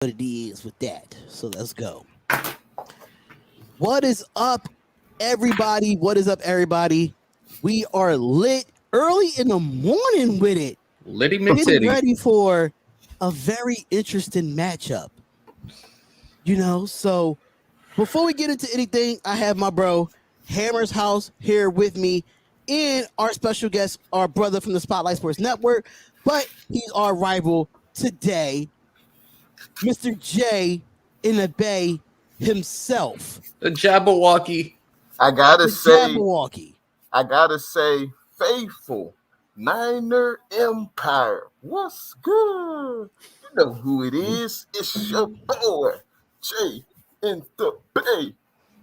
what it is with that. So let's go. What is up, everybody? What is up, everybody? We are lit early in the morning with it. Litty Getting McTitty. ready for a very interesting matchup. So before we get into anything, I have my bro Hammer's House here with me, and our special guest, our brother from the Spotlight Sports Network, but he's our rival today, Mr. J in the Bay himself, The Jabberwocky. I gotta the say, Jabberwocky. faithful Niner Empire. What's good? You know who it is. It's your boy, Jay in the Bay.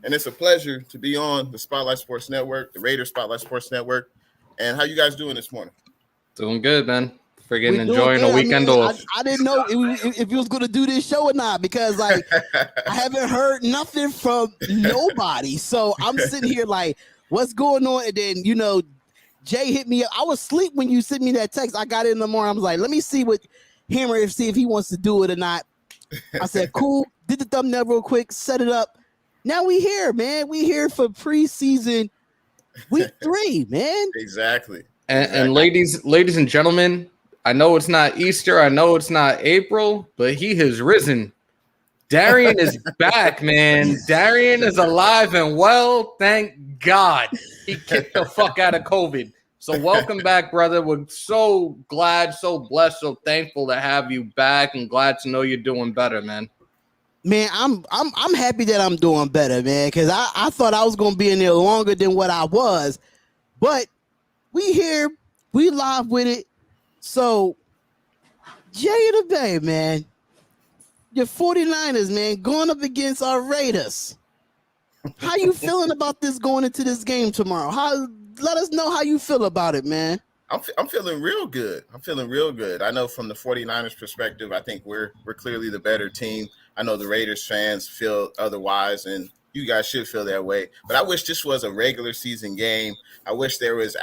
And it's a pleasure to be on the Spotlight Sports Network, the Raiders Spotlight Sports Network. And how you guys doing this morning? Doing good, man. Friggin' We doing enjoying good. a weekend off. I didn't know if you was going to do this show or not because, I haven't heard nothing from nobody. So I'm sitting here like, what's going on? And then, Jay hit me up. I was asleep when you sent me that text. I got in the morning. I was like, let me see what Hammer, see if he wants to do it or not. I said, cool. Did the thumbnail real quick, set it up. Now we here, man. We here for preseason week 3, man. Exactly. And ladies and gentlemen, I know it's not Easter. I know it's not April, but he has risen. Darian is back, man. Darian is alive and well. Thank God. He kicked the fuck out of COVID. So welcome back, brother. We're so glad, so blessed, so thankful to have you back, and glad to know you're doing better, man. Man, I'm happy that I'm doing better, man, because I thought I was gonna be in there longer than what I was, but we here, we live with it. So Jay in the Bay, man, your 49ers, man, going up against our Raiders. How you feeling about this going into this game tomorrow? Let us know how you feel about it, man. I'm feeling real good. I know from the 49ers perspective, I think we're clearly the better team. I know the Raiders fans feel otherwise, and you guys should feel that way. But I wish this was a regular season game. I wish there was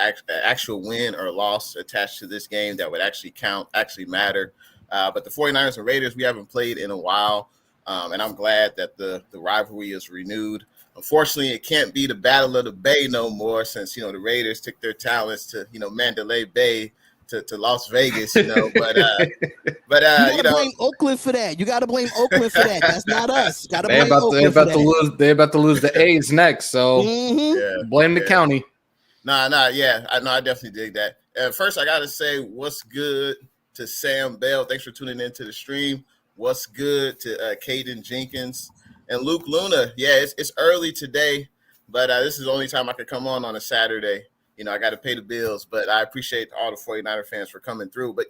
actual win or loss attached to this game that would actually count, actually matter. But the 49ers and Raiders, we haven't played in a while, and I'm glad that the rivalry is renewed. Unfortunately, it can't be the Battle of the Bay no more since, the Raiders took their talents to, Mandalay Bay to Las Vegas, But you gotta blame Oakland for that. You got to blame Oakland for that. That's not us. Got to blame Oakland for that. They're about to lose the A's next, so blame the county. I definitely dig that. First, I got to say what's good to Sam Bell. Thanks for tuning into the stream. What's good to Caden Jenkins. And Luke Luna, it's early today, but this is the only time I could come on a Saturday. I got to pay the bills, but I appreciate all the 49er fans for coming through. But,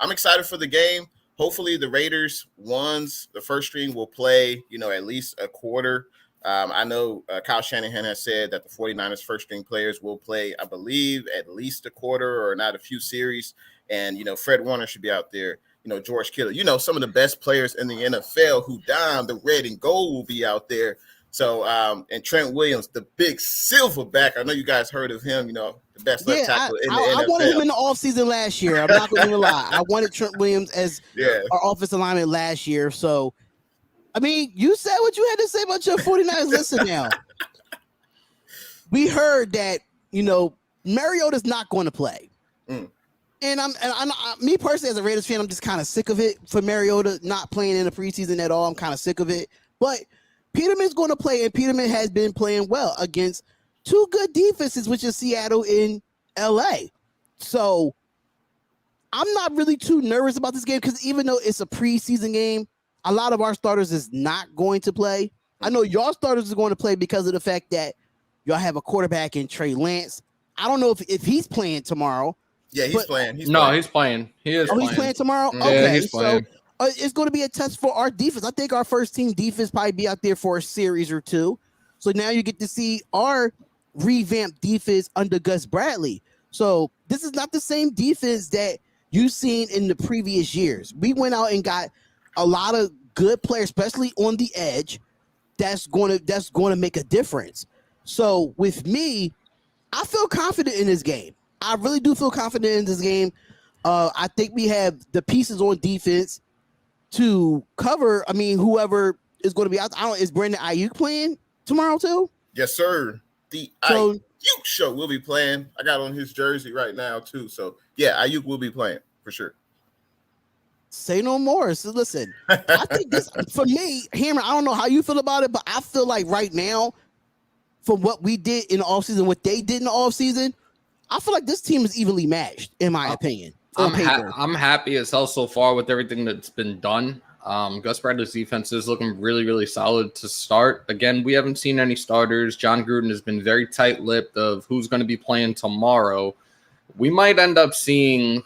I'm excited for the game. Hopefully the Raiders ones, the first string will play, at least a quarter. I know Kyle Shanahan has said that the 49ers first string players will play, I believe, at least a quarter or not a few series. And, Fred Warner should be out there. George Kittle, some of the best players in the NFL who dime the red and gold will be out there. So, and Trent Williams, the big silverback. I know you guys heard of him, the best left tackle in the NFL. I wanted him in the offseason last year. I'm not going to lie. I wanted Trent Williams as our offensive lineman last year. So, you said what you had to say about your 49ers. Listen now. We heard that, Mariota's not going to play. And me personally, as a Raiders fan, I'm just kind of sick of it for Mariota not playing in the preseason at all. I'm kind of sick of it. But Peterman's going to play, and Peterman has been playing well against two good defenses, which is Seattle and LA. So I'm not really too nervous about this game because even though it's a preseason game, a lot of our starters is not going to play. I know y'all starters are going to play because of the fact that y'all have a quarterback in Trey Lance. I don't know if he's playing tomorrow. Yeah, he's playing. He's playing. He is. He's playing tomorrow? Yeah, okay, he's playing. So it's going to be a test for our defense. I think our first team defense probably be out there for a series or two. So now you get to see our revamped defense under Gus Bradley. So this is not the same defense that you've seen in the previous years. We went out and got a lot of good players, especially on the edge. That's going to make a difference. So with me, I feel confident in this game. I really do feel confident in this game. I think we have the pieces on defense. to cover. I mean, whoever is going to be out. I don't. Is Brandon Ayuk playing tomorrow too? Yes, sir. The Ayuk show will be playing. I got on his jersey right now too. So yeah, Ayuk will be playing for sure. Say no more. So listen, I think this for me, Hammer. I don't know how you feel about it, but I feel like right now, from what we did in the offseason, what they did in the offseason, I feel like this team is evenly matched, in my opinion. I'm happy as hell so far with everything that's been done. Gus Bradley's defense is looking really, really solid to start. Again, we haven't seen any starters. John Gruden has been very tight-lipped of who's going to be playing tomorrow. We might end up seeing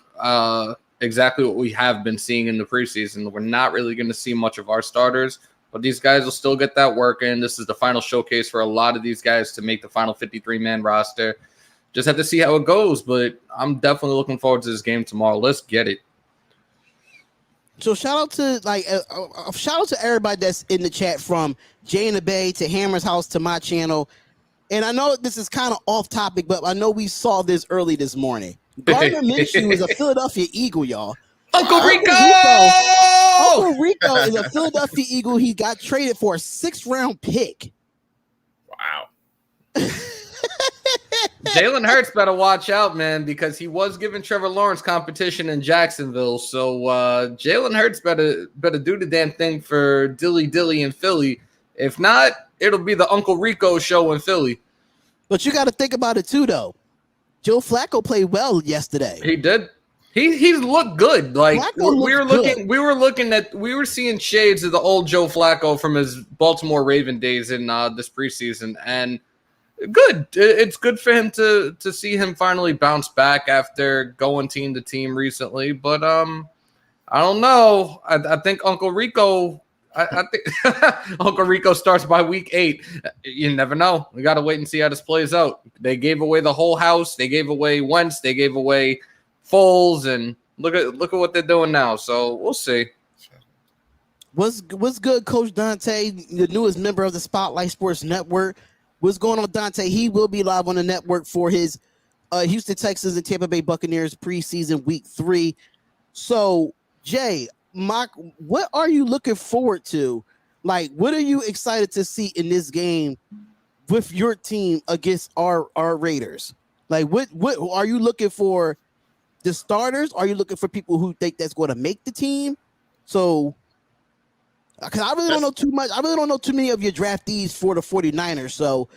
exactly what we have been seeing in the preseason. We're not really going to see much of our starters, but these guys will still get that work in. This is the final showcase for a lot of these guys to make the final 53-man roster. Just have to see how it goes, but I'm definitely looking forward to this game tomorrow. Let's get it. So shout out to everybody that's in the chat, from Jay in the Bay to Hammer's House to my channel. And I know this is kind of off topic, but I know we saw this early this morning. Gardner Minshew is a Philadelphia Eagle, y'all. Uncle Rico is a Philadelphia Eagle. He got traded for a 6th-round pick. Wow. Jalen Hurts better watch out, man, because he was giving Trevor Lawrence competition in Jacksonville. So Jalen Hurts better do the damn thing for Dilly in Philly. If not, it'll be the Uncle Rico show in Philly. But you got to think about it too, though. Joe Flacco played well yesterday. He did. He's looked good. Like we were seeing shades of the old Joe Flacco from his Baltimore Raven days in this preseason, and good. It's good for him to see him finally bounce back after going team to team recently. But I don't know. I think Uncle Rico. I think Uncle Rico starts by week 8. You never know. We got to wait and see how this plays out. They gave away the whole house. They gave away Wentz. They gave away Foles, and look at what they're doing now. So we'll see. What's good, Coach Dante, the newest member of the Spotlight Sports Network? What's going on, Dante? He will be live on the network for his Houston Texans and Tampa Bay Buccaneers preseason week 3. So, Jay, what are you looking forward to? Like, what are you excited to see in this game with your team against our Raiders? Like, what are you looking for? The starters? Are you looking for people who think that's going to make the team? So, because I really don't know too much. I really don't know too many of your draftees for the 49ers. So,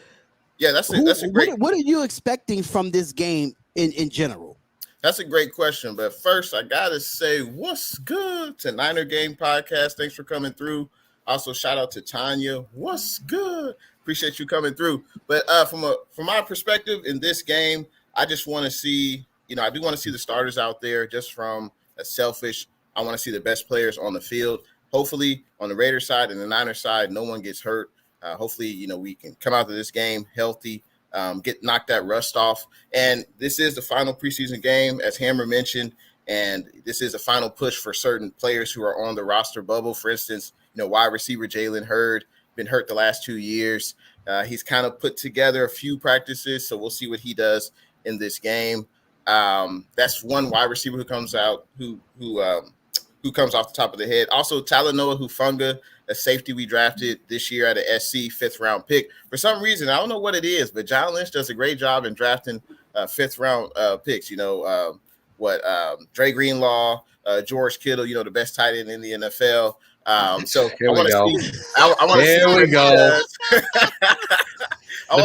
yeah, that's a great. What are you expecting from this game in general? That's a great question. But first, I got to say, what's good to Niner Game Podcast? Thanks for coming through. Also, shout out to Tanya. What's good? Appreciate you coming through. But from my perspective in this game, I just want to see, I do want to see the starters out there. Just from a selfish, I want to see the best players on the field. Hopefully, on the Raiders side and the Niners side, no one gets hurt. Hopefully, we can come out of this game healthy. Knock that rust off. And this is the final preseason game, as Hammer mentioned, and this is a final push for certain players who are on the roster bubble. For instance, wide receiver Jalen Hurd, been hurt the last 2 years. He's kind of put together a few practices, so we'll see what he does in this game. That's one wide receiver who comes out, who comes off the top of the head. Also, Talanoa Hufanga, a safety we drafted this year at a SC 5th-round pick. For some reason, I don't know what it is, but John Lynch does a great job in drafting 5th-round picks. Dre Greenlaw, George Kittle, the best tight end in the NFL. So here we go. The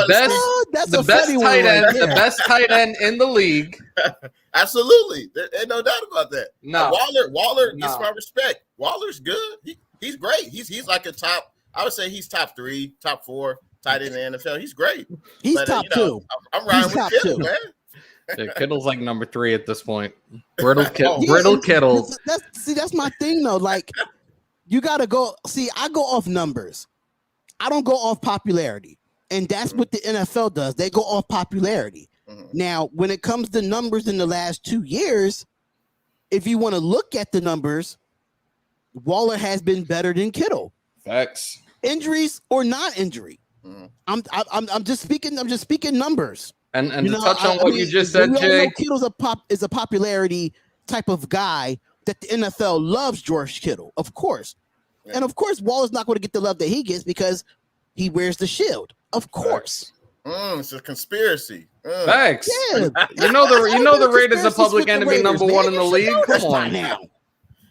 best tight end in the league. Absolutely, there's no doubt about that. No, Waller gets my respect. Waller's good. He's great. He's like a top. I would say he's top 3, top 4 tight end in the NFL. He's great. He's top 2. I'm riding with Kittle, man. Yeah, Kittle's like number 3 at this point. Brittle Kittle. That's my thing though. Like, you gotta go. See, I go off numbers. I don't go off popularity, and that's what the NFL does. They go off popularity. Now, when it comes to numbers in the last 2 years, if you want to look at the numbers, Waller has been better than Kittle. Facts. Injuries or not injury. I'm just speaking numbers. And to touch on what you just said, Jay. Kittle's is a popularity type of guy that the NFL loves George Kittle, of course. Yeah. And of course, Waller's not going to get the love that he gets because he wears the shield. Of course. It's a conspiracy. Facts. Yeah. You know the Raiders are public enemy number one in the league. Come on now.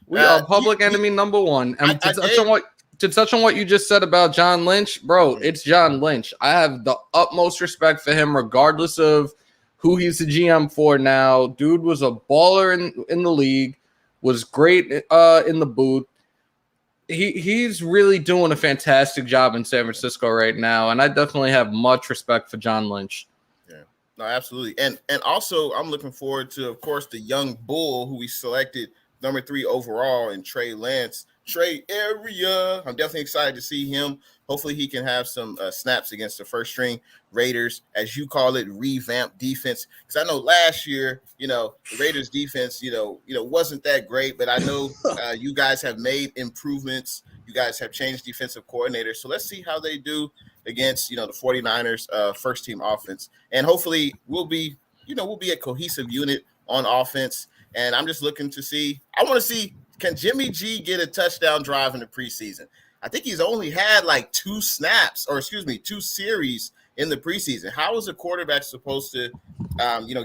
We are public enemy number one. And to touch on what you just said about John Lynch, bro, it's John Lynch. I have the utmost respect for him, regardless of who he's the GM for now. Dude was a baller in the league, was great in the booth. He's really doing a fantastic job in San Francisco right now, and I definitely have much respect for John Lynch. Yeah, no, absolutely. And also, I'm looking forward to, of course, the young bull who we selected number 3 overall in Trey Lance. Trey Area. I'm definitely excited to see him. Hopefully he can have some snaps against the first string Raiders, as you call it, revamped defense. Because I know last year, the Raiders defense, wasn't that great, but I know you guys have made improvements. You guys have changed defensive coordinators. So let's see how they do against, the 49ers first team offense. And hopefully we'll be a cohesive unit on offense. And I'm just looking to see, I want to see, can Jimmy G get a touchdown drive in the preseason? I think he's only had like 2 series in the preseason. How is a quarterback supposed to,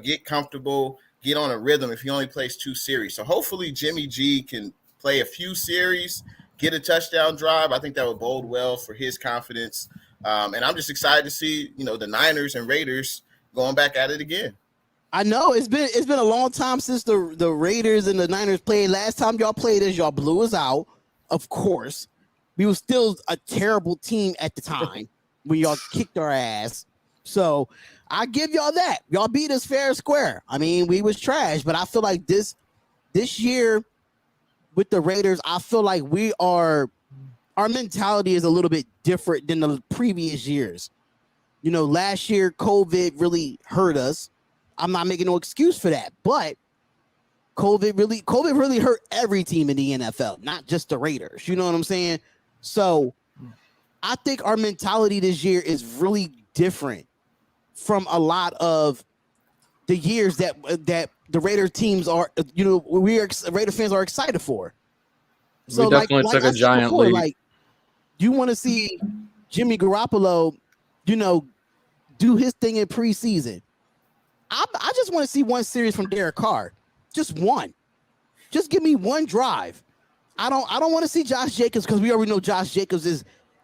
get comfortable, get on a rhythm if he only plays 2 series? So hopefully Jimmy G can play a few series, get a touchdown drive. I think that would bode well for his confidence. And I'm just excited to see, the Niners and Raiders going back at it again. I know it's been a long time since the Raiders and the Niners played. Last time y'all played us, y'all blew us out. Of course, we were still a terrible team at the time when y'all kicked our ass. So I give y'all that. Y'all beat us fair and square. I mean, we was trash, but I feel like this year with the Raiders, I feel like our mentality is a little bit different than the previous years. Last year COVID really hurt us. I'm not making no excuse for that, but COVID really hurt every team in the NFL, not just the Raiders. You know what I'm saying? So I think our mentality this year is really different from a lot of the years that the Raider teams are, Raider fans are excited for. So we definitely took a giant leap. Like, you want to see Jimmy Garoppolo, do his thing in preseason. I just want to see one series from Derek Carr. Just one. Just give me one drive. I don't want to see Josh Jacobs, because we already know Josh Jacobs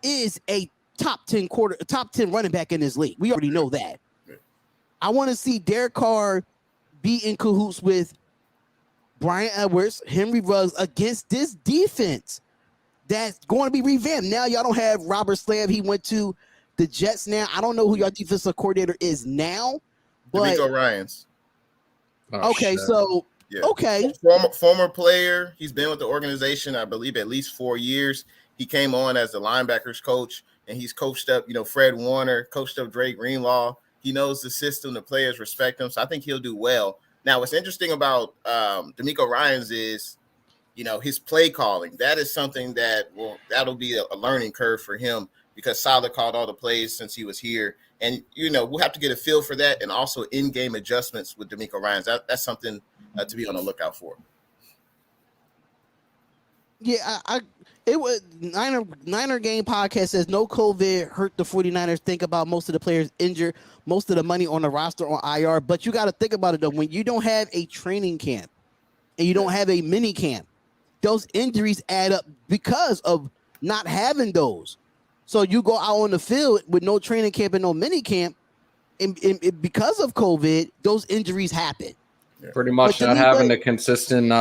is a top 10 running back in this league. We already know that. I want to see Derek Carr be in cahoots with Brian Edwards, Henry Ruggs against this defense that's going to be revamped. Now y'all don't have Robert Slab. He went to the Jets now. I don't know who your defensive coordinator is now. D'Amico Ryans. Okay, so yeah. Okay. Former player. He's been with the organization, I believe, at least 4 years. He came on as the linebackers coach, and he's coached up, Fred Warner, coached up Dre Greenlaw. He knows the system. The players respect him, so I think he'll do well. Now, what's interesting about D'Amico Ryans is, his play calling. That is something that'll be a learning curve for him, because Saleh called all the plays since he was here. And, we'll have to get a feel for that, and also in-game adjustments with D'Amico Ryans. That's something to be on the lookout for. Yeah, it was Niner Game podcast says no COVID hurt the 49ers. Think about most of the players injured, most of the money on the roster on IR. But you got to think about it, though. When you don't have a training camp and you don't have a mini camp, those injuries add up because of not having those. So you go out on the field with no training camp and no mini camp, and because of COVID, those injuries happen. Pretty much not having the consistent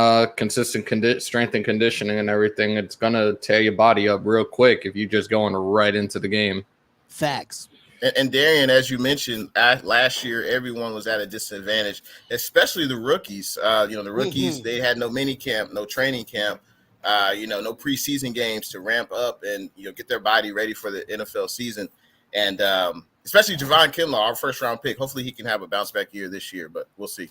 strength and conditioning and everything. It's going to tear your body up real quick if you're just going right into the game. Facts. And Darian, as you mentioned, last year, everyone was at a disadvantage, especially the rookies. The rookies, They had no mini camp, no training camp, no preseason games to ramp up and, get their body ready for the NFL season. And especially Javon Kinlaw, our first-round pick. Hopefully he can have a bounce-back year this year, but we'll see.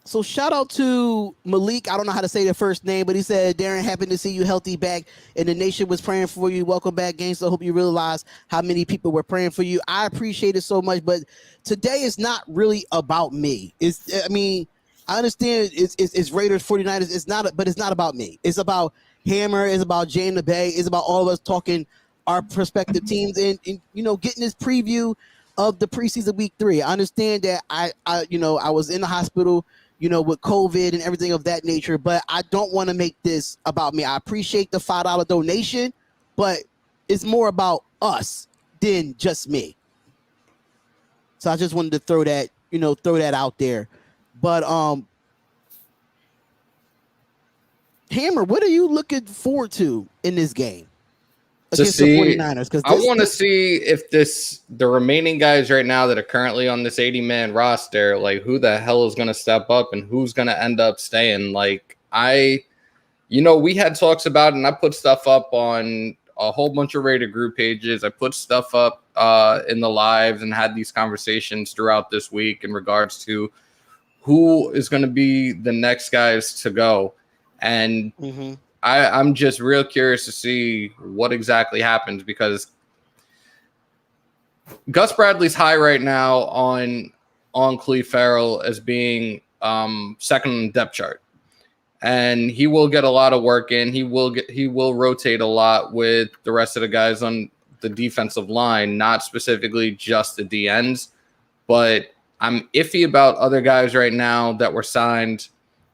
So shout out to Malik. I don't know how to say their first name, but he said, Darren, happy to see you healthy back, and the nation was praying for you. Welcome back, gangster. Hope you realize how many people were praying for you. I appreciate it so much, but today is not really about me. I understand it's Raiders 49ers. But it's not about me. It's about Hammer. It's about InTheBay. It's about all of us talking our prospective teams and getting this preview of the preseason week 3. I understand that I was in the hospital, with COVID and everything of that nature, but I don't want to make this about me. I appreciate the $5 donation, but it's more about us than just me. So I just wanted to throw that out there. But Hammer, what are you looking forward to in this game against the 49ers? Because I want to see if the remaining guys right now that are currently on this 80-man roster, like who the hell is going to step up and who's going to end up staying. Like we had talks about it, and I put stuff up on a whole bunch of Raider group pages. I put stuff up in the lives and had these conversations throughout this week in regards to who is going to be the next guys to go. And I'm just real curious to see what exactly happens, because Gus Bradley's high right now on Cleve Farrell as being second on the depth chart. And he will get a lot of work in. He will rotate a lot with the rest of the guys on the defensive line, not specifically just the DNs, but I'm iffy about other guys right now that were signed,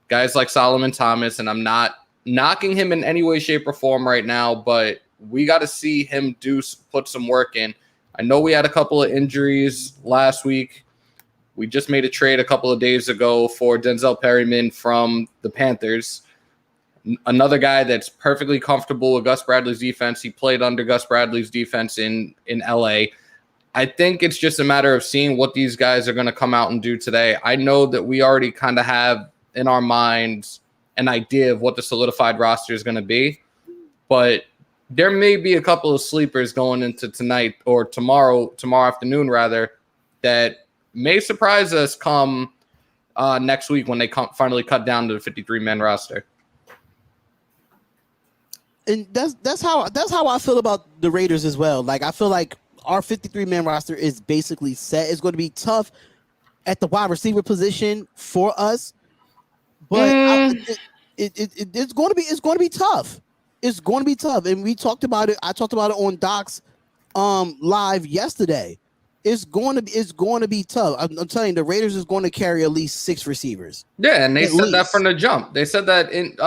guys like Solomon Thomas, and I'm not knocking him in any way, shape, or form right now, but we got to see him put some work in. I know we had a couple of injuries last week. We just made a trade a couple of days ago for Denzel Perryman from the Panthers, another guy that's perfectly comfortable with Gus Bradley's defense. He played under Gus Bradley's defense in LA. I think it's just a matter of seeing what these guys are going to come out and do today. I know that we already kind of have in our minds an idea of what the solidified roster is going to be, but there may be a couple of sleepers going into tonight or tomorrow afternoon rather, that may surprise us come next week when they finally cut down to the 53-man roster. And that's how I feel about the Raiders as well. Like, I feel like our 53-man roster is basically set. It's going to be tough at the wide receiver position for us, but it's going to be tough. It's going to be tough, and we talked about it. I talked about it on Doc's live yesterday. It's going to be tough. I'm telling you, the Raiders is going to carry at least 6 receivers. Yeah, and they said that from the jump. They said that in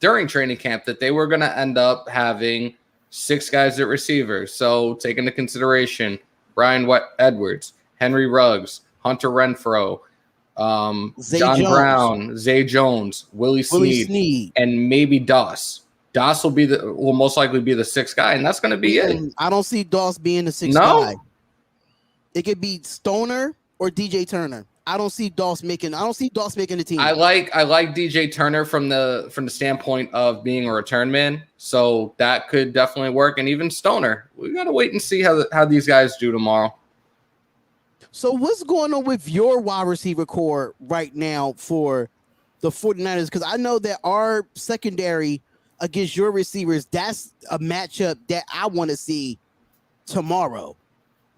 during training camp that they were going to end up having 6 guys at receivers. So take into consideration Brian Edwards, Henry Ruggs, Hunter Renfrow, John Brown, Zay Jones, Willie Snead, and maybe Doss. Doss will most likely be the 6th guy, and that's going to be it. I don't see Doss being the 6th guy. It could be Stoner or DJ Turner. I don't see Doss making the team. I like DJ Turner from the standpoint of being a return man, so that could definitely work. And even Stoner, we got to wait and see how these guys do tomorrow. So what's going on with your wide receiver core right now for the 49ers? Because I know that our secondary against your receivers, that's a matchup that I want to see tomorrow.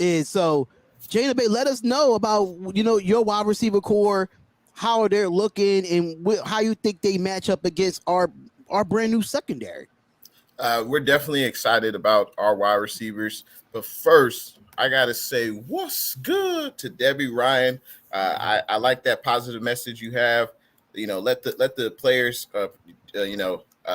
So InTheBay, let us know about your wide receiver core, how they're looking, and how you think they match up against our brand new secondary. We're definitely excited about our wide receivers, but first I gotta say what's good to Debbie Ryan. I like that positive message you have. Let the players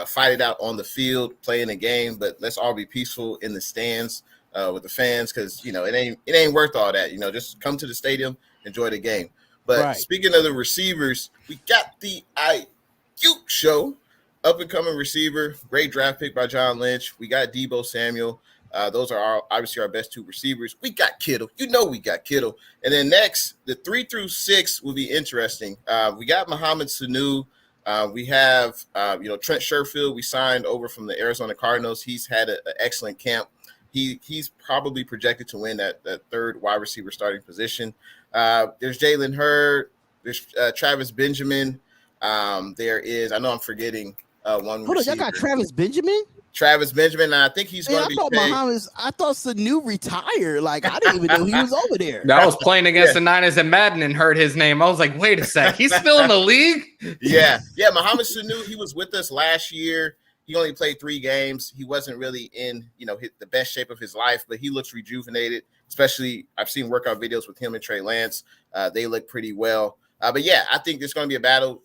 fight it out on the field, play in the game, but let's all be peaceful in the stands with the fans, because it ain't worth all that. Just come to the stadium, enjoy the game. But Speaking of the receivers, we got the IQ show, up and coming receiver, great draft pick by John Lynch. We got Deebo Samuel. Those are obviously our best 2 receivers. We got Kittle. We got Kittle. And then next, the 3 through 6 will be interesting. We got Mohamed Sanu. We have Trent Sherfield. We signed over from the Arizona Cardinals. He's had an excellent camp. He's probably projected to win that 3rd wide receiver starting position. There's Jalen Hurd. There's Travis Benjamin. There is, I know I'm forgetting one. Hold on, y'all got Travis Benjamin? Travis Benjamin, and I think he's going to be paid. I thought Sanu retired. Like, I didn't even know he was over there. I was playing against the Niners and Madden and heard his name. I was like, wait a sec, he's still in the league? Yeah. Mohamed Sanu, he was with us last year. He only played 3 games. He wasn't really in, the best shape of his life, but he looks rejuvenated. Especially, I've seen workout videos with him and Trey Lance. They look pretty well. But yeah, I think there's going to be a battle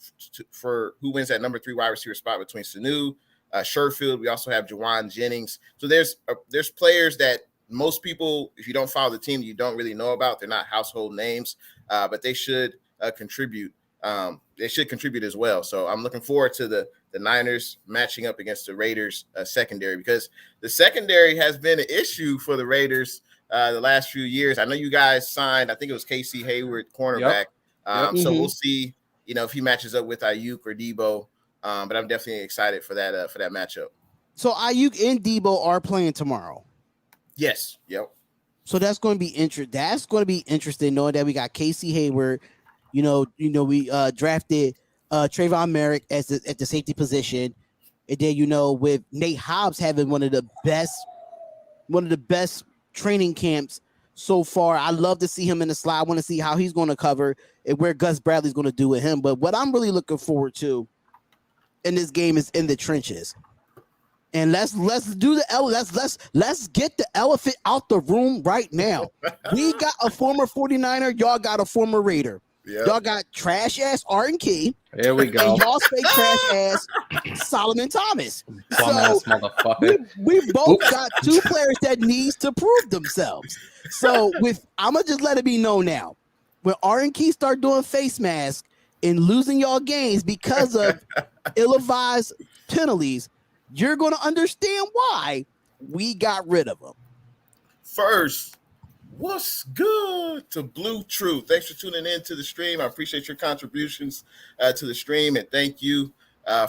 for who wins that number 3 wide receiver spot between Sanu, Sherfield. We also have Jawan Jennings. So there's players that most people, if you don't follow the team, you don't really know about. They're not household names, but they should contribute. They should contribute as well. So I'm looking forward to the Niners matching up against the Raiders secondary, because the secondary has been an issue for the Raiders the last few years. I know you guys signed, I think it was Casey Hayward, cornerback. Yep. So we'll see, if he matches up with Ayuk or Debo. But I'm definitely excited for that matchup. So Ayuk and Debo are playing tomorrow. Yes. Yep. So that's going to be interesting knowing that we got Casey Hayward. We drafted Trayvon Merrick at the safety position, and then with Nate Hobbs having one of the best training camps so far. I love to see him in the slot. I want to see how he's going to cover and where Gus Bradley's going to do with him. But what I'm really looking forward to in this game is in the trenches. And let's do let's get the elephant out the room right now. We got a former 49er, y'all got a former Raider. Yep. Y'all got trash ass Arden Key. Here we go. And y'all say trash ass Solomon Thomas. Ass motherfucker. We both got 2 players that needs to prove themselves. So I'm gonna just let it be known now. When Arden Key start doing face masks and losing y'all games because of ill-advised penalties, you're gonna understand why we got rid of them. First, what's good to Blue Truth? Thanks for tuning in to the stream. I appreciate your contributions to the stream, and thank you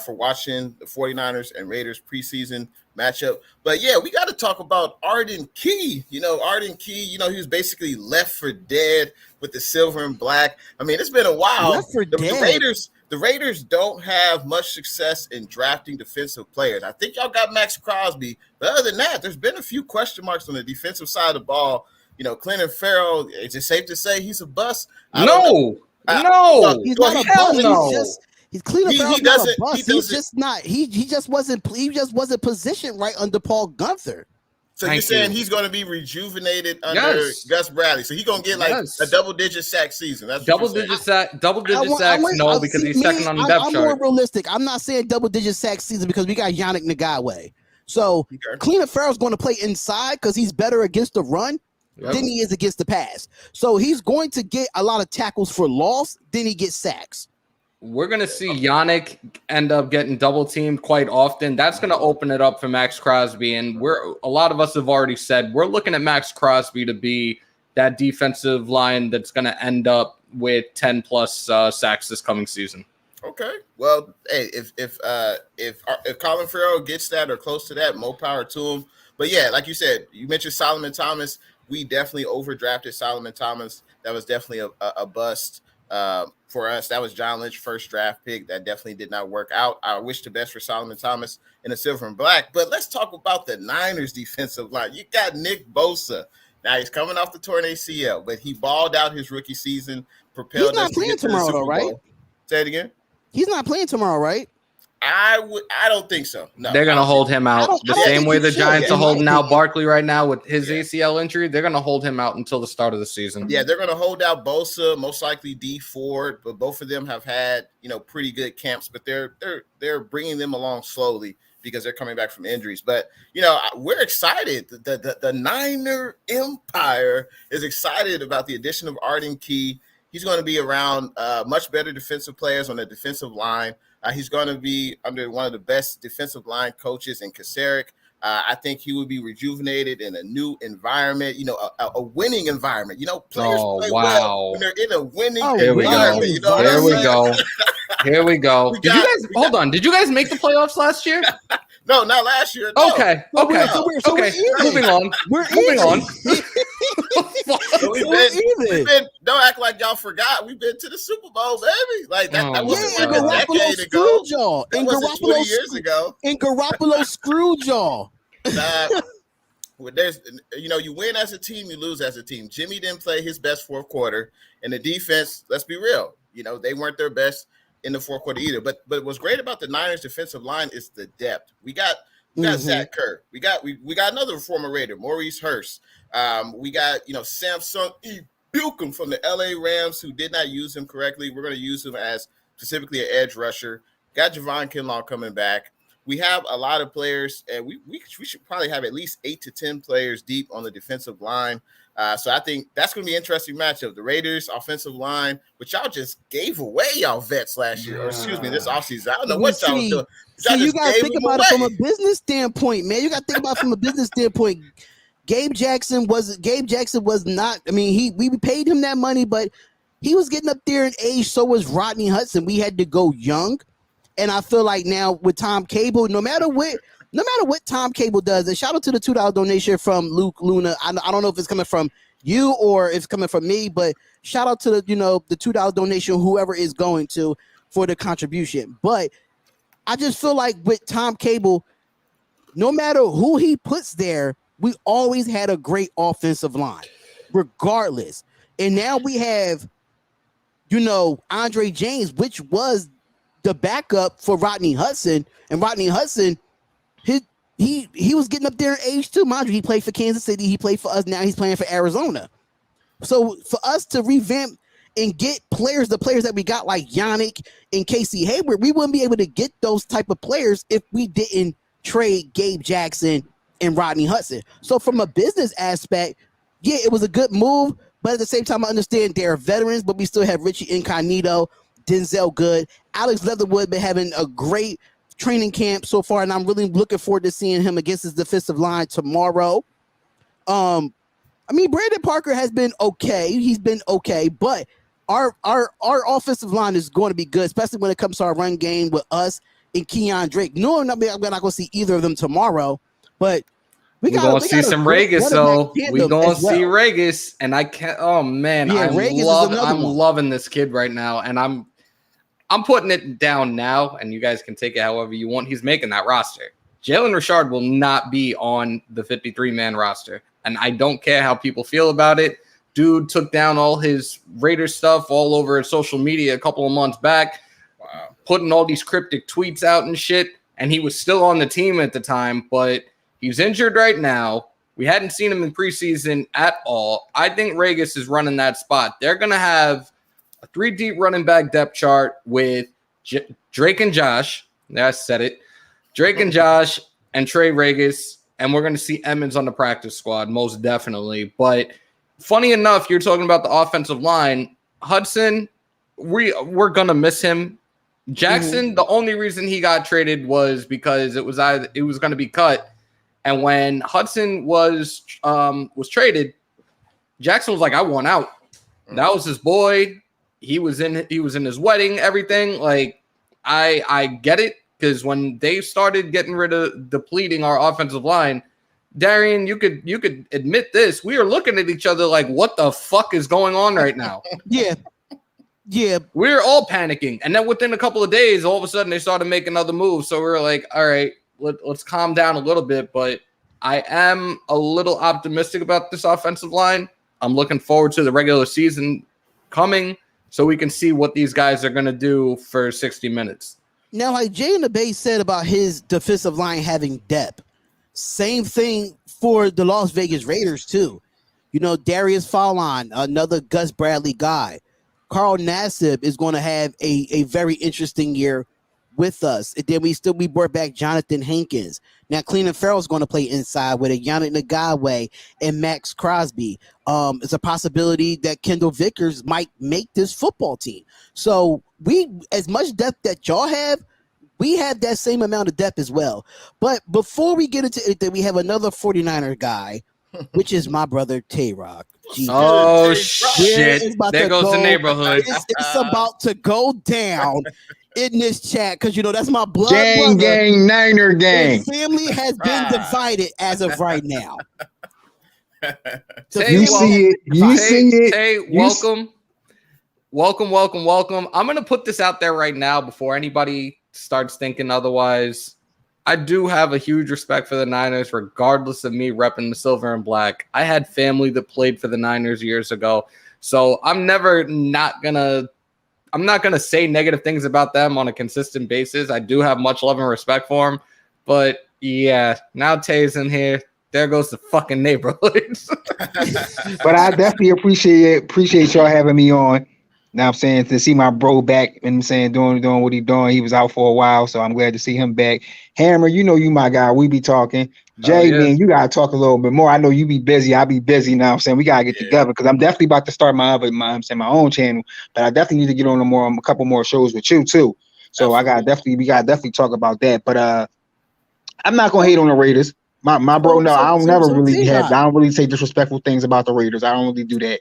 for watching the 49ers and Raiders preseason matchup. But yeah, we got to talk about Arden Key. Arden Key, he was basically left for dead with the silver and black. I mean, it's been a while. Left for dead. The Raiders don't have much success in drafting defensive players. I think y'all got Max Crosby, but other than that, there's been a few question marks on the defensive side of the ball. Clinton Farrell, is it safe to say he's a bust? No. He's not a bust. No. He's Clinton Farrell's not a bust. He just wasn't positioned right under Paul Gunther. So you're saying he's going to be rejuvenated under Gus Bradley? So he's going to get a double-digit sack season. That's double-digit sacks. No, because he's second on the depth chart. I'm more realistic. I'm not saying double-digit sack season because we got Yannick Ngakoue. So Clinton Farrell's going to play inside because he's better against the run than he is against the pass. So he's going to get a lot of tackles for loss, then he gets sacks. We're going to see Yannick end up getting double teamed quite often. That's going to open it up for Max Crosby. And a lot of us have already said we're looking at Max Crosby to be that defensive line that's going to end up with 10 plus sacks this coming season. Okay. Well, hey, if Colin Farrell gets that or close to that, more power to him. But yeah, like you said, you mentioned Solomon Thomas. We definitely overdrafted Solomon Thomas. That was definitely a bust. For us, that was John Lynch's first draft pick. That definitely did not work out. I wish the best for Solomon Thomas in the silver and black. But let's talk about the Niners defensive line. You got Nick Bosa. Now he's coming off the torn ACL, but he balled out his rookie season. He's not playing tomorrow, though, right? Say it again. He's not playing tomorrow, right? I don't think so. No, they're going to hold him out the same way the Giants are holding out Barkley right now with his ACL injury. They're going to hold him out until the start of the season. Yeah, they're going to hold out Bosa, most likely D Ford, but both of them have had pretty good camps. But they're bringing them along slowly because they're coming back from injuries. But we're excited. The Niner Empire is excited about the addition of Arden Key. He's going to be around much better defensive players on the defensive line. He's going to be under one of the best defensive line coaches in Kasarik. I think he would be rejuvenated in a new environment, a winning environment. Players play well when they're in a winning environment. Here we go. Hold on. Did you guys make the playoffs last year? No, not last year. No. Okay. Moving on. Don't act like y'all forgot. We've been to the Super Bowl, baby. Like that wasn't like a decade ago. That wasn't 20 years ago. And Garoppolo screwed y'all. There's, you win as a team, you lose as a team. Jimmy didn't play his best fourth quarter, and the defense, let's be real, they weren't their best in the fourth quarter either. But what's great about the Niners defensive line is the depth. We got Zach Kerr. We got another former Raider, Maurice Hurst. We got Samson Buchan from the LA Rams, who did not use him correctly. We're going to use him as specifically an edge rusher. Got Javon Kinlaw coming back. We have a lot of players, and we should probably have at least 8 to 10 players deep on the defensive line. So I think that's going to be an interesting matchup. The Raiders' offensive line, which y'all just gave away y'all vets last year, or excuse me, this offseason. I don't know what y'all was doing. So you got to think about it from a business standpoint, man. You got to think about it from a business standpoint. Gabe Jackson was not. I mean, we paid him that money, but he was getting up there in age. So was Rodney Hudson. We had to go young. And I feel like now with Tom Cable, no matter what Tom Cable does, and shout out to the $2 donation from Luke Luna. I don't know if it's coming from you or if it's coming from me, but shout out to the $2 donation, whoever is going to, for the contribution. But I just feel like with Tom Cable, no matter who he puts there, we always had a great offensive line, regardless. And now we have, Andre James, which was the backup for Rodney Hudson, and Rodney Hudson, he was getting up there in age too. Mind you, he played for Kansas City. He played for us. Now he's playing for Arizona. So for us to revamp and get the players that we got like Yannick and Casey Hayward, we wouldn't be able to get those type of players if we didn't trade Gabe Jackson and Rodney Hudson. So from a business aspect, yeah, it was a good move. But at the same time, I understand they're veterans, but we still have Richie Incognito, Denzel Good, Alex Leatherwood been having a great training camp so far, and I'm really looking forward to seeing him against his defensive line tomorrow. Brandon Parker has been okay. He's been okay, but our offensive line is going to be good, especially when it comes to our run game with us and Keon Drake. No, I'm not going to see either of them tomorrow, but we're going to see some Regis, so we're going to see Regis, and I can't. Oh man, yeah, I'm loving this kid right now, and I'm putting it down now, and you guys can take it however you want. He's making that roster. Jalen Richard will not be on the 53-man roster, and I don't care how people feel about it. Dude took down all his Raiders stuff all over social media a couple of months back, putting all these cryptic tweets out and shit, and he was still on the team at the time, but he's injured right now. We hadn't seen him in preseason at all. I think Regis is running that spot. They're going to have a 3-deep running back depth chart with Drake and Josh. I said it. Drake and Josh and Trey Regis, and we're going to see Emmons on the practice squad, most definitely. But funny enough, you're talking about the offensive line. Hudson, we're going to miss him. Jackson, the only reason he got traded was because it was going to be cut. And when Hudson was traded, Jackson was like, I want out. That was his boy. He was in his wedding, everything. Like, I get it, because when they started getting rid of depleting our offensive line, Darian, you could admit this. We are looking at each other like, what the fuck is going on right now? Yeah. We're all panicking. And then within a couple of days, all of a sudden they started making other moves. So we were like, all right, let's calm down a little bit. But I am a little optimistic about this offensive line. I'm looking forward to the regular season coming so we can see what these guys are going to do for 60 minutes. Now, like Jay InTheBay said about his defensive line having depth, same thing for the Las Vegas Raiders too. Darius Fallon, another Gus Bradley guy. Carl Nassib is going to have a very interesting year with us. And then we brought back Jonathan Hankins. Now, Cleveland Farrell is going to play inside with a Yannick Ngakoue and Max Crosby. It's a possibility that Kendall Vickers might make this football team. So we, as much depth that y'all have, we have that same amount of depth as well. But before we get into it, we have another 49er guy, which is my brother Tay-Rock. Oh, shit. There goes the neighborhood. It's about to go down in this chat, because that's my blood gang, brother. Niner gang. His family has been divided as of right now. You see it. Tay, welcome. I'm gonna put this out there right now before anybody starts thinking otherwise. I do have a huge respect for the Niners, regardless of me repping the silver and black. I had family that played for the Niners years ago, so I'm not gonna say negative things about them on a consistent basis. I do have much love and respect for them, but yeah, now Tay's in here. There goes the fucking neighborhoods. But I definitely appreciate y'all having me on. Now I'm saying to see my bro back and I'm saying doing what he's doing. He was out for a while, so I'm glad to see him back. Hammer, you know you my guy. We be talking. Jay, man, you gotta talk a little bit more. I know you be busy. I be busy now. I'm saying we gotta get together because I'm definitely about to start my own channel. But I definitely need to get on a couple more shows with you too. So we gotta definitely talk about that. But I'm not gonna hate on the Raiders. My bro, no, I don't really say disrespectful things about the Raiders. I don't really do that.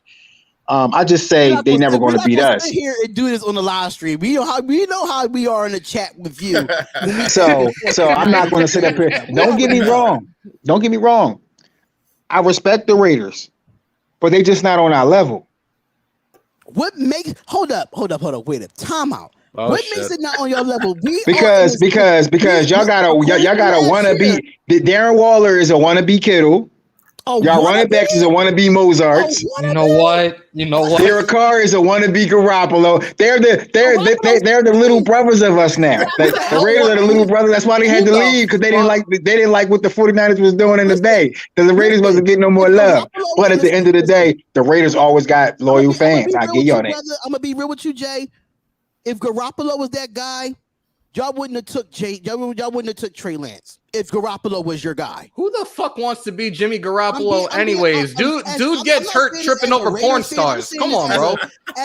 I just say they never going to beat us. Sit here and do this on the live stream. We know how we are in the chat with you. so I'm not going to sit up here. Don't get me wrong. I respect the Raiders, but they just not on our level. What makes hold up, wait a time out. Oh, what makes it not on your level? Because y'all gotta wanna be. Darren Waller is a wannabe Kittle. Y'all running backs is a wannabe Mozarts. You know what? Derek Carr is a wannabe Garoppolo. They're the little brothers of us now. The Raiders are the little brothers. That's why they had to leave because they didn't like what the 49ers was doing in the Bay. Because the Raiders wasn't getting no more love. But at the end of the day, the Raiders always got loyal fans. I give y'all that. I'm gonna be real with you, Jay. If Garoppolo was that guy, y'all wouldn't have took Trey Lance. If Garoppolo was your guy, who the fuck wants to be Jimmy Garoppolo anyways? Dude gets hurt tripping over porn stars. Come on, bro.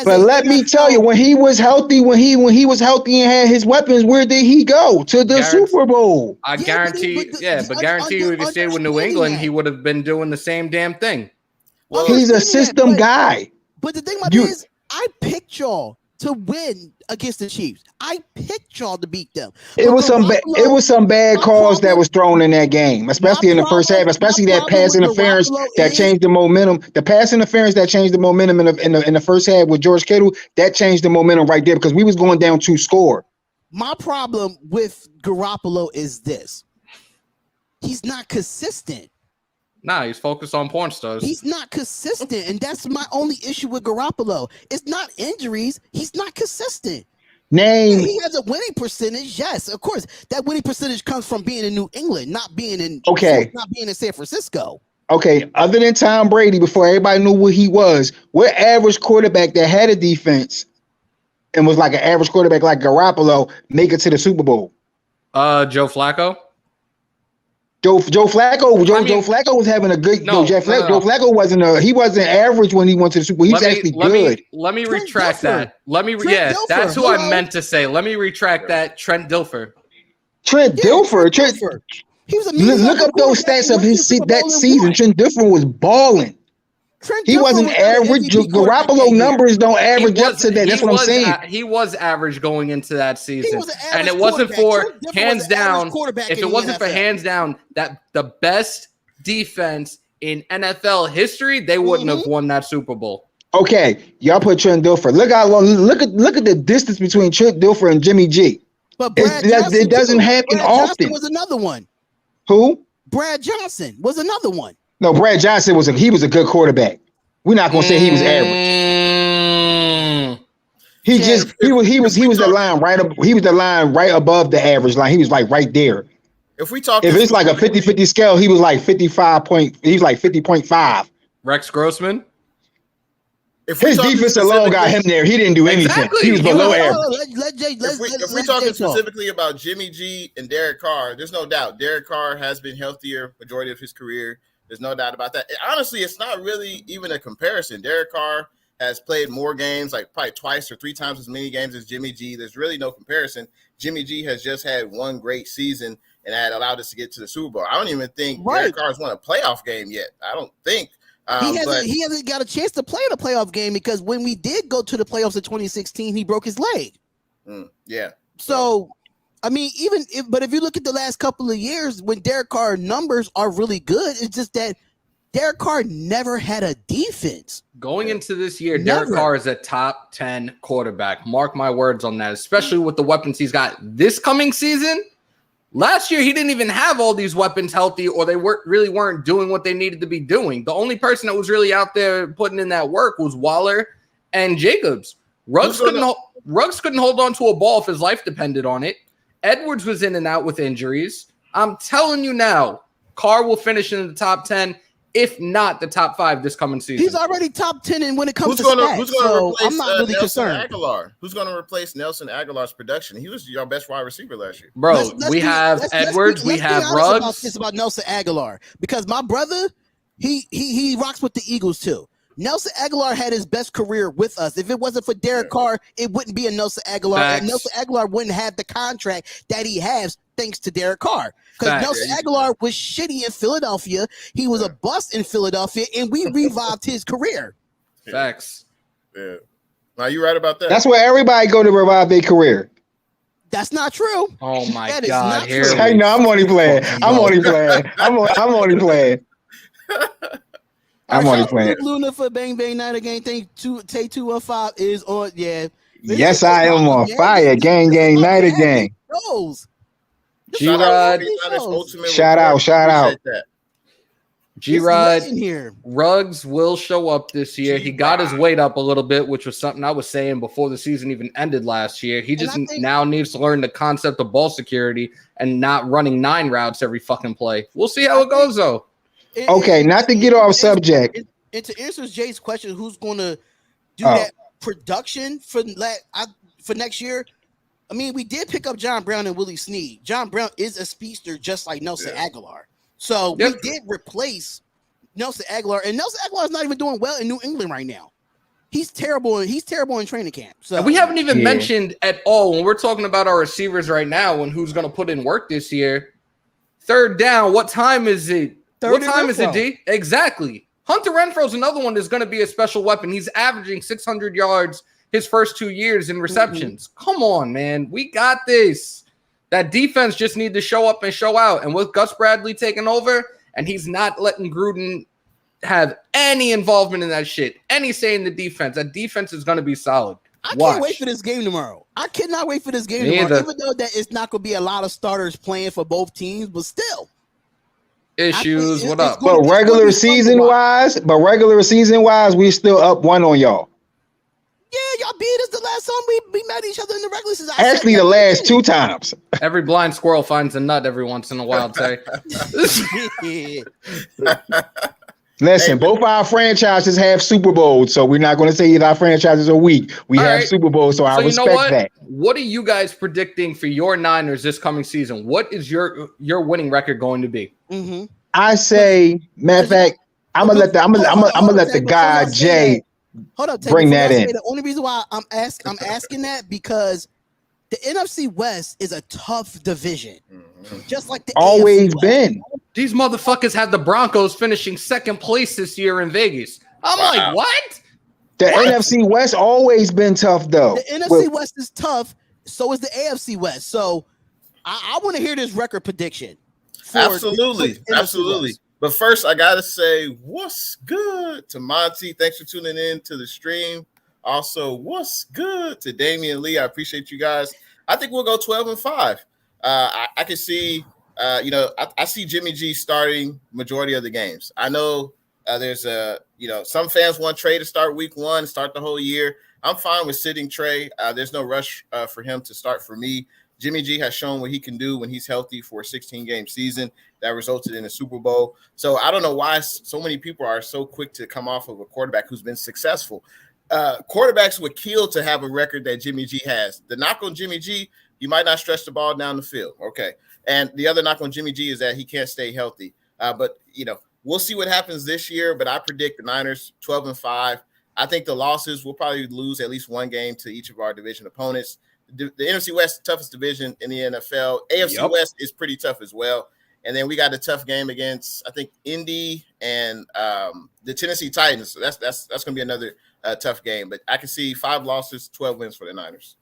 But let me tell you, when he was healthy, when he was healthy and had his weapons, where did he go? To the Super Bowl. I guarantee you, if he stayed with New England, he would have been doing the same damn thing. Well, he's a system guy. But the thing about it is, I picked y'all to win against the Chiefs. I picked y'all to beat them. It was some bad calls that was thrown in that game, especially in the first half, especially that pass interference that changed the momentum. The pass interference that changed the momentum in the first half with George Kittle, that changed the momentum right there because we was going down 2-score. My problem with Garoppolo is this. He's not consistent. Nah, he's focused on porn stars. He's not consistent, and that's my only issue with Garoppolo. It's not injuries. He's not consistent. He has a winning percentage. Yes, of course. That winning percentage comes from being in New England, not being in San Francisco. Okay, other than Tom Brady, before everybody knew what he was, what average quarterback that had a defense and was like an average quarterback like Garoppolo make it to the Super Bowl? Joe Flacco. Joe Flacco was having a good. Joe Flacco wasn't average when he went to the Super Bowl. He was actually good. Let me retract that. That's who I meant to say. Let me retract that. Trent Dilfer. He was look up those stats of that season. Trent Dilfer was balling. He wasn't average. Garoppolo numbers don't average up to that. That's what I'm saying. He was average going into that season, and it wasn't for hands down. If it wasn't for hands down, that the best defense in NFL history, they wouldn't have won that Super Bowl. Okay, y'all put Trent Dilfer. Look how long. Look at the distance between Trent Dilfer and Jimmy G. But it doesn't happen often. Johnson was another one. Who? Brad Johnson was another one. No, Brad Johnson was a good quarterback. We're not gonna say he was average. He was the line right up. He was the line right above the average line. He was like right there. If it's like a 50-50 scale, he was like 50.5. Rex Grossman. His defense alone got him there. He didn't do anything. Exactly. He was below average. If we're talking specifically about Jimmy G and Derek Carr, there's no doubt Derek Carr has been healthier majority of his career. There's no doubt about that. Honestly, it's not really even a comparison. Derek Carr has played more games, like probably twice or three times as many games as Jimmy G. There's really no comparison. Jimmy G has just had one great season and that allowed us to get to the Super Bowl. I don't even think Derek Carr's won a playoff game yet. I don't think. He hasn't got a chance to play in a playoff game because when we did go to the playoffs in 2016, he broke his leg. Yeah. So, I mean, but if you look at the last couple of years, when Derek Carr numbers are really good, it's just that Derek Carr never had a defense. Going into this year, Derek Carr is a top 10 quarterback. Mark my words on that, especially with the weapons he's got this coming season. Last year, he didn't even have all these weapons healthy, or they weren't doing what they needed to be doing. The only person that was really out there putting in that work was Waller and Jacobs. Ruggs couldn't hold on to a ball if his life depended on it. Edwards was in and out with injuries. I'm telling you now, Carr will finish in the top 10, if not the top 5 this coming season. He's already top 10 and when it comes to stats. Who's going to replace I'm not really Nelson concerned. Aguilar? Who's going to replace Nelson Aguilar's production? He was your best wide receiver last year. Bro, we have Edwards, we have Ruggs. It's about Nelson Aguilar because my brother, he rocks with the Eagles too. Nelson Aguilar had his best career with us. If it wasn't for Derek Carr, it wouldn't be a Nelson Aguilar. And Nelson Aguilar wouldn't have the contract that he has thanks to Derek Carr. Because Nelson Aguilar was shitty in Philadelphia. He was a bust in Philadelphia, and we revived his career. Facts. Yeah. Now, you right about that. That's where everybody go to revive their career. That's not true. Oh, my God. Hey, no, I'm only playing. I'm only playing. I'm only playing. Luna for Bang Bang Night again. Take 215 is on. Yeah. Yes, I am on fire. Gang night again. G-Rod. Shout out. G-Rod. Ruggs will show up this year. He got his weight up a little bit, which was something I was saying before the season even ended last year. He just now needs to learn the concept of ball security and not running 9 routes every fucking play. We'll see how it goes, though. Okay, not to get off subject. And to answer Jay's question, who's going to do that production for next year? I mean, we did pick up John Brown and Willie Snead. John Brown is a speedster just like Nelson Aguilar. So we did replace Nelson Aguilar, and Nelson Aguilar is not even doing well in New England right now. He's terrible. He's terrible in training camp. So and we haven't even mentioned at all when we're talking about our receivers right now and who's going to put in work this year. Third down. What time is it? What time is it, D? Exactly. Hunter Renfro's another one that's going to be a special weapon. He's averaging 600 yards his first 2 years in receptions. Come on, man. We got this. That defense just need to show up and show out. And with Gus Bradley taking over, and he's not letting Gruden have any involvement in that shit, any say in the defense, that defense is going to be solid. I can't wait for this game tomorrow. I cannot wait for this game tomorrow, even though that it's not going to be a lot of starters playing for both teams, but still. Issues. What up? But regular season wise, we still up 1 on y'all. Yeah, y'all beat us the last time we met each other in the regular season. Actually, the last 2 times. Every blind squirrel finds a nut every once in a while, Tay. Listen, both our franchises have Super Bowls, so we're not going to say that our franchises are weak. We have Super Bowls, so I respect that. What are you guys predicting for your Niners this coming season? What is your winning record going to be? Mm-hmm. I say, matter of fact, I'm gonna let the guy Jay bring that in. The only reason why I'm asking that because the NFC West is a tough division, just like the always AFC been. These motherfuckers had the Broncos finishing second place this year in Vegas. I'm like, what? The NFC West always been tough, though. The NFC West is tough. So is the AFC West. So I want to hear this record prediction. Absolutely. But first, I gotta say, what's good to Monty? Thanks for tuning in to the stream. Also, what's good to Damian Lee? I appreciate you guys. I think we'll go 12-5. I can see, I see Jimmy G starting majority of the games. I know there's some fans want Trey to start week 1, start the whole year. I'm fine with sitting Trey. There's no rush for him to start for me. Jimmy G has shown what he can do when he's healthy for a 16-game season that resulted in a Super Bowl. So I don't know why so many people are so quick to come off of a quarterback who's been successful. Quarterbacks would kill to have a record that Jimmy G has. The knock on Jimmy G, you might not stretch the ball down the field. Okay. And the other knock on Jimmy G is that he can't stay healthy. But we'll see what happens this year. But I predict the Niners 12-5. I think the losses will probably lose at least one game to each of our division opponents. The NFC West, toughest division in the NFL. AFC West is pretty tough as well. And then we got a tough game against, I think, Indy and the Tennessee Titans. So that's going to be another tough game. But I can see 5 losses, 12 wins for the Niners.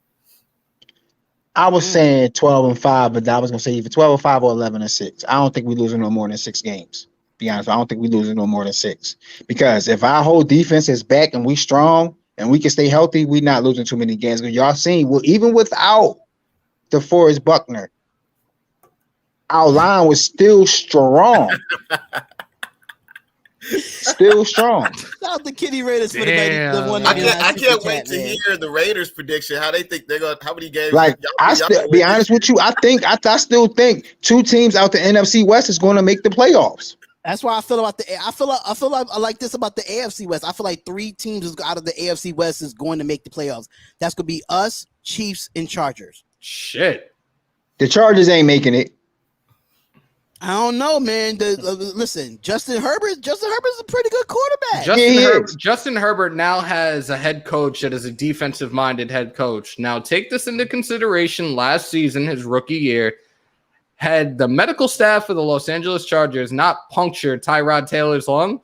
I was saying 12-5, but I was going to say either 12-5 or 11-6. I don't think we're losing no more than 6 games. Be honest, I don't think we losing no more than 6. Because if our whole defense is back and we strong and we can stay healthy, we not losing too many games. Because y'all seen, well, even without DeForest Buckner, our line was still strong. Still strong. Shout out to Kitty Raiders for the 199. I can't wait to hear the Raiders prediction. How they think they're gonna? How many games? Like I still be honest with you. I still think 2 teams out the NFC West is going to make the playoffs. That's why I feel about the. I feel like I like this about the AFC West. I feel like 3 teams out of the AFC West is going to make the playoffs. That's gonna be us, Chiefs, and Chargers. Shit. The Chargers ain't making it. I don't know, man. Listen, Justin Herbert is a pretty good quarterback. Justin Herbert now has a head coach that is a defensive-minded head coach. Now, take this into consideration. Last season, his rookie year, had the medical staff of the Los Angeles Chargers not punctured Tyrod Taylor's lung,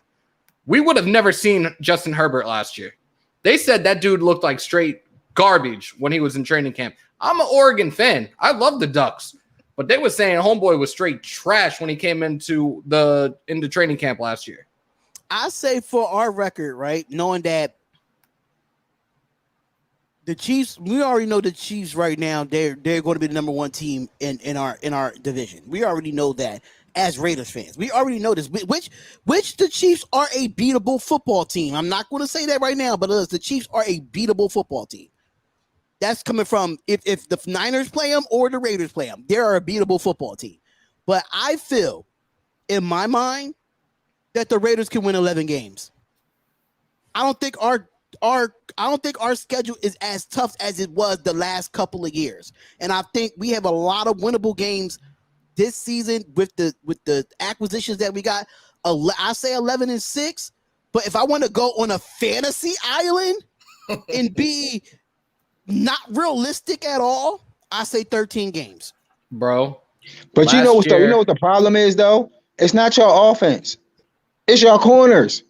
we would have never seen Justin Herbert last year. They said that dude looked like straight garbage when he was in training camp. I'm an Oregon fan. I love the Ducks. But they were saying homeboy was straight trash when he came into training camp last year. I say for our record, right, knowing that the Chiefs, we already know the Chiefs right now, they're going to be the number 1 team in our division. We already know that as Raiders fans. We already know this, which the Chiefs are a beatable football team. I'm not going to say that right now, but the Chiefs are a beatable football team. That's coming from if the Niners play them or the Raiders play them. They're a beatable football team. But I feel, in my mind, that the Raiders can win 11 games. I don't think our schedule is as tough as it was the last couple of years. And I think we have a lot of winnable games this season with the acquisitions that we got. I say 11-6. But if I want to go on a fantasy island and be not realistic at all, I say 13 games, bro. But you know what the problem is though? It's not your offense. It's your corners.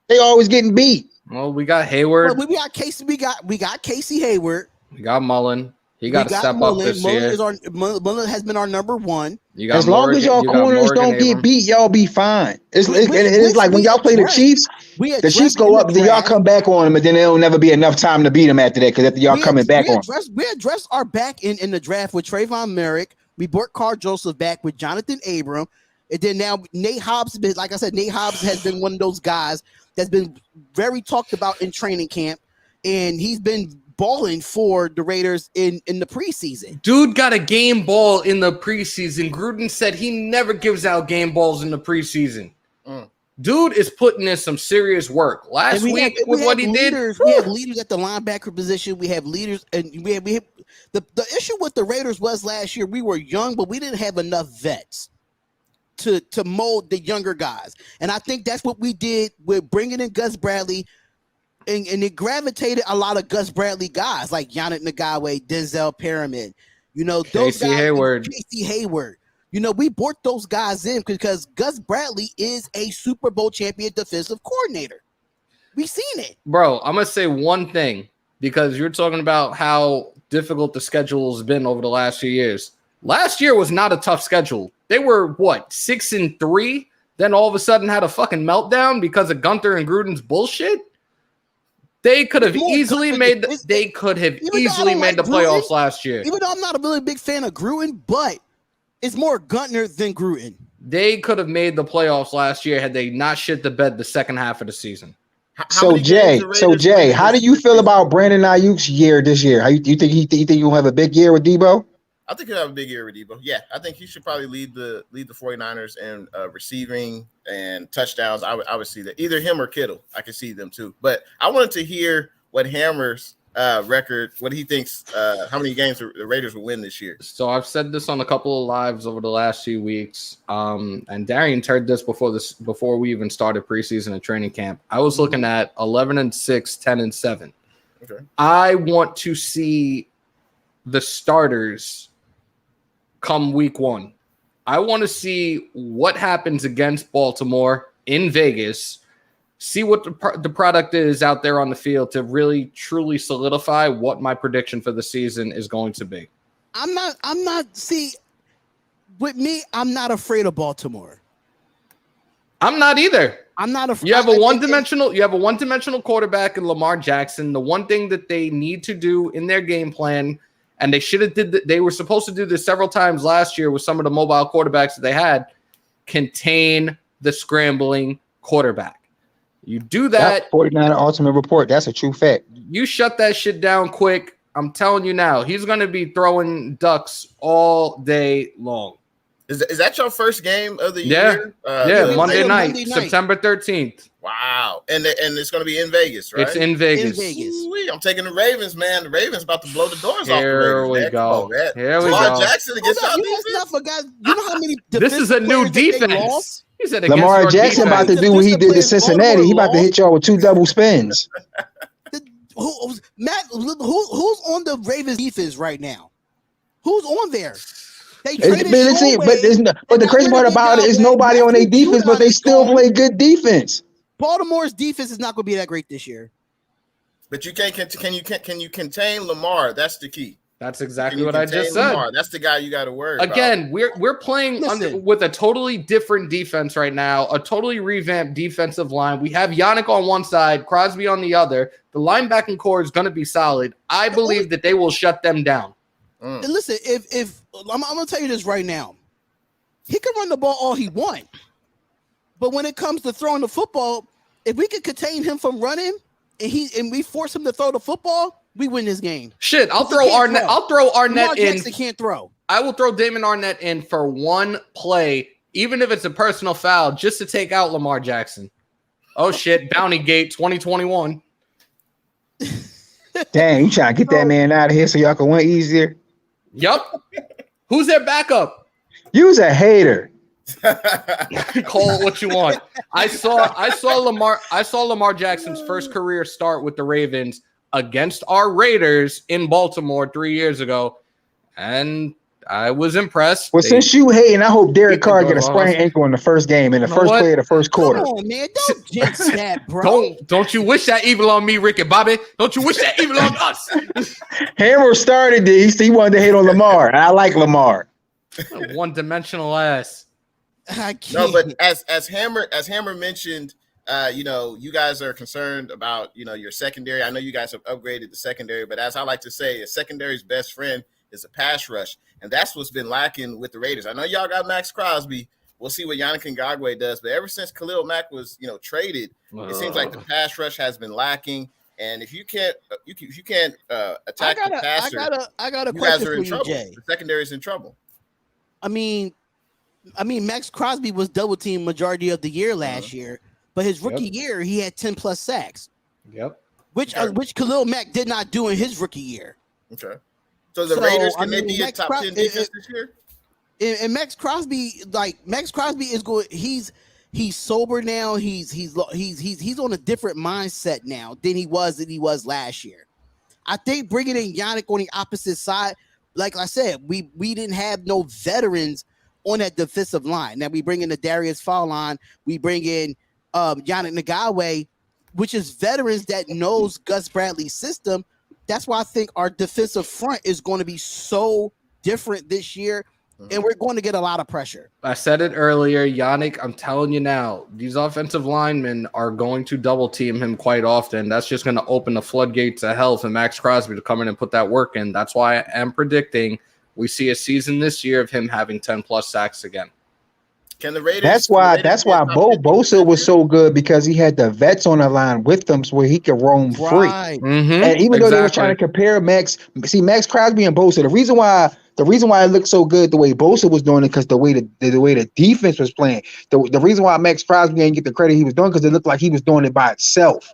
They always getting beat. Well, we got Hayward. Well, we got Casey. We got Casey Hayward. We got Mullen. He got to step up this year. Mullen has been our number 1. As long as y'all corners don't get beat, y'all be fine. It's like when y'all play the Chiefs, the Chiefs go up, then y'all come back on them, and then there'll never be enough time to beat them after that because after y'all coming back on. We addressed our back in the draft with Trayvon Merrick. We brought Carl Joseph back with Jonathan Abram. And then now Nate Hobbs, like I said, Nate Hobbs has been one of those guys that's been very talked about in training camp, and he's been balling for the Raiders in the preseason. Dude got a game ball in the preseason. Gruden said he never gives out game balls in the preseason. Dude is putting in some serious work. Last week with what he did. We have leaders at the linebacker position. We have leaders, and we have the issue with the Raiders was last year we were young, but we didn't have enough vets to mold the younger guys. And I think that's what we did with bringing in Gus Bradley. And it gravitated a lot of Gus Bradley guys like Yannick Ngakoue, Denzel Perryman, those Casey guys, Hayward. Casey Hayward. We brought those guys in because Gus Bradley is a Super Bowl champion defensive coordinator. We seen it. Bro, I'm going to say one thing because you're talking about how difficult the schedule has been over the last few years. Last year was not a tough schedule. They were, 6-3? Then all of a sudden had a fucking meltdown because of Gunther and Gruden's bullshit? They could have easily made the playoffs last year. Even though I'm not a really big fan of Gruden, but it's more Gunther than Gruden. They could have made the playoffs last year had they not shit the bed the second half of the season. So Jay, how do you feel about Brandon Ayuk's year this year? You think he'll have a big year with Debo? I think he'll have a big year with Debo. Yeah, I think he should probably lead the 49ers in receiving and touchdowns. I would see that. Either him or Kittle. I could see them too. But I wanted to hear what Hammer's record, what he thinks, how many games the Raiders will win this year. So I've said this on a couple of lives over the last few weeks. And Darian heard this before we even started preseason and training camp. I was looking at 11-6, 10-7. Okay. I want to see the starters come week 1. I want to see what happens against Baltimore in Vegas, see what the product is out there on the field to really truly solidify what my prediction for the season is going to be. I'm not afraid of Baltimore. I'm not either. I'm not a. You have a one-dimensional quarterback in Lamar Jackson. The one thing that they need to do in their game plan, and they were supposed to do this several times last year with some of the mobile quarterbacks that they had, contain the scrambling quarterback. You do that. 49er Ultimate Report. That's a true fact. You shut that shit down quick. I'm telling you now, he's going to be throwing ducks all day long. Is that your first game of the year? Monday night, September 13th. Wow. And it's going to be in Vegas, right? It's in Vegas. Sweet. I'm taking the Ravens, man. The Ravens about to blow the doors off the Here Ravens. we go. Here we go. Jackson against y'all defense. You know how many this is a new defense. He said Lamar Jackson about to do what he did to Cincinnati. He about to hit y'all with 2 double spins. Who's on the Ravens defense right now? Who's on there? They but the crazy part about it is nobody on their defense, but they still play good defense. Baltimore's defense is not going to be that great this year. But you can you contain Lamar? That's the key. That's exactly what I just said. Lamar? That's the guy you got to worry about. Again, we're playing with a totally different defense right now, a totally revamped defensive line. We have Yannick on one side, Crosby on the other. The linebacking core is going to be solid. I believe that they will shut them down. And listen, if I'm going to tell you this right now, he can run the ball all he wants, but when it comes to throwing the football, if we can contain him from running and we force him to throw the football, we win this game. Shit, I'll throw Arnett Lamar in. Jackson can't throw. I will throw Damon Arnett in for one play, even if it's a personal foul, just to take out Lamar Jackson. Oh shit, Bounty Gate 2021. Dang, you trying to get that man out of here so y'all can win easier? Yup. Who's their backup? You's a hater. Call it what you want. I saw Lamar Jackson's first career start with the Ravens against our Raiders in Baltimore 3 years ago, and I was impressed. Well, since you hating, I hope Derek Carr get a sprained ankle in the first game, in the first play of the first quarter. Come on, man. Don't jinx that, bro. Don't you wish that evil on me, Rick and Bobby? Don't you wish that evil on us? Hammer started this. He wanted to hate on Lamar, and I like Lamar. One-dimensional ass. I can't. No, but as Hammer mentioned, you guys are concerned about, your secondary. I know you guys have upgraded the secondary, but as I like to say, a secondary's best friend is a pass rush. And that's what's been lacking with the Raiders. I know y'all got Max Crosby. We'll see what Yannick Ngakoue does. But ever since Khalil Mack was, traded, it seems like the pass rush has been lacking. And if you can't attack the passer, I got a you question guys are in for trouble. you, Jay. The secondary is in trouble. I mean, Max Crosby was double teamed majority of the year last year, but his rookie year he had 10 plus sacks. Yep. Which Khalil Mack did not do in his rookie year. Okay. So the Raiders, can they be a top 10 defense this year? And Max Crosby is going. He's sober now. He's on a different mindset now than he was last year. I think bringing in Yannick on the opposite side, like I said, we didn't have no veterans on that defensive line. Now we bring in the Darius Fallon, we bring in Yannick Ngakoue, which is veterans that knows Gus Bradley's system. That's why I think our defensive front is going to be so different this year, and we're going to get a lot of pressure. I said it earlier, Yannick, I'm telling you now, these offensive linemen are going to double team him quite often. That's just going to open the floodgates of hell for Max Crosby to come in and put that work in. That's why I am predicting we see a season this year of him having 10 plus sacks again. Can the Raiders? That's why Bosa was so good, because he had the vets on the line with them, so where he could roam free. Mm-hmm. And even though they were trying to compare Max Crosby and Bosa, the reason why it looked so good the way Bosa was doing it, because the way the defense was playing. The reason why Max Crosby didn't get the credit he was doing, because it looked like he was doing it by itself.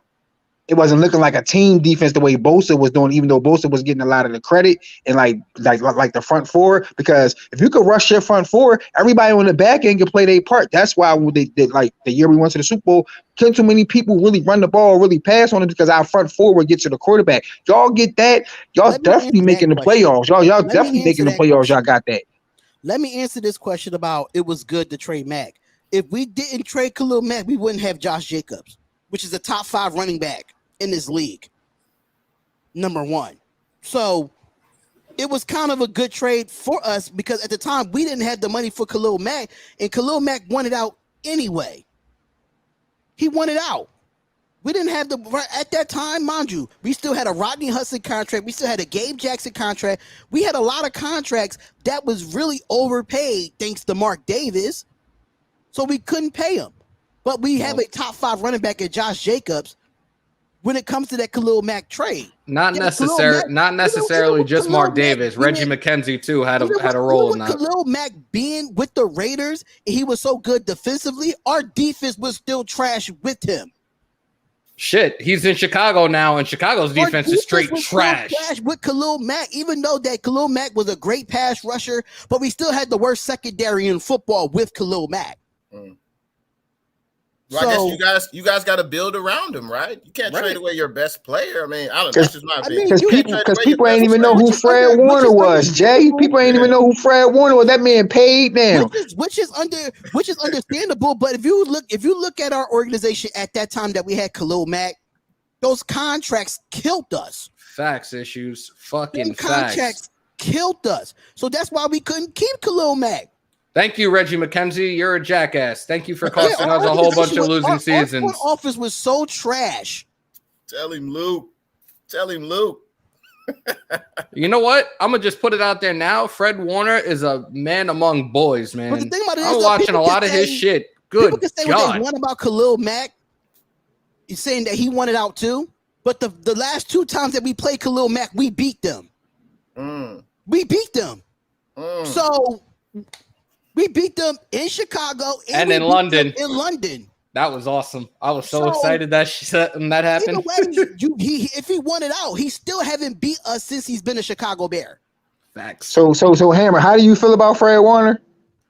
It wasn't looking like a team defense the way Bosa was doing, even though Bosa was getting a lot of the credit and like the front four. Because if you could rush your front four, everybody on the back end can play their part. That's why they did, like the year we went to the Super Bowl, couldn't too many people really run the ball, really pass on it, because our front four would get to the quarterback. Y'all get that? Y'all definitely making the playoffs. Y'all definitely making the playoffs. Y'all got that. Let me answer this question about it was good to trade Mack. If we didn't trade Khalil Mack, we wouldn't have Josh Jacobs, which is a top 5 running back in this league, number 1. So it was kind of a good trade for us, because at the time we didn't have the money for Khalil Mack, and Khalil Mack wanted out anyway. wanted out. We didn't have at that time, mind you, we still had a Rodney Hudson contract. We still had a Gabe Jackson contract. We had a lot of contracts that was really overpaid thanks to Mark Davis. So we couldn't pay him. But we have a top 5 running back at Josh Jacobs when it comes to that Khalil Mack trade. Not necessarily just Mark Davis. Reggie McKenzie too had a role in that. Khalil Mack being with the Raiders, and he was so good defensively, our defense was still trash with him. Shit, he's in Chicago now, and Chicago's defense is straight trash with Khalil Mack, even though that Khalil Mack was a great pass rusher, but we still had the worst secondary in football with Khalil Mack. Well, I guess you guys got to build around him, right? You can't trade away your best player. I mean, I don't know. That's just my opinion. Because people ain't even know who Fred Warner was, Jay. People ain't even know who Fred Warner was. That man paid now. Which is understandable. But if you look at our organization at that time that we had Khalil Mack, those contracts killed us. Facts issues. Fucking facts. Contracts killed us. So that's why we couldn't keep Khalil Mack. Thank you, Reggie McKenzie. You're a jackass. Thank you for costing us a whole bunch of losing seasons. Our office was so trash. Tell him, Luke. You know what? I'm going to just put it out there now. Fred Warner is a man among boys, man. But the thing about it is, I'm watching a lot of his shit. Good people can say God. What they want about Khalil Mack. He's saying that he wanted out too. But the last 2 times that we played Khalil Mack, we beat them. We beat them. So... we beat them in Chicago and in London. In London, that was awesome. I was so excited that happened. If he wanted out, he still haven't beat us since he's been a Chicago Bear. Facts. So Hammer, how do you feel about Fred Warner?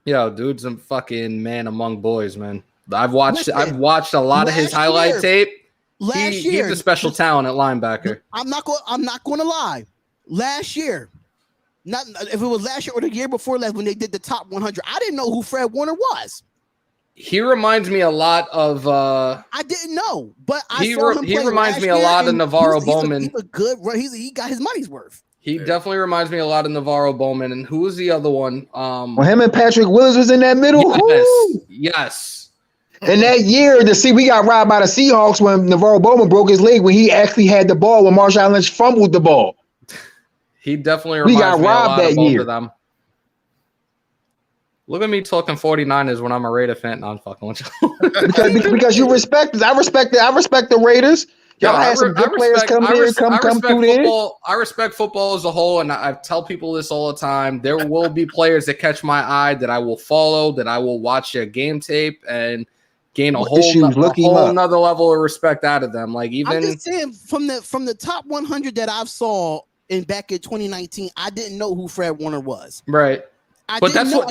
Yo, dude's a fucking man among boys, man. I've watched a lot of his highlight tape. He's a special talent at linebacker. I'm not going to lie. Last year. Not if it was last year or the year before last when they did the top 100. I didn't know who Fred Warner was. He reminds me a lot of. I didn't know, but he reminds me a lot of Navarro Bowman. He's a good. He got his money's worth. He definitely reminds me a lot of Navarro Bowman. And who was the other one? Well, him and Patrick Willis was in that middle. Yes. And that year, we got robbed by the Seahawks when Navarro Bowman broke his leg when he actually had the ball when Marshawn Lynch fumbled the ball. He definitely reminds me a lot of both of them. Look at me talking 49ers when I'm a Raider fan. No, I'm fucking with you. because you respect us. I respect the Raiders. Y'all had some good players come through there. I respect football as a whole, and I tell people this all the time. There will be players that catch my eye that I will follow, that I will watch their game tape and gain a whole another level of respect out of them. Like even I'm just saying from the top 100 that I've saw back in 2019, I didn't know who Fred Warner was. Right. But that's what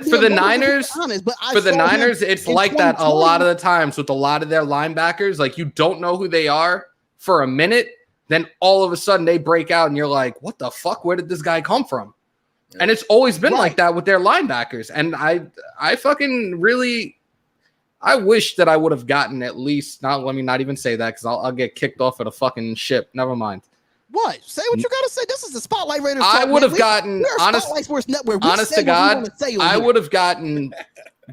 for the Niners. For the Niners, it's like that a lot of the times with a lot of their linebackers. Like you don't know who they are for a minute, then all of a sudden they break out, and you're like, "What the fuck? Where did this guy come from?" And it's always been like that with their linebackers. And I fucking really, I wish that I would have gotten at least. Let me not even say that because I'll get kicked off of the fucking ship. Never mind. What? Say what you gotta say. This is the Spotlight Raiders. I would have gotten Spotlight Sports Network. Honest to God, I would have gotten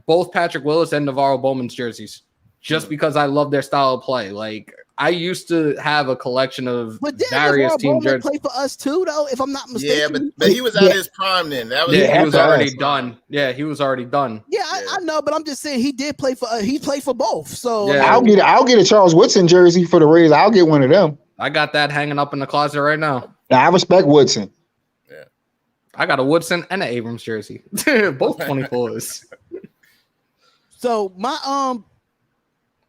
both Patrick Willis and Navarro Bowman's jerseys just because I love their style of play. Like I used to have a collection of various team jerseys. Play for us too, though, if I'm not mistaken. Yeah, but he was out of his prime then. That was he was already done. Yeah, he was already done. Yeah, I know, but I'm just saying he did play for. He played for both. So I'll get a Charles Woodson jersey for the Raiders. I'll get one of them. I got that hanging up in the closet right now. I respect Woodson. Yeah. I got a Woodson and an Abrams jersey. Both 24s. So my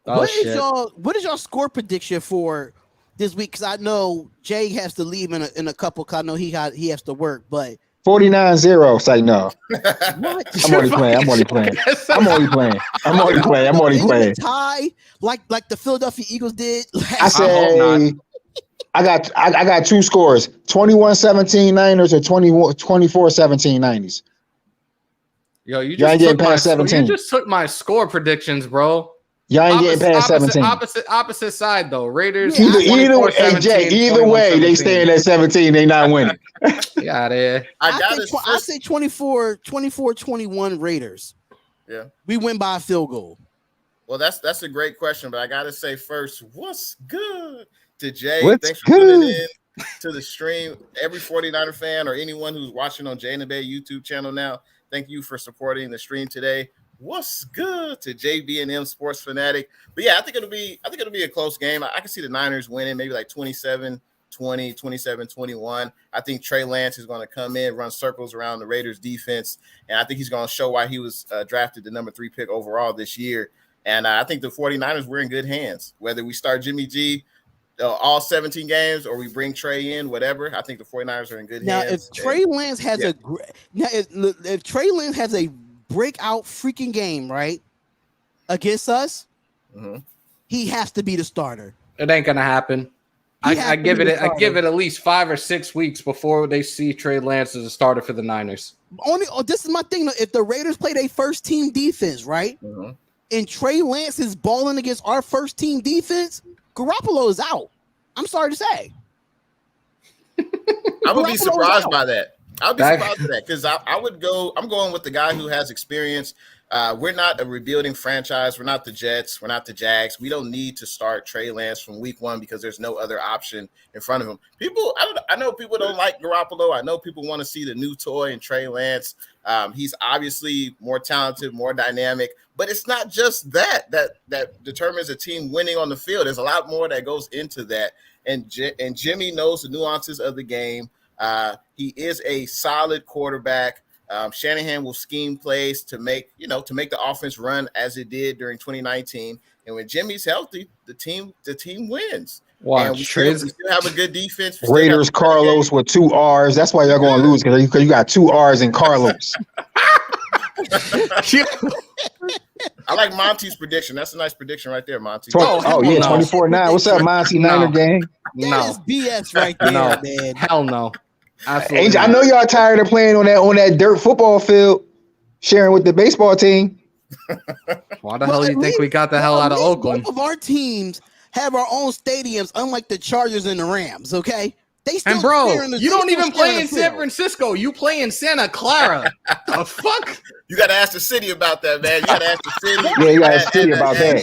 what is your score prediction for this week? Because I know Jay has to leave in a couple. Cause I know he has to work, but 49-0. It's like no. What? I'm only playing. Tie like the Philadelphia Eagles did. I say I got 2 scores: 21-17 Niners or 24-17 Niners. Yo, you just took my score predictions, bro. Y'all ain't getting past 17. Opposite side though. Raiders. Either way, they staying at 17. They not winning. Got it. I say 24-21 Raiders. Yeah. We win by a field goal. Well, that's a great question, but I gotta say first, what's good to Jay? What's Thanks for good? tuning in to the stream. Every 49er fan or anyone who's watching on Jay and the Bay YouTube channel now, thank you for supporting the stream today. What's good to JB&M Sports Fanatic? But yeah, I think it'll be a close game. I can see the Niners winning, maybe like 27-20, 27-21. I think Trey Lance is going to come in, run circles around the Raiders defense, and I think he's going to show why he was drafted the number 3 pick overall this year. And I think the 49ers, we're in good hands. Whether we start Jimmy G all 17 games or we bring Trey in, whatever, I think the 49ers are in good hands. Now, if Trey Lance has if Trey Lance has a breakout freaking game, right, against us, he has to be the starter. It ain't gonna happen. I give it at least 5 or 6 weeks before they see Trey Lance as a starter for the Niners. This is my thing though. If the Raiders play their first team defense, right, and Trey Lance is balling against our first team defense, Garoppolo is out. I'm sorry to say. I would be surprised by that. I'll be surprised by that because I'm going with the guy who has experience. We're not a rebuilding franchise. We're not the Jets. We're not the Jags. We don't need to start Trey Lance from week 1 because there's no other option in front of him. I know people don't like Garoppolo. I know people want to see the new toy in Trey Lance. He's obviously more talented, more dynamic, but it's not just that determines a team winning on the field. There's a lot more that goes into that. And Jimmy knows the nuances of the game. He is a solid quarterback. Shanahan will scheme plays to make the offense run as it did during 2019. And when Jimmy's healthy, the team wins. Watch, we still have a good defense. Raiders Carlos with 2 R's. That's why y'all going to lose because you got 2 R's in Carlos. I like Monty's prediction. That's a nice prediction right there, Monty. 24-9. What's up, Monty? Niner gang. That is BS right there, man. Hell no. Absolutely. Angel, I know y'all tired of playing on that dirt football field, sharing with the baseball team. Why the hell do you think we got the hell out of Oakland? Both of our teams have our own stadiums, unlike the Chargers and the Rams. Okay, they still and bro, you don't even play in San Francisco. You play in Santa Clara. The fuck? You got to ask the city about that, man. You got to ask the city. Yeah, you got to ask the city about that.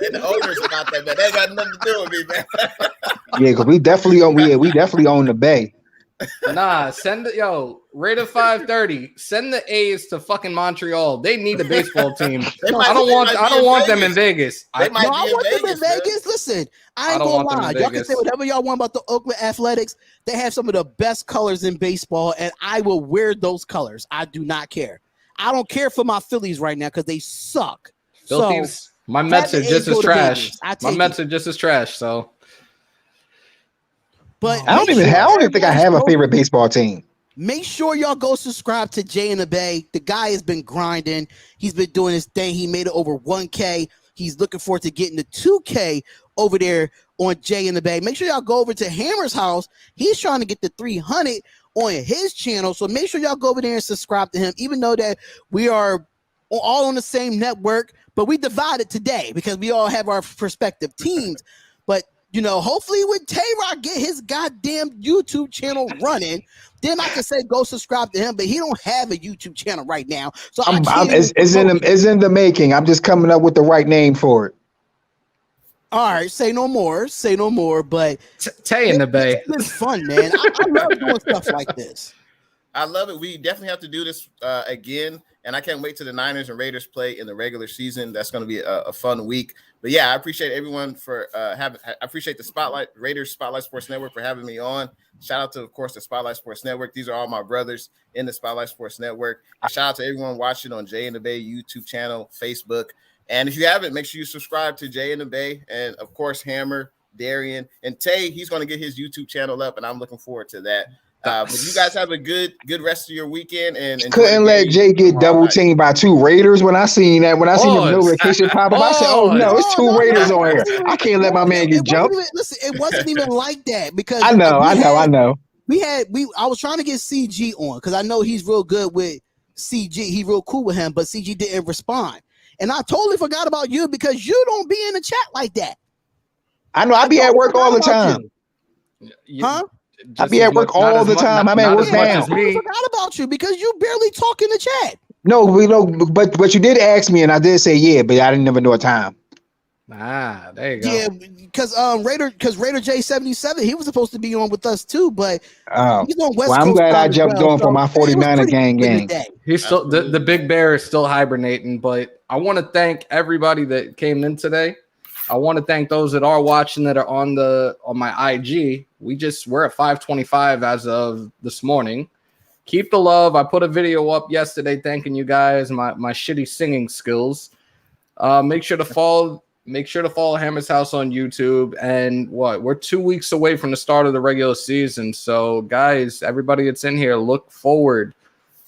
And the owners about that, man. They ain't got nothing to do with me, man. Yeah, because we definitely own the Bay. Nah, Raider 530. Send the A's to fucking Montreal. They need a baseball team. I don't want them in Vegas. I want them in Vegas. Listen, I ain't gonna lie. Y'all can say whatever y'all want about the Oakland Athletics. They have some of the best colors in baseball, and I will wear those colors. I do not care. I don't care for my Phillies right now because they suck. Phillies. My Mets are just as trash. My Mets are just as trash. So. But I don't even think I have a favorite baseball team. Make sure y'all go subscribe to Jay and the Bay. The guy has been grinding. He's been doing his thing. He made it over 1K. He's looking forward to getting the 2K over there on Jay and the Bay. Make sure y'all go over to Hammer's house. He's trying to get the 300 on his channel. So make sure y'all go over there and subscribe to him, even though that we are all on the same network, but we divided today because we all have our respective teams. But hopefully when Tay-Rock get his goddamn YouTube channel running, then I can say go subscribe to him. But he don't have a YouTube channel right now, so it's in the making. I'm just coming up with the right name for it. All right, say no more. But Tay in the Bay, it's fun, man. I love doing stuff like this. I love it. We definitely have to do this again, and I can't wait till the Niners and Raiders play in the regular season. That's going to be a fun week. But yeah, I appreciate everyone for I appreciate the Raiders Spotlight Sports Network for having me on. Shout out to, of course, the Spotlight Sports Network. These are all my brothers in the Spotlight Sports Network. And shout out to everyone watching on Jay and the Bay YouTube channel, Facebook. And if you haven't, make sure you subscribe to Jay and the Bay, and of course Hammer, Darian, and Tay. He's going to get his YouTube channel up, and I'm looking forward to that. But you guys have a good rest of your weekend. And couldn't let Jay get double teamed by 2 Raiders. When I seen the notification pop up, I said, "Oh no, it's 2 Raiders on here. I can't let my man get jumped." Listen, it wasn't even like that because I know. I was trying to get CG on because I know he's real good with CG. He's real cool with him, but CG didn't respond, and I totally forgot about you because you don't be in the chat like that. I know. I be at work all the time. Huh? I be at work all the time. I'm at work now. I forgot about you because you barely talk in the chat. No, we know, but you did ask me, and I did say yeah, but I didn't never know a time. There you go. Yeah, because Raider J77, he was supposed to be on with us too, but he's on West well, I'm Coast glad I time as jumped well, on for my 49er gang. He's still the big bear is still hibernating, but I want to thank everybody that came in today. I want to thank those that are watching that are on my IG. We're at 525 as of this morning. Keep the love. I put a video up yesterday thanking you guys, my shitty singing skills. Make sure to follow Hammer's House on YouTube. And we're 2 weeks away from the start of the regular season. So guys, everybody that's in here, look forward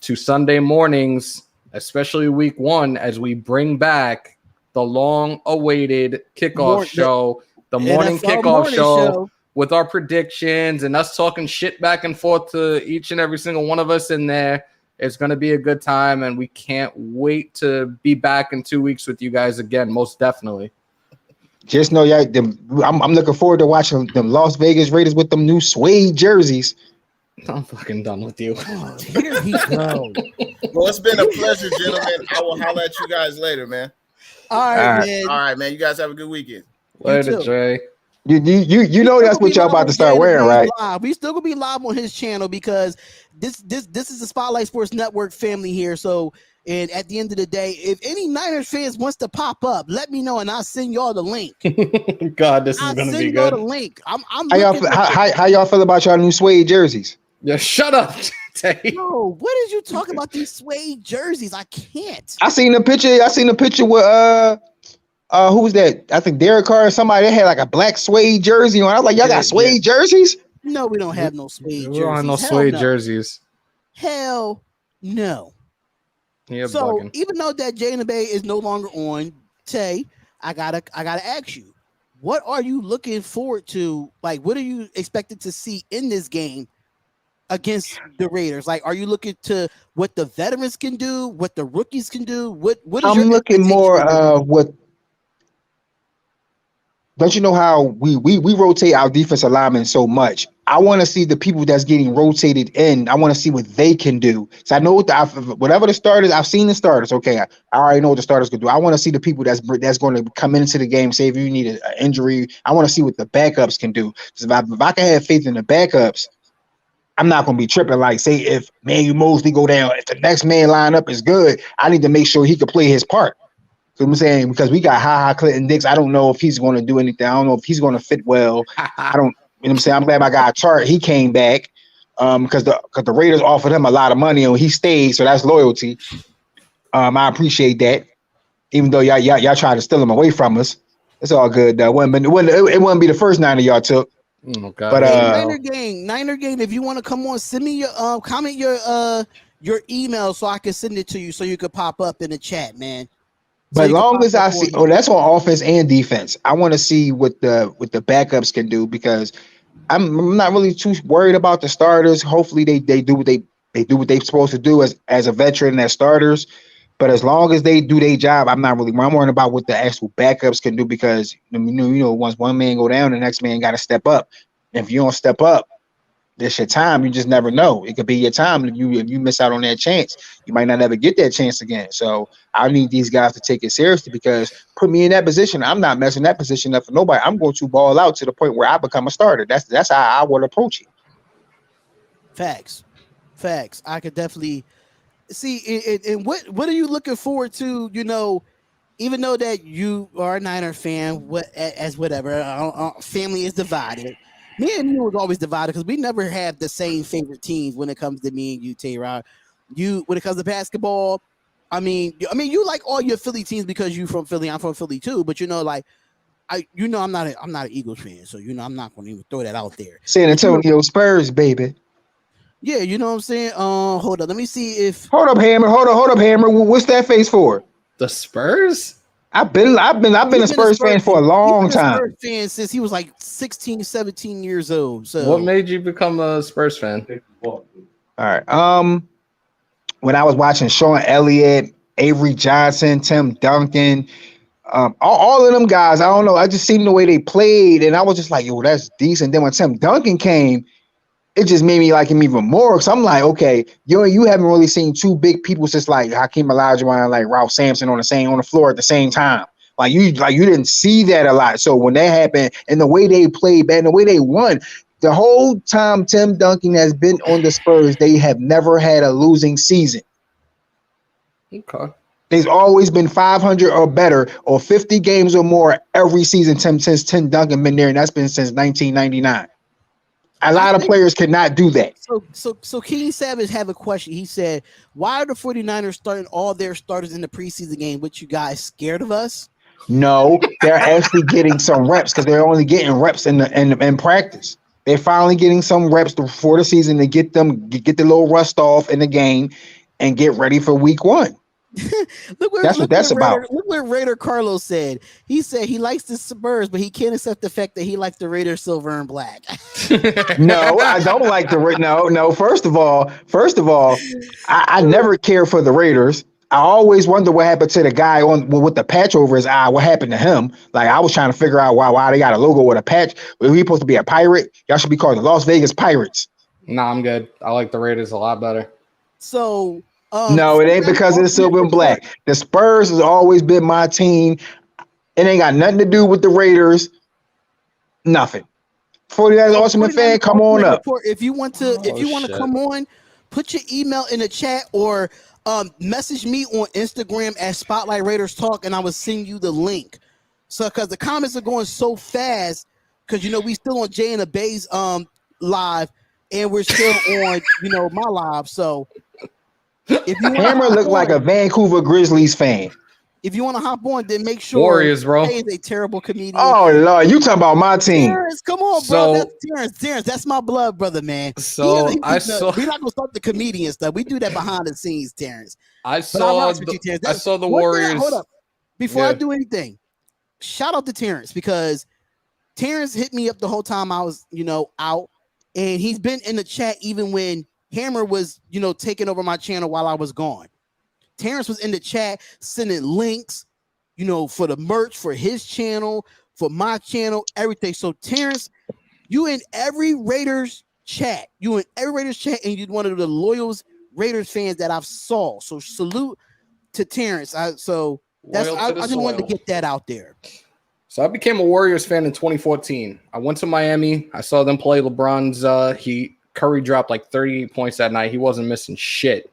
to Sunday mornings, especially week 1, as we bring back the long-awaited kickoff show, the morning kickoff show with our predictions and us talking shit back and forth to each and every single one of us in there. It's going to be a good time, and we can't wait to be back in 2 weeks with you guys again, most definitely. Just know, I'm looking forward to watching them Las Vegas Raiders with them new suede jerseys. I'm fucking done with you. Oh, here he goes. Well, it's been a pleasure, gentlemen. I will holler at you guys later, man. All right, man. All right, man. You guys have a good weekend. Later, Jay. You know that's what y'all about to start wearing, right? Live. We still gonna be live on his channel because this is the Spotlight Sports Network family here. So, and at the end of the day, if any Niners fans wants to pop up, let me know and I'll send y'all the link. God, this is gonna be good. The link. How y'all feel about y'all new suede jerseys? Yeah, shut up. No, what did you talk about these suede jerseys? I can't. I seen the picture with who was that? I think Derek Carr or somebody that had like a black suede jersey on. I was like, y'all got suede jerseys? No, we don't have no suede jerseys. We don't have no suede jerseys. Hell no. Yeah, so bugging. Even though that InTheBay is no longer on, Tay, I gotta ask you, what are you looking forward to? Like, what are you expected to see in this game against the Raiders? Like, are you looking to what the veterans can do, what the rookies can do? What is I'm looking more what. Don't you know how we rotate our defensive linemen so much? I want to see the people that's getting rotated in. I want to see what they can do. So I know whatever the starters. I've seen the starters. Okay, I already know what the starters can do. I want to see the people that's going to come into the game. Say if you need an injury, I want to see what the backups can do. Because if I can have faith in the backups, I'm not going to be tripping. Like, say if Manu Mosley go down, if the next man lineup is good, I need to make sure he can play his part. So I'm saying, because we got Clinton Dix, I don't know if he's going to do anything. I don't know if he's going to fit well. I don't. You know what I'm saying? I'm glad my guy Chart, he came back because the Raiders offered him a lot of money and he stayed, so that's loyalty. I appreciate that. Even though y'all tried to steal him away from us, it's all good. It wouldn't be the first Niner y'all took. Oh, God. But Niner gang. If you want to come on, send me your comment your email so I can send it to you so you could pop up in the chat, man. But long as I see, that's on offense and defense. I want to see what the backups can do because I'm not really too worried about the starters. Hopefully they do what they're supposed to do as a veteran as starters. But as long as they do their job, I'm worrying about what the actual backups can do because you know once one man go down, the next man got to step up. And if you don't step up, this your time. You just never know. It could be your time. If you miss out on that chance, you might not ever get that chance again. So I need these guys to take it seriously because put me in that position. I'm not messing that position up for nobody. I'm going to ball out to the point where I become a starter. That's how I would approach it. Facts. I could definitely see. And what are you looking forward to? You know, even though that you are a Niner fan, family is divided. Me and you was always divided because we never have the same favorite teams when it comes to me and you, Tay-Rod. When it comes to basketball, I mean, you like all your Philly teams because you from Philly. I'm from Philly too, but I'm not an Eagles fan, so I'm not going to even throw that out there. San Antonio Spurs, baby. Yeah, you know what I'm saying. Hold up, let me see if. Hold up, Hammer. What's that face for? The Spurs. I've been a Spurs fan for a long time. Spurs fan since he was like 16, 17 years old. So what made you become a Spurs fan? All right. When I was watching Sean Elliott, Avery Johnson, Tim Duncan, all of them guys, I don't know. I just seen the way they played, and I was just like, yo, that's decent. Then when Tim Duncan came, it just made me like him even more. So I'm like, okay, you haven't really seen two big people since like Hakeem Olajuwon and like Ralph Sampson on the floor at the same time. Like you didn't see that a lot. So when that happened, and the way they played and the way they won, the whole time Tim Duncan has been on the Spurs, they have never had a losing season. Okay. There's always been 500 or better, or 50 games or more every season since Tim Duncan been there, and that's been since 1999. A lot of players cannot do that. So King Savage have a question. He said, why are the 49ers starting all their starters in the preseason game? What, you guys scared of us? No, they're actually getting some reps because they're only getting reps in practice. They're finally getting some reps before the season to get the little rust off in the game and get ready for week 1. That's what that's about. Look what Raider Carlos said. He said he likes the Spurs, but he can't accept the fact that he likes the Raiders silver and black. No, I don't like the no. First of all, I never care for the Raiders. I always wonder what happened to the guy with the patch over his eye. What happened to him? Like, I was trying to figure out why they got a logo with a patch. Were we supposed to be a pirate? Y'all should be called the Las Vegas Pirates. Nah, I'm good. I like the Raiders a lot better. So no, it ain't because it's silver and black. The Spurs has always been my team. It ain't got nothing to do with the Raiders. Nothing. 49ers Ultimate fan, come on up. If you want to come on, put your email in the chat or message me on Instagram at Spotlight Raiders Talk, and I will send you the link. So, because the comments are going so fast, because we still on Jay and the Bay's live, and we're still on my live. So, if you Hammer look like a Vancouver Grizzlies fan. If you want to hop on, then make sure Warriors, bro. Jay is a terrible comedian. Oh Lord, you talking about my team? Terrence, come on, bro. That's Terrence. That's my blood brother, man. So we're not gonna start the comedian stuff. We do that behind the scenes, Terrence. I saw the Warriors. Hold up, before I do anything, shout out to Terrence, because Terrence hit me up the whole time I was out, and he's been in the chat even when Hammer was taking over my channel while I was gone. Terrence was in the chat sending links, for the merch, for his channel, for my channel, everything. So Terrence, you in every Raiders chat, and you're one of the loyal Raiders fans that I've saw. So salute to Terrence. I just wanted to get that out there. So I became a Warriors fan in 2014. I went to Miami. I saw them play LeBron's Heat. Curry dropped like 38 points that night. He wasn't missing shit.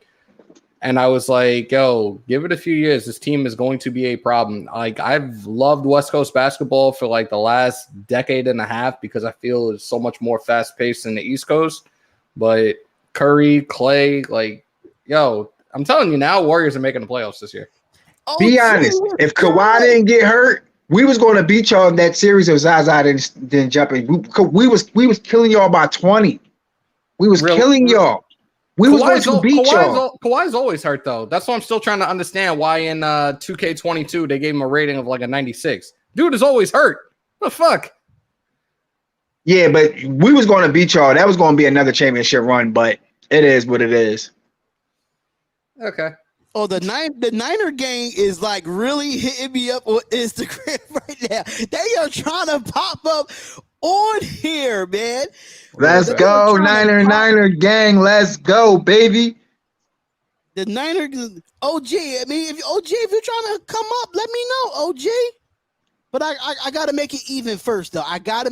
And I was like, yo, give it a few years. This team is going to be a problem. Like, I've loved West Coast basketball for like the last decade and a half because I feel it's so much more fast-paced than the East Coast. But Curry, Clay, like, yo, I'm telling you now, Warriors are making the playoffs this year. Be honest. If Kawhi didn't get hurt, we was going to beat y'all in that series if Zaza didn't jump in. We was killing y'all by 20. We was killing y'all. We was going to beat y'all. Kawhi's always hurt, though. That's why I'm still trying to understand why in 2K22 they gave him a rating of like a 96. Dude is always hurt. What the fuck? Yeah, but we was going to beat y'all. That was going to be another championship run, but it is what it is. Okay. Oh, the Niner gang is like really hitting me up on Instagram right now. They are trying to pop up on here, man. Let's go, Niner gang. Let's go, baby. The Niner OG. I mean, if you're trying to come up, let me know, OG. But I gotta make it even first, though. I gotta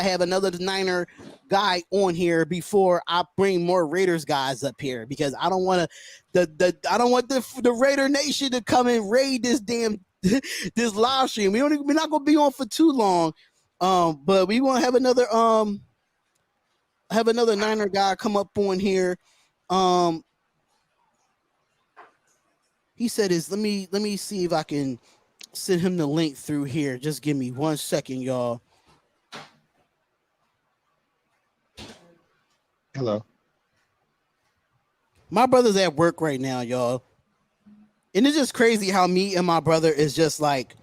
have another Niner guy on here before I bring more Raiders guys up here, because I don't want the Raider Nation to come and raid this damn this live stream. We're not gonna be on for too long. But we want to have another Niner guy come up on here. He said let me see if I can send him the link through here. Just give me 1 second, y'all. Hello. My brother's at work right now, y'all. And it's just crazy how me and my brother is just like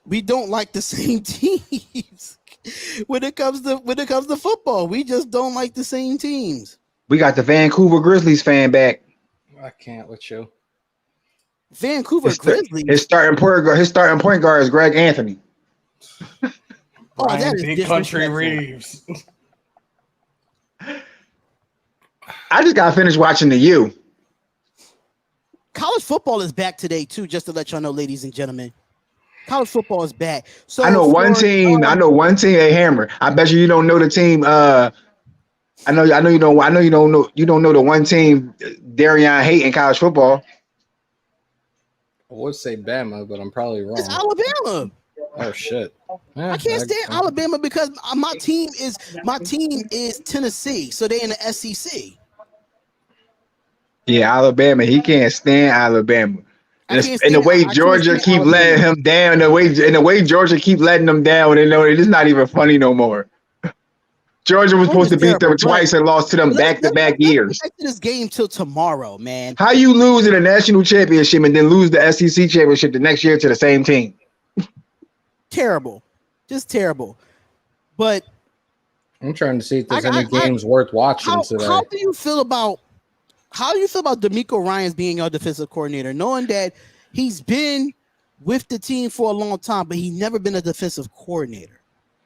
we don't like the same teams when it comes to football. We just don't like the same teams. We got the Vancouver Grizzlies fan back. I can't with you. Vancouver Grizzlies. His starting point guard is Greg Anthony. That is Big Country Reeves. I just got finished watching the U. college football is back today too. Just to let y'all know, ladies and gentlemen, college football is back. So I know one team. Hey, Hammer. I bet you don't know the team. I know you don't know the one team. Darian hate in college football. I would say Bama, but I'm probably wrong. It's Alabama. Oh shit! Yeah, I can't stand Alabama because my team is Tennessee, so they in the SEC. Yeah, Alabama. He can't stand Alabama. And the way Georgia keep letting him down, the way Georgia keep letting them down, they know it's not even funny no more. Georgia was supposed to beat them twice and lost to them back-to-back years. Let's this game till tomorrow, man. How you lose in a national championship and then lose the SEC championship the next year to the same team? Terrible, just terrible. But I'm trying to see if there's any games worth watching today. How do you feel about DeMeco Ryans being your defensive coordinator, knowing that he's been with the team for a long time, but he's never been a defensive coordinator?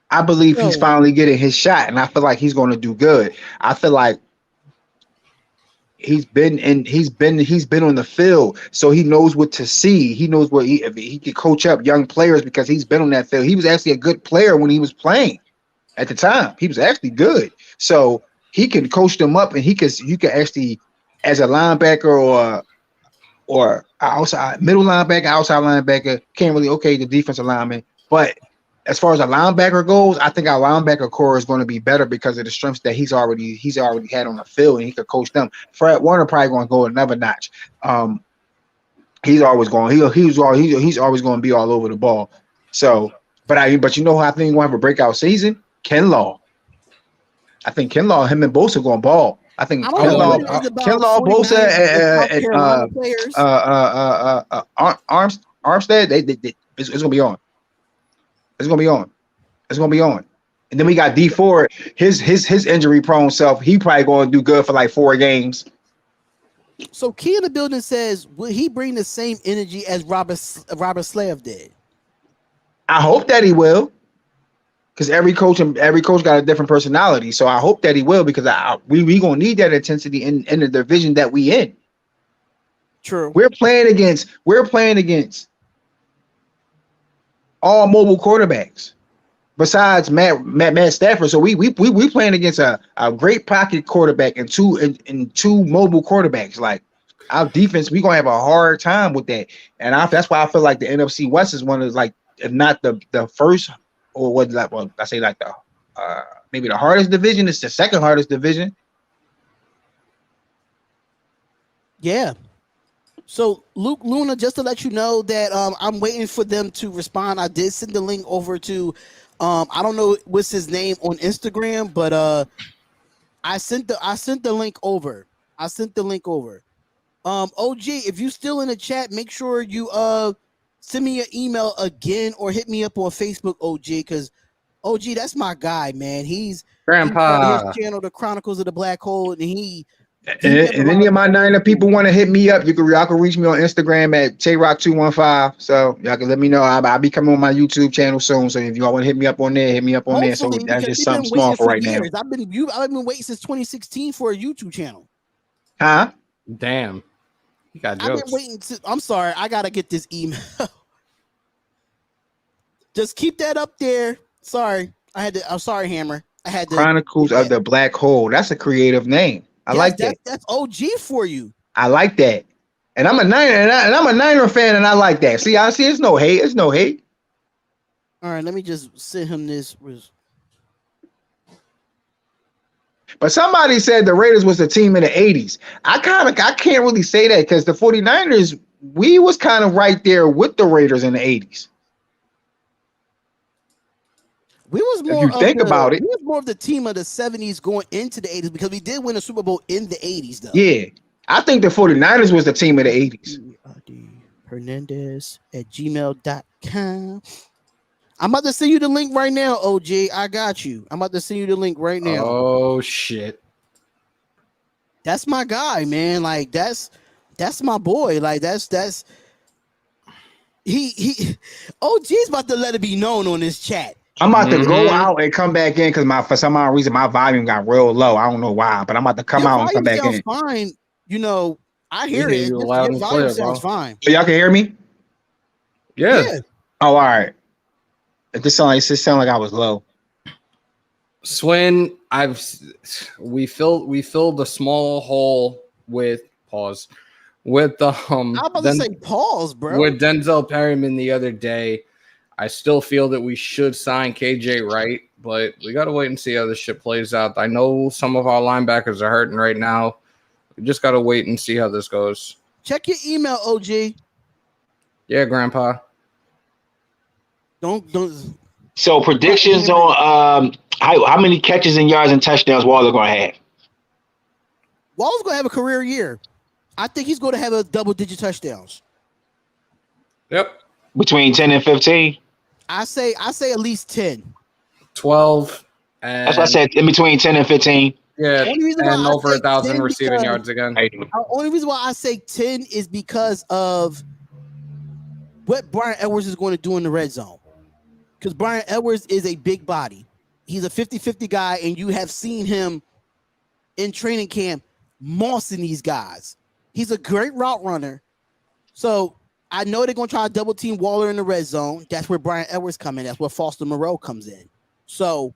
I believe he's finally getting his shot, and I feel like he's going to do good. I feel like he's been on the field, so he knows what to see. He knows what he can coach up young players because he's been on that field. He was actually a good player when he was playing at the time. He was actually good, so he can coach them up, and you can actually, as a linebacker or outside middle linebacker, outside linebacker, can't really the defensive lineman, but as far as a linebacker goes, I think our linebacker core is going to be better because of the strengths that he's already had on the field, and he could coach them. Fred Warner probably going to go another notch. He's always going to be all over the ball. So, but you know who I think he's going to have a breakout season? Kinlaw. I think Kinlaw, him and Bosa going to ball. I think Kinlaw, Bosa, and Armstead, it's going to be on. It's gonna be on. And then we got D Ford, his injury prone self. He probably gonna do good for like 4 games. So Key in the building says, will he bring the same energy as Robert Slave did? I hope that he will, because every coach got a different personality. So I hope that he will, because we gonna need that intensity in the division that we in. True. We're playing against all mobile quarterbacks besides Matt Stafford. So we playing against a great pocket quarterback and two mobile quarterbacks. Like, our defense, we're gonna have a hard time with that. And that's why I feel like the NFC West is one of, like, if not the first, or what, like, well, I say like the maybe the hardest division. It's the second hardest division. Yeah. So, Luke Luna, just to let you know that I'm waiting for them to respond. I did send the link over to, I don't know what's his name on Instagram, but I sent the link over. OG, if you still in the chat, make sure you send me an email again or hit me up on Facebook, OG, because OG, that's my guy, man. He's Grandpa. His channel, The Chronicles of the Black Hole, and and any of my Niner people want to hit me up, y'all can reach me on Instagram at TayRock215. So y'all can let me know. I'll be coming on my YouTube channel soon. So if y'all want to hit me up on there, hit me up on there. So that's just something small for right now. I've been waiting since 2016 for a YouTube channel. Huh? Damn. You got jokes. I've been waiting I'm sorry, I gotta get this email. Just keep that up there. Sorry. I'm sorry, Hammer. I had to Chronicles of the Black Hole. That's a creative name. I like that. That's OG for you. I like that. And I'm a Niner, and I'm a Niner fan, and I like that. See, it's no hate. It's no hate. All right, let me just send him this. But somebody said the Raiders was the team in the 80s. I can't really say that, because the 49ers, we was kind of right there with the Raiders in the 80s. We was more. If you think about it, we was more of the team of the 70s going into the 80s, because we did win a Super Bowl in the 80s, though. Yeah, I think the 49ers was the team of the 80s. Hernandez@gmail.com. I'm about to send you the link right now, OG. I got you. I'm about to send you the link right now. Oh shit. That's my guy, man. Like, that's my boy. Like, that's he OG's about to let it be known on this chat. I'm about to go out and come back in, because for some odd reason my volume got real low. I don't know why, but I'm about to come out and come back in. Fine, you know, I hear it. You loud and clear, sounds bro. fine. Y'all can hear me? Yeah. Oh, all right. It sound like I was low. Swin, we filled a small hole with the I'm about to say pause, bro. With Denzel Perryman the other day. I still feel that we should sign KJ Wright, but we got to wait and see how this shit plays out. I know some of our linebackers are hurting right now. We just got to wait and see how this goes. Check your email, OG. Yeah, Grandpa. Don't. So predictions on how many catches and yards and touchdowns Waller going to have? Waller's going to have a career year. I think he's going to have a double-digit touchdowns. Yep. Between 10 and 15? I say at least 10. 12. And that's what I said, in between 10 and 15. Yeah, and over 1,000 receiving yards again. The only reason why I say 10 is because of what Brian Edwards is going to do in the red zone. Because Brian Edwards is a big body. He's a 50-50 guy, and you have seen him in training camp mossing these guys. He's a great route runner. So I know they're going to try to double team Waller in the red zone. That's where Brian Edwards comes in. That's where Foster Moreau comes in. So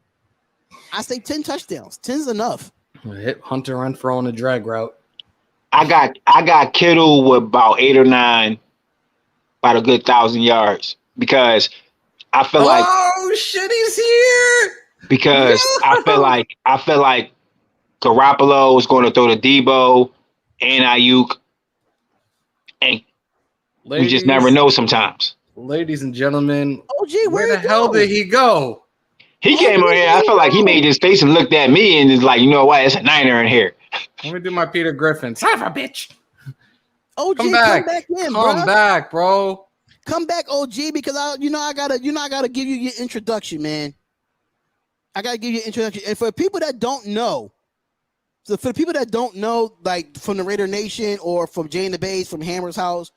I say 10 touchdowns. 10's enough. Hit Hunter Renfrow on the drag route. I got Kittle with about 8 or 9, about a good 1,000 yards, because I feel like shit, he's here. Because I feel like Garoppolo is going to throw to Debo and Ayuk, and we just never know sometimes. Ladies and gentlemen, OG, where the hell did he go? He came over here. I feel like he made his face and looked at me and is like, you know what? It's a Niner in here. Let me do my Peter Griffin. Son of a bitch. OG, come back in, come back, bro. Come back, OG, because I gotta give you your introduction, man. I gotta give you an introduction. And for people that don't know, like from the Raider Nation or from Jay and the Bays, from Hammer's house,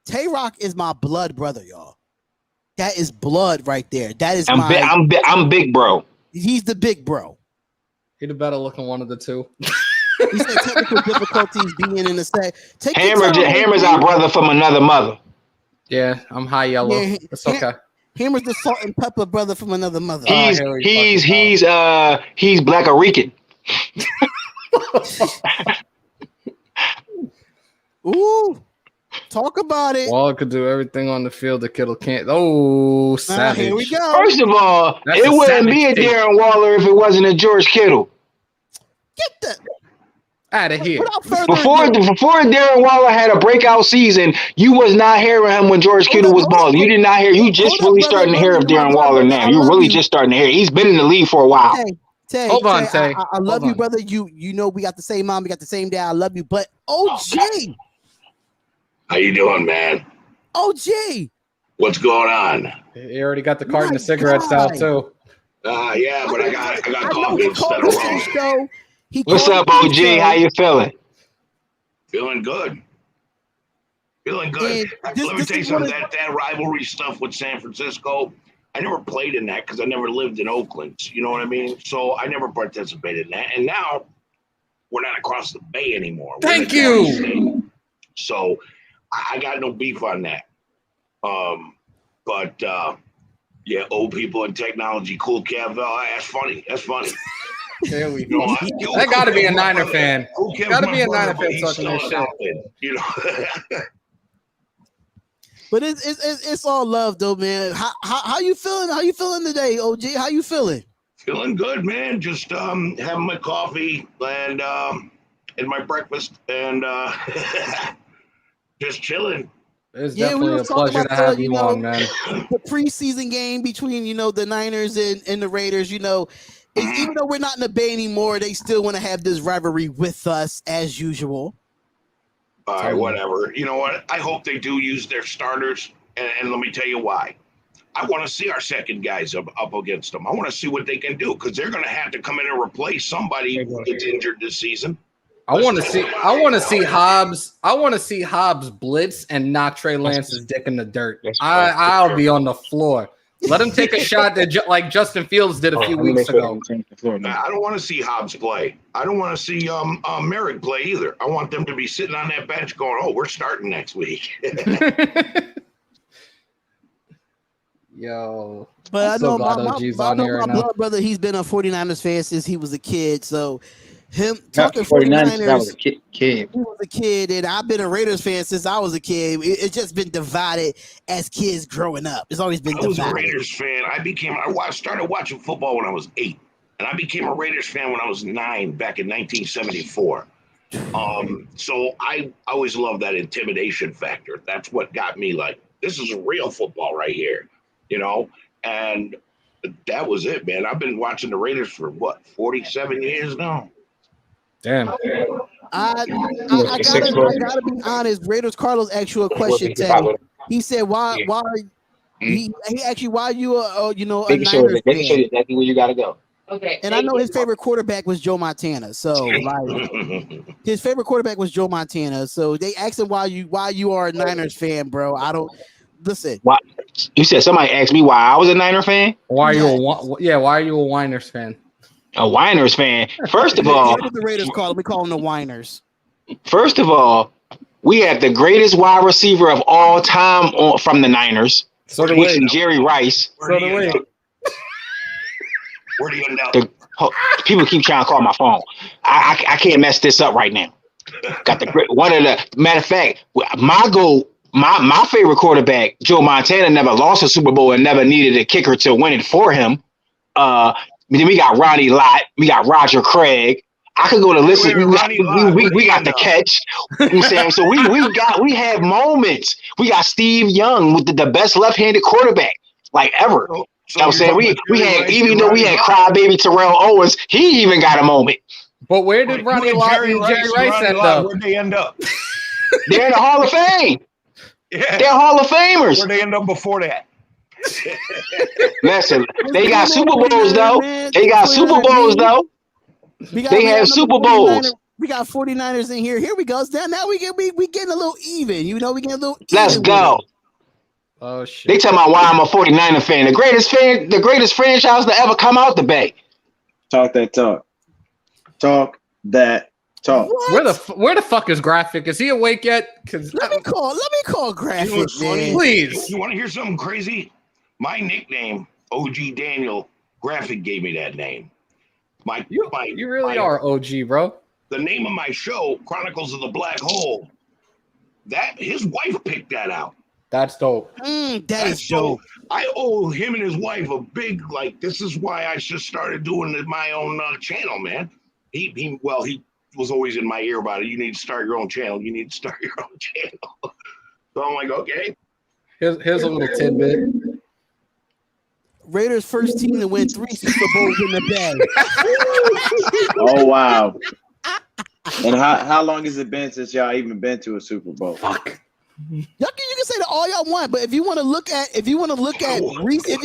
Tay-Rock is my blood brother, y'all. That is blood right there. That is I'm big bro. He's the big bro. He the better looking one of the two. He said technical difficulties being in the set. Hammer's our brother from another mother. Yeah, I'm high yellow. Yeah, it's okay. Hammer's the salt and pepper brother from another mother. He's Black Arican. Ooh, talk about it. Waller could do everything on the field that Kittle can't. Oh, savage. Here we go. First of all, it wouldn't be a Darren Waller if it wasn't a George Kittle. Get the out of here. Before Darren Waller had a breakout season, you was not hearing him when George Kittle was balling. You did not hear. You just really starting to hear of Darren Waller now. You're really just starting to hear. He's been in the league for a while. Tay, hold on, Tay. I love you, brother. You know we got the same mom, we got the same dad. I love you, but OG. How you doing, man? OG. What's going on? He already got the carton of cigarettes out too. Yeah, but I got coffee instead of rum. What's up, OG? How you feeling? Feeling good. Let me tell you something. That rivalry stuff with San Francisco, I never played in that because I never lived in Oakland. You know what I mean? So I never participated in that. And now we're not across the bay anymore. Thank you. So I got no beef on that. But yeah, old people and technology, cool Kev. That's funny. There we go. That got to be a Niner fan. Got to be a Niner fan talking this shit. You know. But it's all love though, man. How you feeling? How you feeling today, OG? How you feeling? Feeling good, man. Just having my coffee and my breakfast and just chilling. It's definitely a pleasure to have you on, man. The preseason game between the Niners and the Raiders, even though we're not in the Bay anymore, they still want to have this rivalry with us as usual. All right, whatever. You know what? I hope they do use their starters, and let me tell you why. I want to see our second guys up against them. I want to see what they can do because they're going to have to come in and replace somebody who gets injured this season. I want to see Hobbs. I want to see Hobbs blitz and knock Trey Lance's dick in the dirt. I'll be on the floor. Let him take a shot that like Justin Fields did a few weeks ago. I don't want to see Hobbs play. I don't want to see Merrick play either. I want them to be sitting on that bench going, "Oh, we're starting next week." Yo, but I know my blood brother. He's been a 49ers fan since he was a kid. So him talking 49ers, I was a kid. He was a kid, and I've been a Raiders fan since I was a kid. It's just been divided as kids growing up. It's always been divided. I was a Raiders fan. I started watching football when I was 8, and I became a Raiders fan when I was 9 back in 1974. So I always loved that intimidation factor. That's what got me like, this is real football right here, you know? And that was it, man. I've been watching the Raiders for 47 years now. Damn. I gotta be honest. Raiders Carlos asked you a question, Ted. He said, "Why? He actually why you a Niners fan?" Making sure exactly where you gotta go. Okay. And I know his favorite quarterback was Joe Montana. So his favorite quarterback was Joe Montana. So they asked him why you are a Niners fan, bro. I don't listen. Why? You said somebody asked me why I was a Niner fan. Why are you a Winers fan? A Winers fan. First of all, the Raiders we call them the Winers. First of all, we had the greatest wide receiver of all time from the Niners. So do we. Jerry Rice. So do we. Where do you end up? People keep trying to call my phone. I can't mess this up right now. Got the matter of fact, my favorite quarterback, Joe Montana, never lost a Super Bowl and never needed a kicker to win it for him. Then we got Ronnie Lott, we got Roger Craig. I could go to listen. We got the catch. You know what I'm saying? So we have moments. We got Steve Young with the best left-handed quarterback like ever. So you know what I'm saying? We had, even though we had crybaby Terrell Owens, he even got a moment. But where did Ronnie Lott and Jerry Rice end up? Where'd they end up? They're in the Hall of Fame. Yeah. They're Hall of Famers. Where'd they end up before that? Listen, they got Super Bowls though. They got Super Bowls though. They have Super Bowls. We got 49ers in here. Here we go. Now we getting a little even. You know, we getting a little even. Let's go. Oh shit. They talking about why I'm a 49er fan. The greatest franchise to ever come out the Bay. Talk that talk. Talk that talk. What? Where the fuck is Graphic? Is he awake yet? Let me call Graphic. Please. You want to hear something crazy? My nickname, OG Daniel, Graphic gave me that name. You really are OG, bro. The name of my show, Chronicles of the Black Hole, that his wife picked that out. That's dope. That is dope. I owe him and his wife a big, this is why I just started doing my own channel, man. He was always in my ear about it. You need to start your own channel. You need to start your own channel. So I'm like, okay. Here's a little tidbit. Raiders first team to win 3 Super Bowls in the bag. Oh wow! And how long has it been since y'all even been to a Super Bowl? Fuck. You can say that all y'all want, but if you want to look at recent,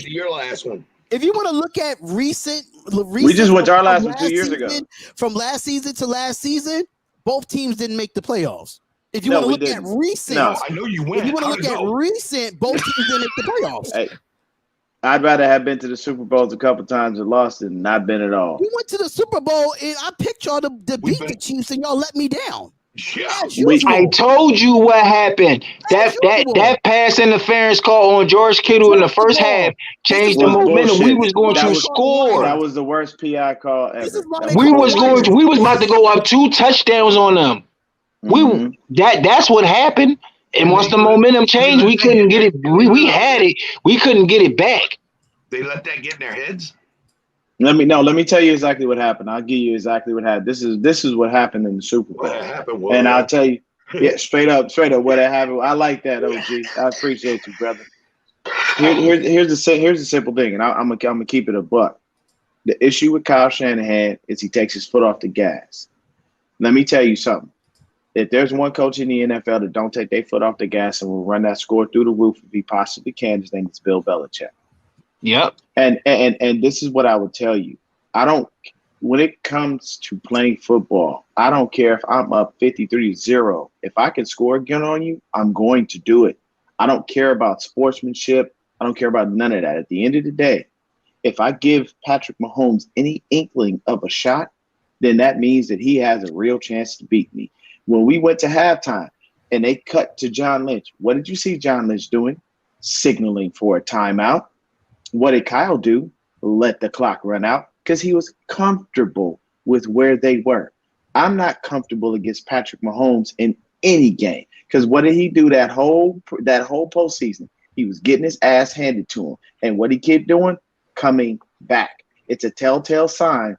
your last one. If you want to look at recent, we just went to our last one 2 years ago. From last season to last season, both teams didn't make the playoffs. If you want to look at recent, I know you win. If you want to look at recent, both teams didn't make the playoffs. Hey, I'd rather have been to the Super Bowls a couple times and lost it than not been at all. We went to the Super Bowl and I picked y'all to beat the Chiefs and y'all let me down. Yeah. I told you what happened. That pass interference call on George Kittle in the first half changed the momentum. We was going to score. That was the worst PI call ever. We was about to go up 2 touchdowns on them. That's what happened. And once the momentum changed, we couldn't get it. We had it. We couldn't get it back. They let that get in their heads. Let me tell you exactly what happened. I'll give you exactly what happened. This is what happened in the Super Bowl. And I'll tell you, straight up what happened. I like that, OG. I appreciate you, brother. Here's the simple thing, and I'm gonna keep it a buck. The issue with Kyle Shanahan is he takes his foot off the gas. Let me tell you something. If there's one coach in the NFL that don't take their foot off the gas and will run that score through the roof if he possibly can, his name is Bill Belichick. Yep. And this is what I would tell you. When it comes to playing football, I don't care if I'm up 53-0. If I can score again on you, I'm going to do it. I don't care about sportsmanship. I don't care about none of that. At the end of the day, if I give Patrick Mahomes any inkling of a shot, then that means that he has a real chance to beat me. When we went to halftime and they cut to John Lynch, what did you see John Lynch doing? Signaling for a timeout. What did Kyle do? Let the clock run out because he was comfortable with where they were. I'm not comfortable against Patrick Mahomes in any game because what did he do that whole postseason? He was getting his ass handed to him. And what he kept doing? Coming back. It's a telltale sign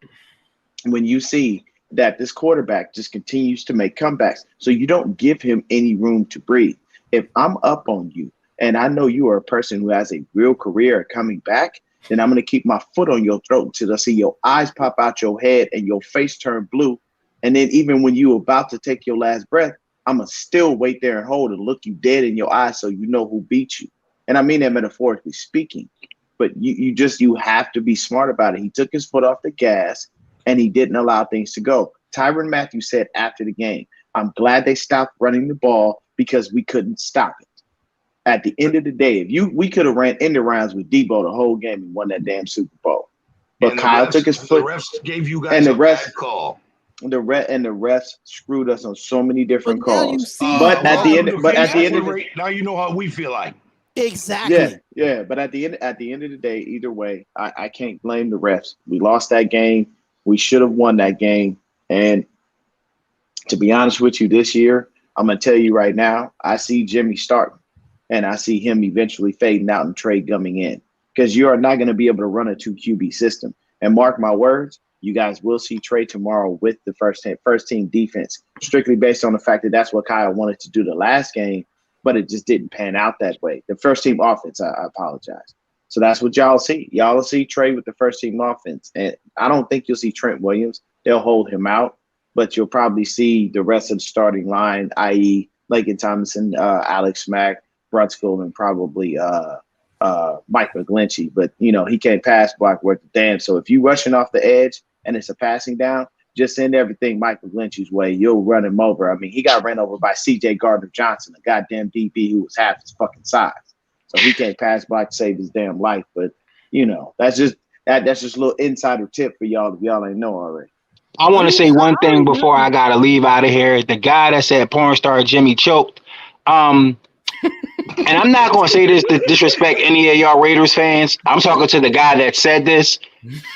when you see that this quarterback just continues to make comebacks. So you don't give him any room to breathe. If I'm up on you and I know you are a person who has a real career coming back, then I'm going to keep my foot on your throat until I see your eyes pop out your head and your face turn blue. And then even when you're about to take your last breath, I'm going to still wait there and hold and look you dead in your eyes so you know who beat you. And I mean that metaphorically speaking. But you have to be smart about it. He took his foot off the gas and he didn't allow things to go. Tyrann Mathieu said after the game, I'm glad they stopped running the ball because we couldn't stop it. At the end of the day, we could have ran end rounds with Debo the whole game and won that damn Super Bowl. But Kyle took his foot. The refs gave you guys a bad call. The refs screwed us on so many different calls. But at the end, now you know how we feel like. Exactly. Yeah. But at the end of the day, either way, I can't blame the refs. We lost that game. We should have won that game. And to be honest with you, this year, I'm gonna tell you right now, I see Jimmy starting, and I see him eventually fading out and Trey coming in because you are not going to be able to run a 2 QB system. And mark my words, you guys will see Trey tomorrow with the first team defense, strictly based on the fact that that's what Kyle wanted to do the last game, but it just didn't pan out that way. The first team offense, I apologize. So that's what y'all see. Y'all will see Trey with the first team offense. And I don't think you'll see Trent Williams. They'll hold him out, but you'll probably see the rest of the starting line, i.e. Laken Tomlinson, Alex Mack, Brunskill, and probably Mike McGlinchey. But, he can't pass block worth a damn. So if you rushing off the edge and it's a passing down, just send everything Mike McGlinchey's way. You'll run him over. I mean, he got ran over by C.J. Gardner-Johnson, a goddamn DB who was half his fucking size. So he can't pass block to save his damn life. But, that's just a little insider tip for y'all if y'all ain't know already. I want to say one thing before I got to leave out of here. The guy that said porn star Jimmy choked. And I'm not going to say this to disrespect any of y'all Raiders fans. I'm talking to the guy that said this.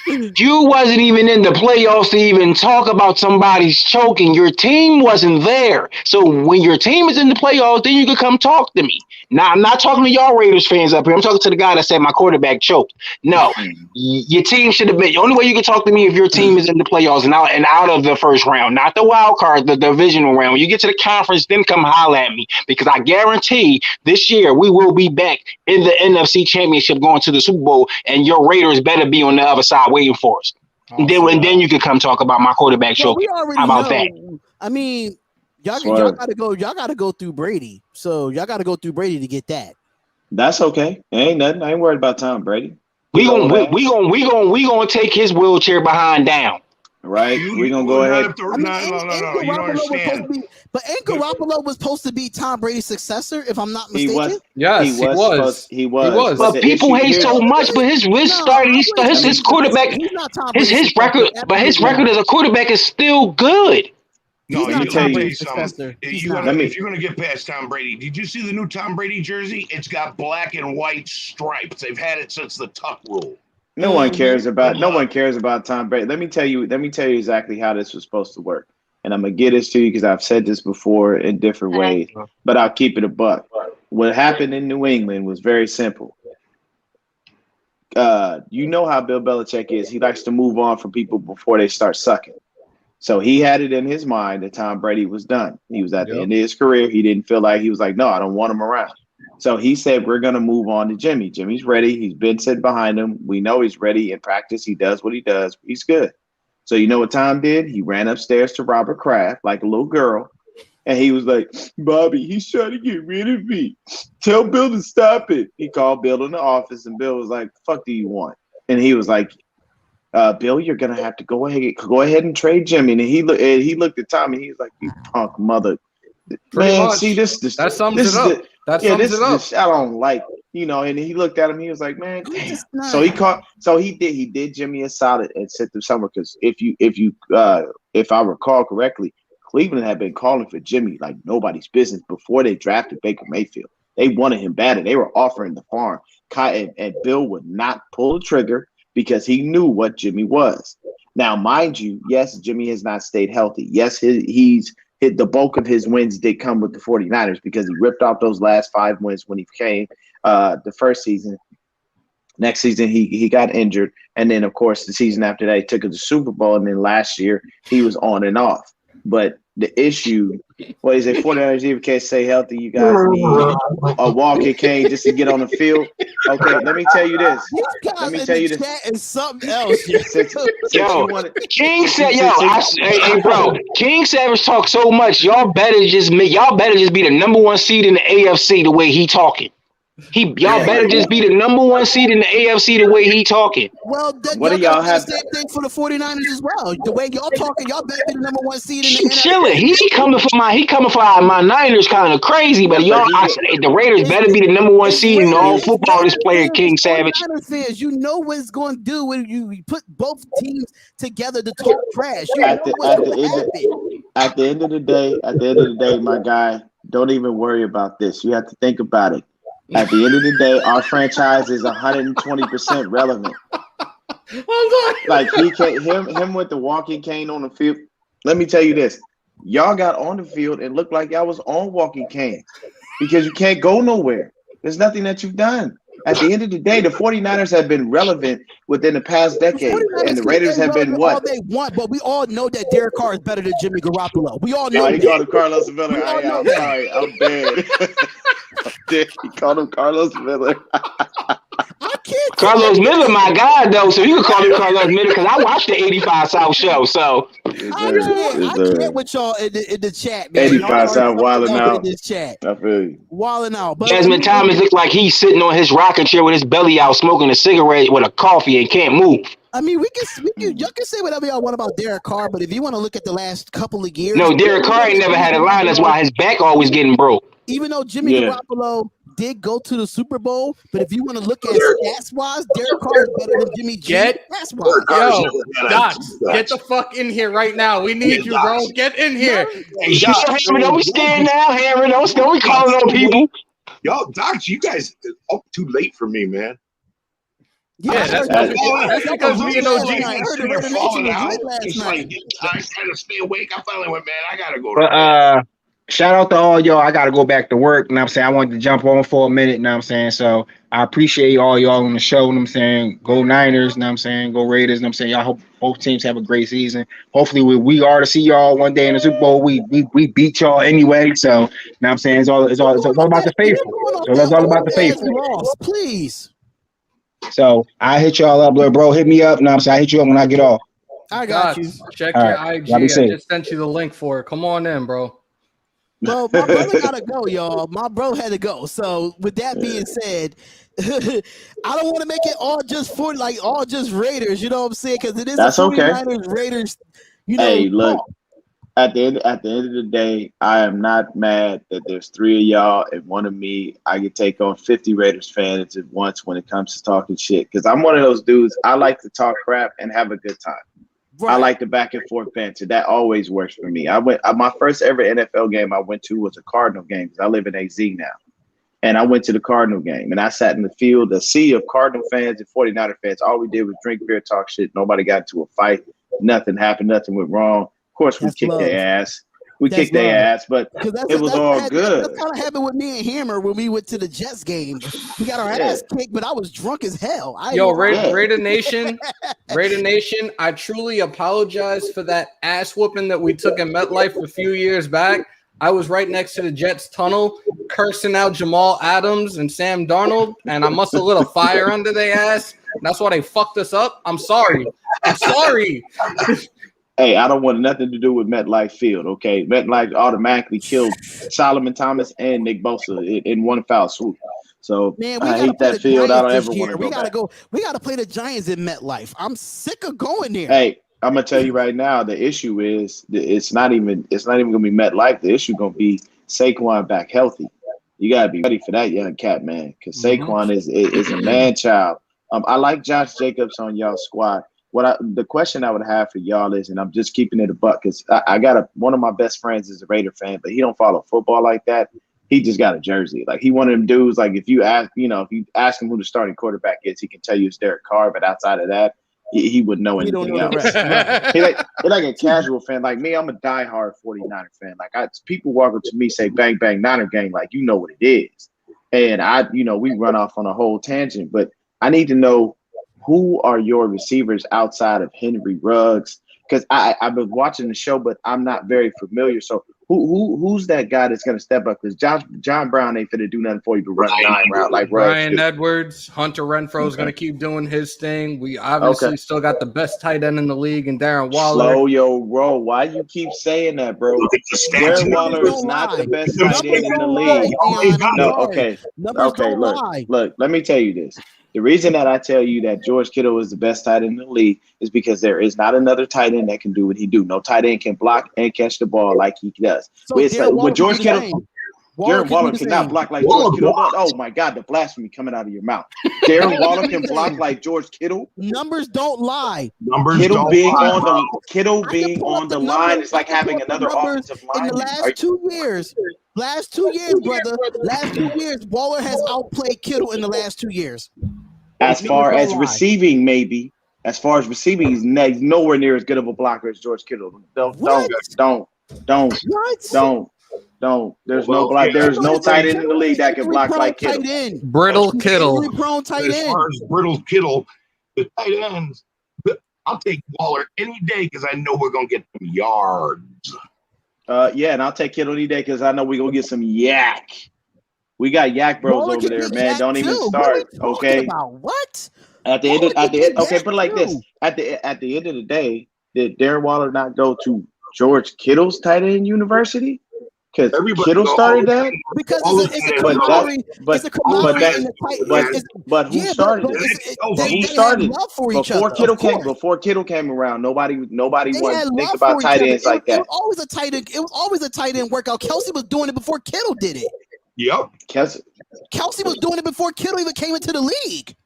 You wasn't even in the playoffs to even talk about somebody's choking. Your team wasn't there. So when your team is in the playoffs, then you can come talk to me. Now, I'm not talking to y'all Raiders fans up here. I'm talking to the guy that said my quarterback choked. No, your team should have been. The only way you can talk to me if your team is in the playoffs and out of the first round, not the wild card, the divisional round. When you get to the conference, then come holler at me because I guarantee this year we will be back in the NFC Championship going to the Super Bowl, and your Raiders better be on the other side waiting for us. And then you can come talk about my quarterback choking. How about that? I mean, y'all gotta go through Brady. So y'all gotta go through Brady to get that. That's okay. Ain't nothing. I ain't worried about Tom Brady. We gonna take his wheelchair behind down. Right? We're gonna go ahead. No. You don't understand. But ain't Garoppolo was supposed to be Tom Brady's successor, if I'm not mistaken? He was. But people hate so much. But his quarterback, his record as a quarterback is still good. No, let me tell you something. If you're going to get past Tom Brady, did you see the new Tom Brady jersey? It's got black and white stripes. They've had it since the Tuck rule. No one cares about Tom Brady. Let me tell you exactly how this was supposed to work. And I'm going to get this to you because I've said this before in different ways, but I'll keep it a buck. What happened in New England was very simple. You know how Bill Belichick is. He likes to move on from people before they start sucking. So he had it in his mind that Tom Brady was done. He was at the end of his career. He didn't feel like he was like, no, I don't want him around. So he said, we're going to move on to Jimmy. Jimmy's ready. He's been sitting behind him. We know he's ready in practice. He does what he does. He's good. So you know what Tom did? He ran upstairs to Robert Kraft like a little girl. And he was like, Bobby, he's trying to get rid of me. Tell Bill to stop it. He called Bill in the office and Bill was like, fuck do you want? And he was like, Bill, you're going to have to go ahead and trade Jimmy. And he looked at Tom and he was like, you punk mother. Man, see, that sums it up. I don't like it. You know, and he looked at him. He was like, "Man, damn." So he did Jimmy a solid and sent him somewhere because if I recall correctly, Cleveland had been calling for Jimmy like nobody's business before they drafted Baker Mayfield. They wanted him bad, and they were offering the farm. And Bill would not pull the trigger because he knew what Jimmy was. Now, mind you, yes, Jimmy has not stayed healthy. Yes, he's hit the bulk of his wins did come with the 49ers because he ripped off those last 5 wins when he came the first season. Next season, he got injured. And then, of course, the season after that, he took it to the Super Bowl. And then last year, he was on and off. But the issue, what is it, 49ers even can't stay healthy. You guys need a walking cane just to get on the field. Okay, let me tell you this. Let me tell you this. Is something else. King said, hey, bro. King Savage talk so much. Y'all better just be the number 1 seed in the AFC the way he talking. Y'all better just be the number 1 seed in the AFC the way he talking. Well, what do y'all have? The same thing for the 49ers as well. The way y'all talking, y'all better be the number 1 seed in the NFC. Chilling. He coming for my Niners kind of crazy, but the Raiders better be the number 1 seed in all football. This player, King Savage. Fans, you know what it's going to do when you put both teams together to talk trash. At the end of the day, my guy, don't even worry about this. You have to think about it. At the end of the day, our franchise is 120% relevant. Like him with the walking cane on the field. Let me tell you this. Y'all got on the field and looked like y'all was on walking cane because you can't go nowhere. There's nothing that you've done. At the end of the day, the 49ers have been relevant within the past decade, and the Raiders have been what? All they want, but we all know that Derek Carr is better than Jimmy Garoppolo. We all know that. He called him Carlos Miller. I'm sorry. I'm dead. He called him Carlos Miller. Carlos Miller, my guy, though, so you can call him Carlos Miller because I watched the 85 South show. So I can't with y'all in the chat, man. 85 South wilding out in this chat. I feel you. Wilding out. But Desmond Thomas looks like he's sitting on his rocking chair with his belly out, smoking a cigarette with a coffee and can't move. I mean, y'all can say whatever y'all want about Derek Carr, but if you want to look at the last couple of years, no, Derek Carr ain't never had a line. That's why his back always getting broke. Even though Jimmy Garoppolo did go to the Super Bowl, but if you want to look at stats-wise, Derek Carr is better than Jimmy G. Stats-wise. Yo, Doc, get the fuck in here right now. We need you, bro. Get in here. Hey, don't be scared now, Hammer. Don't be calling on people. Yo, Doc, you guys up too late for me, man. Yeah, that's because me and OG falling out. It's like I trying to stay awake. I finally went, man, I gotta go to shout out to all y'all. I gotta go back to work. You know what I'm saying? I wanted to jump on for a minute, you know what I'm saying? So I appreciate all y'all on the show, you know what I'm saying? Go Niners, you know what I'm saying? Go Raiders, you know what I'm saying? Y'all hope both teams have a great season. Hopefully we are to see y'all one day in the Super Bowl. We beat y'all anyway. So you know what I'm saying? It's all about the faithful. So that's all about the faithful. Please. So I hit y'all up, bro. Hit me up. No, I'm saying I hit you up when I get off. I got you. Check your IG. I just sent you the link for it. Come on in, bro. Well, my brother gotta go, y'all. My bro had to go. So with that being said, I don't want to make it all just Raiders. You know what I'm saying? Because it is that's 49ers, Raiders. You know. Hey, look. At the end of the day, I am not mad that there's 3 of y'all and 1 of me. I can take on 50 Raiders fans at once when it comes to talking shit. Because I'm one of those dudes. I like to talk crap and have a good time. Right. I like the back and forth banter. That always works for me. My first ever NFL game I went to was a Cardinal game because I live in AZ now. And I went to the Cardinal game and I sat in the field, a sea of Cardinal fans and 49er fans. All we did was drink beer, talk shit. Nobody got into a fight. Nothing happened. Nothing went wrong. Of course, we kicked their ass. Kicked their ass, but it was all good. That's kind of happened with me and Hammer when we went to the Jets game. We got our ass kicked, but I was drunk as hell. Raider Nation, I truly apologize for that ass whooping that we took in MetLife a few years back. I was right next to the Jets tunnel, cursing out Jamal Adams and Sam Darnold, and I must have lit a fire under their ass. That's why they fucked us up. I'm sorry. Hey, I don't want nothing to do with MetLife Field, okay? MetLife automatically killed Solomon Thomas and Nick Bosa in one foul swoop. So man, I hate that field. I don't ever want to go back. We got to play the Giants in MetLife. I'm sick of going there. Hey, I'm gonna tell you right now. The issue is it's not even gonna be MetLife. The issue gonna be Saquon back healthy. You gotta be ready for that young cat, man. Because Saquon is a man child. I like Josh Jacobs on y'all squad. The question I would have for y'all is, and I'm just keeping it a buck, because I got one of my best friends is a Raider fan, but he don't follow football like that. He just got a jersey. Like, he one of them dudes, like, if you ask him who the starting quarterback is, he can tell you it's Derek Carr, but outside of that, he wouldn't know anything else. He like a casual fan. Like me, I'm a diehard 49er fan. Like, people walk up to me, say bang bang Niner gang, like, you know what it is. And we run off on a whole tangent, but I need to know, who are your receivers outside of Henry Ruggs? Because I've been watching the show, but I'm not very familiar. So who's that guy that's going to step up? Because John Brown ain't finna do nothing for you to run a 9 route like Ruggs. Ryan Edwards, Hunter Renfro is going to keep doing his thing. We obviously still got the best tight end in the league, and Darren Waller. Slow your roll. Why you keep saying that, bro? Darren Waller is not the best tight end in the league. No, okay. Look. Let me tell you this. The reason that I tell you that George Kittle is the best tight end in the league is because there is not another tight end that can do what he do. No tight end can block and catch the ball like he does. So with George Kittle, Darren Waller cannot block like George Kittle. Oh my God, the blasphemy coming out of your mouth. Darren Waller can block like George Kittle. Numbers don't lie. Kittle being on the line is like having another offensive line. In the last 2 years, brother. Last 2 years, Waller has outplayed Kittle in the last 2 years. As far as receiving, maybe. As far as receiving, he's nowhere near as good of a blocker as George Kittle. Don't. There's no tight end in the league that can block like Kittle. Brittle Kittle. As far as Brittle Kittle, the tight ends, I'll take Waller any day because I know we're gonna get some yards. And I'll take Kittle any day because I know we're gonna get some yak. We got yak bros over there, man. Don't even start. Okay. What? At the end, okay, put it like this. At the end of the day, did Darren Waller not go to George Kittle's tight end university? Because Kittle started that. Because it's a camaraderie. But who started it? Who started before Kittle came around? Nobody wanted to think about tight ends like that. It was always a tight end workout. Kelsey was doing it before Kittle did it. Yep. Kelsey was doing it before Kittle even came into the league.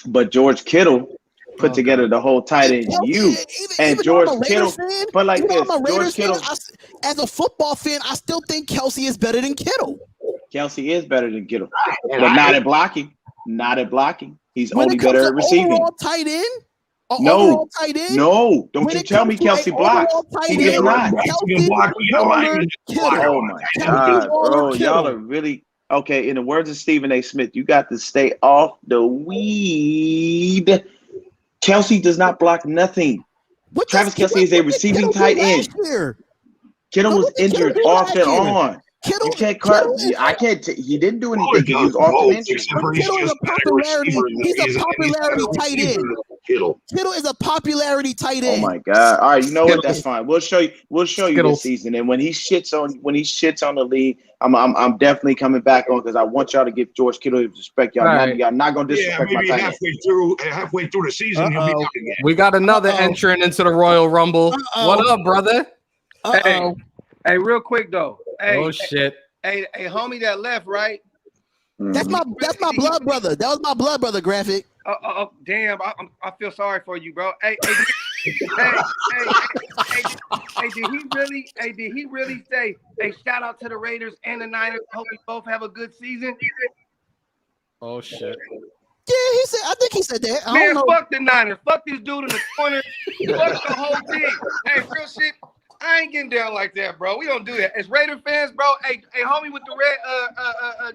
But George Kittle put together the whole tight end and George Kittle. But like this, George Kittle. As a football fan, I still think Kelsey is better than Kittle. Kelsey is better than Kittle, but not at blocking. He's only better at receiving. Tight end. No, don't you tell me Kelsey blocks. He does not. Oh my God, bro, y'all are really okay. In the words of Stephen A. Smith, you got to stay off the weed. Kelsey does not block nothing. Travis Kelsey is a receiving tight end. Kittle was injured off and on. Kittle, you can't cut. I can't. He didn't do anything. He was off the injury. Kittle is a popularity. He's a popularity tight end. Kittle is a popularity tight end. Oh my God! All right, you know what? That's fine. We'll show you this season. And when he shits on the league, I'm definitely coming back on because I want y'all to give George Kittle his respect. Y'all not gonna disrespect my tight end. halfway through the season, he'll be out again. We got another entrant into the Royal Rumble. What up, brother? Hey, real quick though. Hey, oh shit! Hey, homie that left, right? That's my blood brother. That was my blood brother. Graphic. Oh, damn! I feel sorry for you, bro. Hey, did he really say? Hey, shout out to the Raiders and the Niners. Hope we both have a good season. Oh shit! Yeah, he said. I think he said that. Man, fuck the Niners. Fuck this dude in the corner. Fuck the whole team. Hey, real shit. I ain't getting down like that, bro. We don't do that. As Raider fans, bro, hey, homie with the red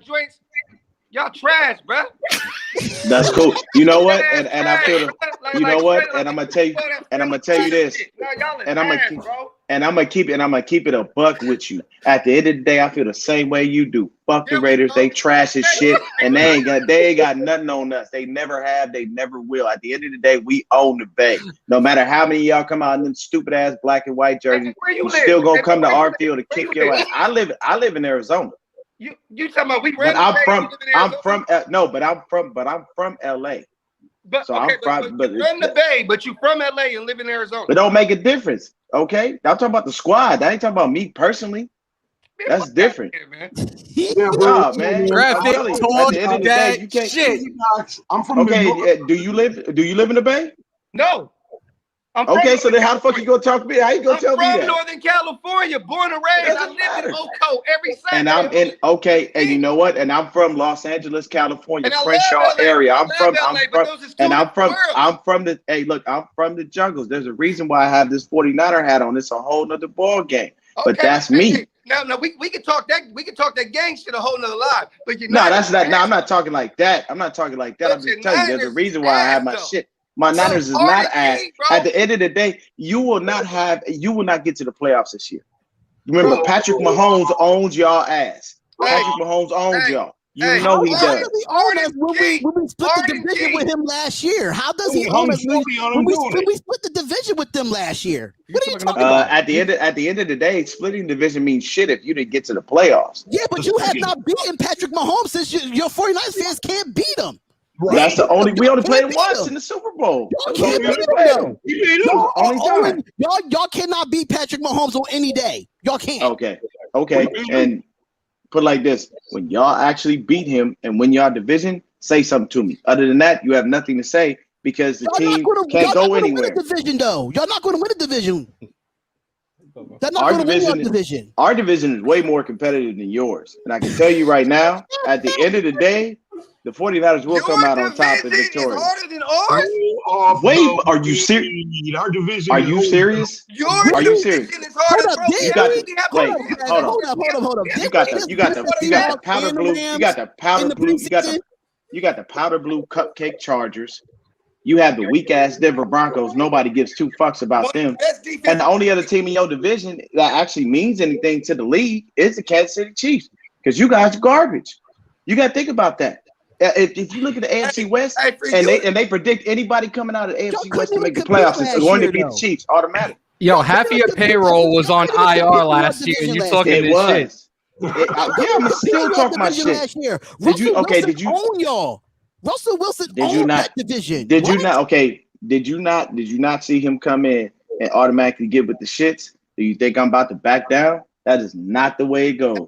joints, y'all trash, bro. That's cool. You know what? And I feel you know what? And I'm gonna tell you this. And I'm gonna keep it a buck with you. At the end of the day, I feel the same way you do. Fuck the Raiders. They trash as shit, and they ain't got nothing on us. They never have. They never will. At the end of the day, we own the Bay. No matter how many of y'all come out in them stupid ass black and white jerseys, you still gonna come to our field to kick your ass. I live in Arizona. You talking about we? But I'm from LA. But so okay, I'm from the Bay, but you from LA and live in Arizona. But don't make a difference, okay? I'm talking about the squad. I ain't talking about me personally. That's different. Nah, man. Traffic told that you can't. Shit. I'm from Do you live in the Bay? No. Okay, so then how the fuck you gonna talk to me? How you gonna tell me that? I'm from Northern California, born and raised. I lived in Oco every Sunday. And I'm in and you know what? And I'm from Los Angeles, California, Crenshaw area. I'm from the I'm from the jungles. There's a reason why I have this 49er hat on. It's a whole nother ball game. But that's me. No, we can talk that gang shit a whole nother live. But I'm not talking like that. I'm not talking like that. I'm just telling you, there's a reason why I have my shit. My Niners is not ass. At the end of the day, you will not get to the playoffs this year. Remember, Patrick Mahomes owns y'all ass. Patrick Mahomes owns y'all. You know he does. When we split the division with him last year, how does he own us? When we split the division with them last year, what are you talking about? At the end of the day, splitting division means shit if you didn't get to the playoffs. Yeah, but you have not beaten Patrick Mahomes since your 49ers fans can't beat him. Right. That's the only we only played once in the Super Bowl. Y'all cannot beat Patrick Mahomes on any day. Y'all can't. Okay. And put it like this: when y'all actually beat him and win y'all division, say something to me. Other than that, you have nothing to say because the team can't go anywhere. Division though, y'all not going to win a division. They're not going to win your division. Our division is way more competitive than yours, and I can tell you right now, at the end of the day, the 49ers will come out on top and victorious. Harder than ours? Wait, are you serious? Our division. Are you serious? Are you serious? Hold up, You got the powder blue. You got the powder blue. You got the powder blue cupcake Chargers. You have the weak ass Denver Broncos. Nobody gives two fucks about them. And the only other team in your division that actually means anything to the league is the Kansas City Chiefs. Because you guys are garbage. You got to think about that. If you look at the AFC West and they predict anybody coming out of the AFC West to make the playoffs, it's going to be the Chiefs automatic. Yo, half of your payroll was on IR last year, and you talking this shit. I'm still talking my shit. Did you own y'all? Russell Wilson owned that division. Did you not? Okay. Did you not see him come in and automatically get with the shits? Do you think I'm about to back down? That is not the way it goes.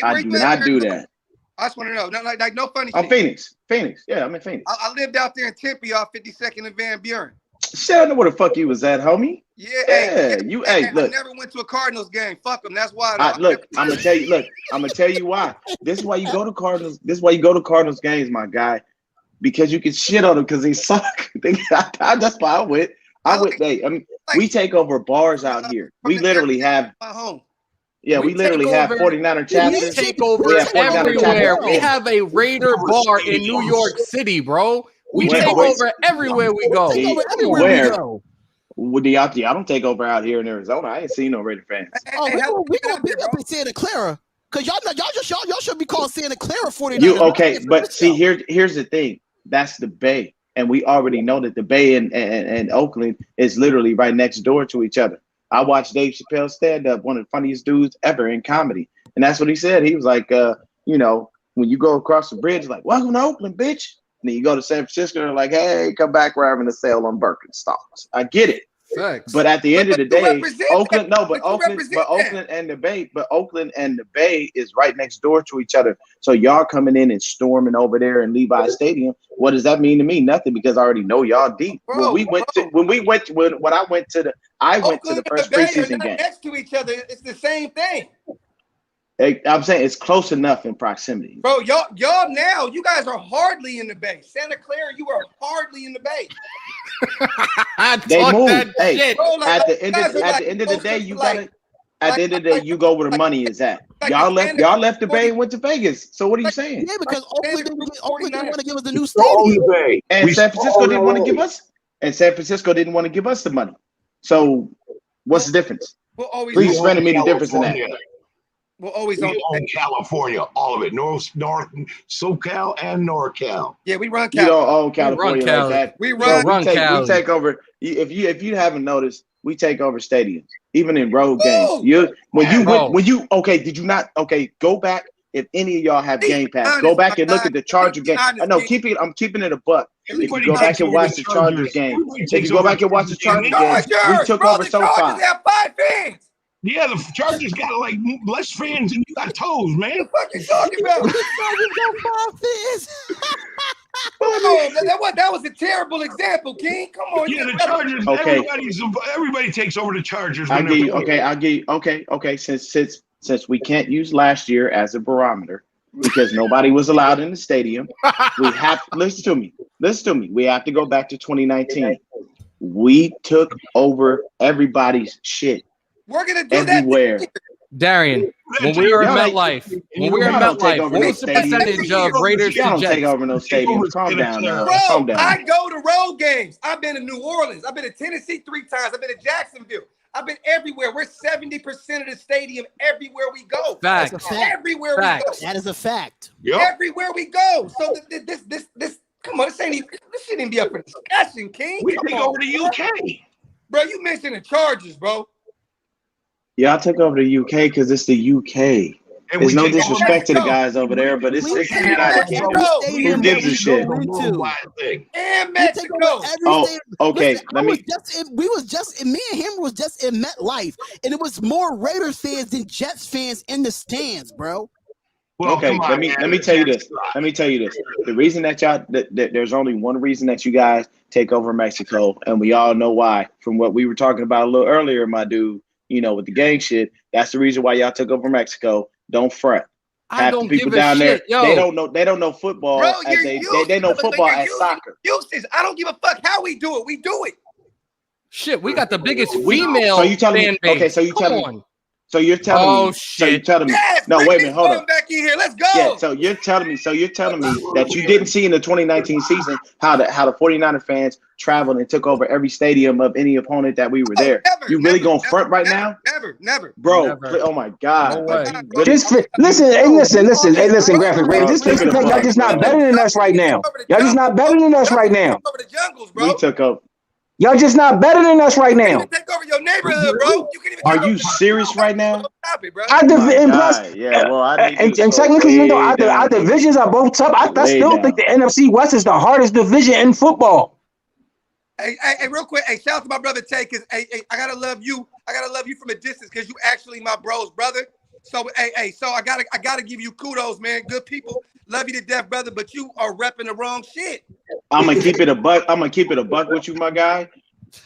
I do not do that. I just want to know, like no funny shit. I'm Phoenix. Yeah, I'm in Phoenix. I lived out there in Tempe off 52nd and Van Buren. Shit, I know where the fuck you was at, homie. Look. I never went to a Cardinals game. Fuck them. That's why. I'm gonna tell you. Look, I'm gonna tell you why. This is why you go to Cardinals. This is why you go to Cardinals games, my guy, because you can shit on them because they suck. That's why I went. We take over bars out here. We literally have. Yeah, we literally have 49er chapters. We take over everywhere. We have a Raider bar in New York City, bro. We take over everywhere we go. I don't take over out here in Arizona. I ain't seen no Raider fans. We gonna be up in Santa Clara because y'all should be called Santa Clara 49ers. But see, here's the thing. That's the Bay, and we already know that the Bay and Oakland is literally right next door to each other. I watched Dave Chappelle stand up, one of the funniest dudes ever in comedy. And that's what he said. He was like, when you go across the bridge, like, welcome to Oakland, bitch. And then you go to San Francisco, and they're like, hey, come back, we're having a sale on Birkenstocks. I get it. Thanks. But at the end of the day, Oakland and the Bay is right next door to each other. So y'all coming in and storming over there in Levi Stadium. What does that mean to me? Nothing, because I already know y'all deep. I went to the first preseason game. Next to each other, it's the same thing. I'm saying it's close enough in proximity. Bro, y'all now, you guys are hardly in the Bay. Santa Clara, you are hardly in the Bay. They move. Hey, bro, at the end of the day, you gotta. At the end of the day, you go where the money is at. Y'all left the Bay and went to Vegas. So what are you saying? Yeah, because Oakland didn't want to give us the new stadium. And San Francisco didn't want to give us. And San Francisco didn't want to give us the money. So what's the difference? Please explain to me the difference in that. We'll always own California, all of it, North, SoCal, and NorCal. Yeah, we run Cal. You don't own California like that. We take over. If you haven't noticed, we take over stadiums, even in road games. Did you not? Okay, go back. If any of y'all have Game Pass, go back and look at the Charger game. I know, I'm keeping it a buck. If you go back and watch the Chargers game, we took over SoFi. They have 5 fans. Yeah, the Chargers got like less fans than you got toes, man. What the fuck you talking about? That was a terrible example, King. Come on. Yeah, the Chargers. Okay. Everybody takes over the Chargers. I'll give you. Okay. Since we can't use last year as a barometer because nobody was allowed in the stadium, we have listen to me. We have to go back to 2019. We took over everybody's shit. We're gonna do everywhere. that. Darian, when we were in MetLife, what was the percentage of Raiders to don't Jets? take over no stadiums. Calm down, Bro, calm down. I go to road games. I've been to New Orleans. I've been to Tennessee 3 times. I've been to Jacksonville. I've been everywhere. We're 70% of the stadium everywhere we go. Facts. Everywhere we go. That is a fact. Yep. Everywhere we go. So this come on, this shouldn't even be up for discussion, King. We take over the UK. Bro, you mentioned the Chargers, bro. Yeah, I took over the UK because it's the UK. And there's no disrespect to the guys over there, but it's the United Kingdom. Who gives a shit? And Mexico. Okay. Me and him was just in MetLife, and it was more Raiders fans than Jets fans in the stands, bro. Well, okay, let me tell you this. The reason that there's only one reason that you guys take over Mexico, and we all know why. From what we were talking about a little earlier, my dude, with the gang shit. That's the reason why y'all took over Mexico. Don't fret. Half the people down there, they don't know football. Bro, as they know football as soccer. Useless. I don't give a fuck how we do it. We do it. Shit, we got the biggest female fan base. Okay, so you tell me. So you're telling me. Shit. So you're telling me. Yes, no, wait a minute. Hold on. Back in here. Let's go. Yeah. So you're telling me that you didn't see in the 2019 season how the 49er fans traveled and took over every stadium of any opponent that we were there. You really gonna front right now? Never. Bro, oh my God. No listen, Graphic Raiders. This y'all just not better than us right now. Y'all just not better than us right now. We took over. Y'all just not better than us right now. Take over your neighborhood, bro. Are you serious right now? Stop it, bro. And technically, our divisions are both tough. I still think the NFC West is the hardest division in football. Hey, real quick. Hey, shout out to my brother Tay, because I gotta love you. I gotta love you from a distance because you actually my bro's brother. So so I gotta give you kudos, man. Good people. Love you to death, brother, but you are repping the wrong shit. I'm gonna keep it a buck with you, my guy.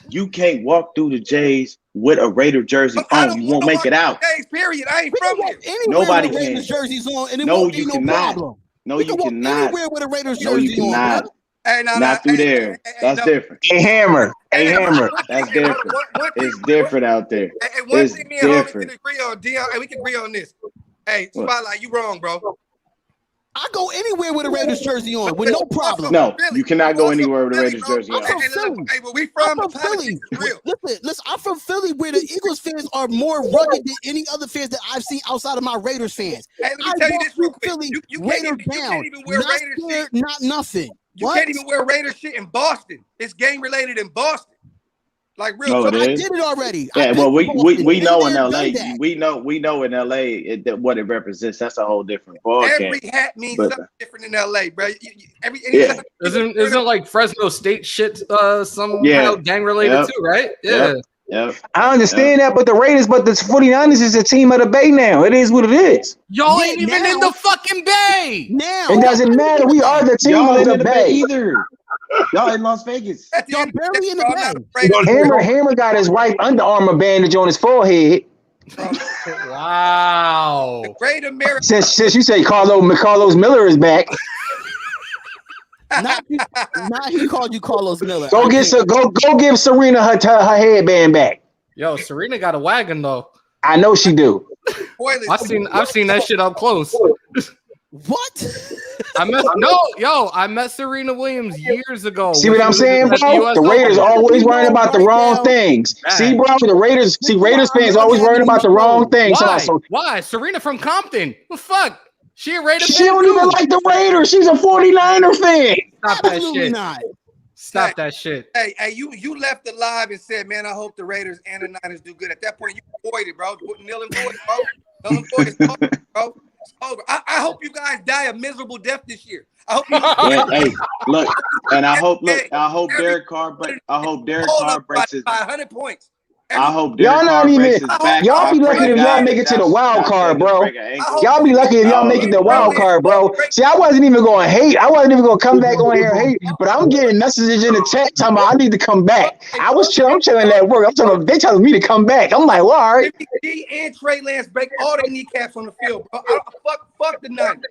You can't walk through the Jays with a Raider jersey on. You won't make it out. Jays, period. I ain't from here. Nobody can. Jerseys on, and no, you cannot. No, you cannot. Anywhere with a Raiders jersey on. Hey, not through there. That's different. Hey, Hammer. That's different. It's different out there. Hey, one thing me and Homie can agree on, Dion. Hey, we can agree on this. Hey, Spotlight, you wrong, bro. I go anywhere with a Raiders jersey on with no problem. No, you cannot go anywhere with a Raiders jersey on. I'm from Philly. Listen, I'm from Philly, where the Eagles fans are more rugged than any other fans that I've seen outside of my Raiders fans. Hey, let me tell you this real quick. Philly, you can't even wear Raiders shit. Not nothing. You can't even wear Raiders shit in Boston. It's gang related in Boston. Like real. I did it already. Yeah, well, we know in LA. We know in LA what it represents. That's a whole different ballgame. Every hat means something different in LA, bro. Isn't like Fresno State shit somehow gang related too, right? Yeah. Yep. I understand that, but the 49ers is a team of the Bay now. It is what it is. Y'all ain't even in the fucking Bay. Now it doesn't matter. We are the team of the Bay. Either. Y'all in Las Vegas. Y'all barely in the Bay. Hammer got his white Under Armour bandage on his forehead. Wow. Great America. Since you say Carlos Miller is back. Not he called you Carlos Miller. Go give Serena her headband back. Yo, Serena got a wagon though. I know she do. I've seen that shit up close. What? I met Serena Williams years ago. See what I'm saying, bro? The Raiders always worrying about the wrong things. Man. See, bro, Raiders fans always worrying about the wrong things. Why? Serena from Compton. What the fuck? She a Raider fan. She don't even like the Raiders. She's a 49er fan. Stop that shit. Stop that shit. Hey, you left alive and said, man, I hope the Raiders and the Niners do good. At that point, you avoided, bro. Nil and void, bro. Nil and void is over, bro. It's over. I hope you guys die a miserable death this year. I hope hey, look, and I hope Derek Carr breaks his 100 points. I hope y'all not even. Y'all be lucky if y'all make it to the wild card, bro. Y'all be lucky if y'all make it to the wild card, bro. See, I wasn't even going to hate. I wasn't even going to come back on here and hate. But I'm getting messages in the chat talking about I need to come back. I'm chilling at work. They telling me to come back. I'm like, well, all right. D and Trey Lance break all their kneecaps on the field, bro. Fuck the Niners.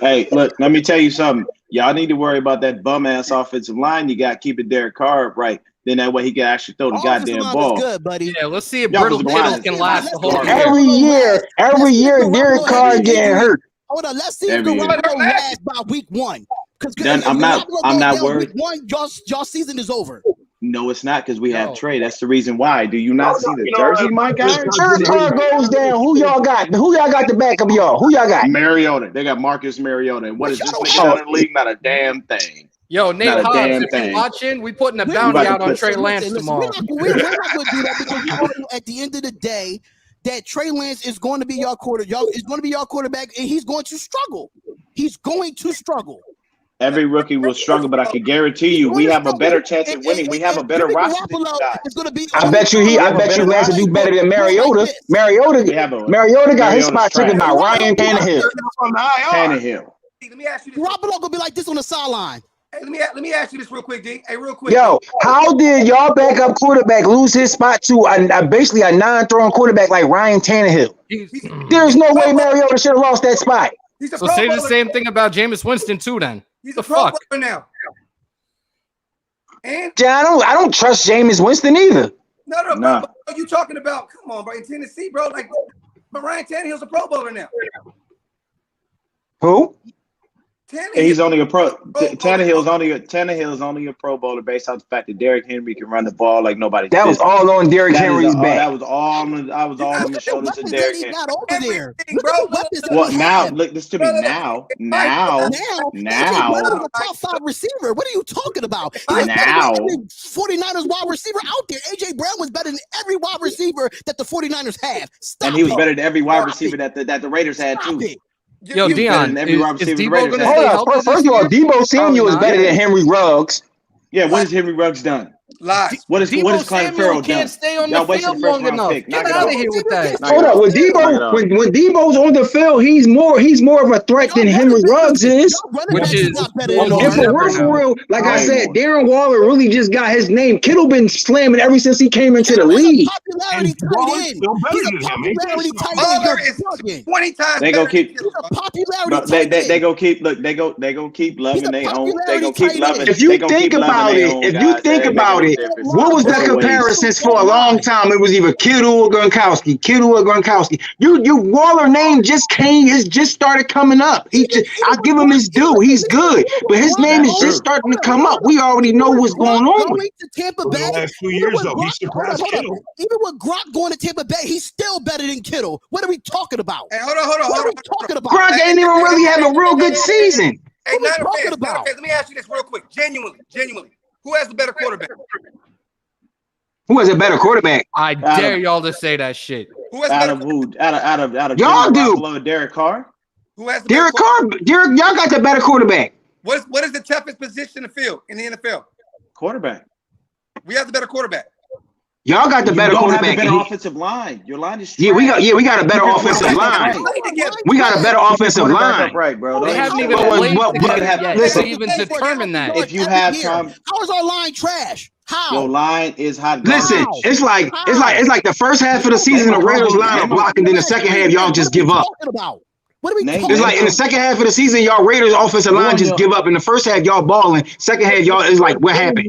Hey, look, let me tell you something. Y'all need to worry about that bum ass offensive line. You got to keep it Derek Carr upright. Then that way he can actually throw the goddamn ball. Good, buddy. Yeah, let's see if Brittle Kittle can last the whole year. Every year, Derek Carr getting hurt. Hold on, let's see if Garoppolo lasts by week 1. I'm not worried. Week 1, y'all season is over. No, it's not because we have Trey. That's the reason why. Do you not see the jersey, my guy? Derek Carr goes down. Who y'all got? Who y'all got the back of y'all? Who y'all got? Mariota. They got Marcus Mariota. And what is this nigga down in the league? Not a damn thing. Yo, Nate Hobbs, if you're watching, we putting a bounty out on Trey Lance tomorrow. We're not going to do that because we know at the end of the day that Trey Lance is going to be your quarterback. Is going to be your quarterback, and he's going to struggle. He's going to struggle. Every rookie will struggle, but I can guarantee you, we have a better chance of winning. We have a better roster than you guys. I bet you Lance will do better than Mariota. Mariota got his spot taken by Ryan Tannehill. Let me ask you this. Garoppolo gonna be like this on the sideline. Hey, let me ask you this real quick, D. Hey, real quick. Yo, how did y'all backup quarterback lose his spot to basically a non-throwing quarterback like Ryan Tannehill? There's no way Mariota should have lost that spot. So say the same thing about Jameis Winston too, then. He's a pro player now. And I don't trust Jameis Winston either. No. Bro, what are you talking about? Come on, bro. In Tennessee, bro. Like, but Ryan Tannehill's a Pro Bowler now. Who? He's only a pro. Tannehill's only a Pro Bowler based on the fact that Derrick Henry can run the ball like nobody. That was all on Derrick Henry's back. That was all on the shoulders of Derrick Henry. Not over there, Well, now look this to me now. Top 5 receiver. What are you talking about? Now, 49ers wide receiver out there. AJ Brown was better than every wide receiver that the 49ers have. And he was better than every wide receiver that the Raiders had too. Yo, Dion, is Debo going to stay healthy? First of all, Debo Samuel is better than Henry Ruggs. Yeah, what has Henry Ruggs done? Lies. What is Clyde Farrell can't stay on the field long enough. Get out of here with that. Hold up, when Debo's on the field, he's more of a threat than Henry Ruggs is. Which is for real, like I said, Darren Waller really just got his name. Kittle been slamming ever since he came into the league. Popularity tight end. He's a popularity tight end. 20 times. They gonna keep popularity. They go keep loving their own. They gonna keep loving. If you think about it, what was the comparisons for a long time? It was either Kittle or Gronkowski. You Waller name just started coming up. I'll give him his due. He's good, but his name is just starting to come up. We already know what's going on. Going to Tampa Bay. The last 2 years though, he surpassed Kittle. Even with Gronk going to Tampa Bay, he's still better than Kittle. What are we talking about? Hey, hold on. What are we talking about? Gronk ain't even really have a real good season. Hey, let me ask you this real quick. Genuinely. Who has the better quarterback? Who has a better quarterback? I dare y'all to say that shit. Who has out of y'all do? Derek Carr. Who has the Derek Carr? Y'all got the better quarterback. What is the toughest position in the field in the NFL? Quarterback. We have the better quarterback. Y'all got the better quarterback. Have a better offensive line. Your line is we got a better offensive line. We got a better offensive line. Right, bro. They haven't even played to even determine that. If you have time, how is our line trash? How? Your line is hot. Listen, it's like the first half of the season, the Raiders line are blocking, then the second half y'all just give up. What are we talking It's like in the second half of the season, y'all Raiders offensive line just give up. In the first half, y'all balling. Second half, y'all is like, what happened?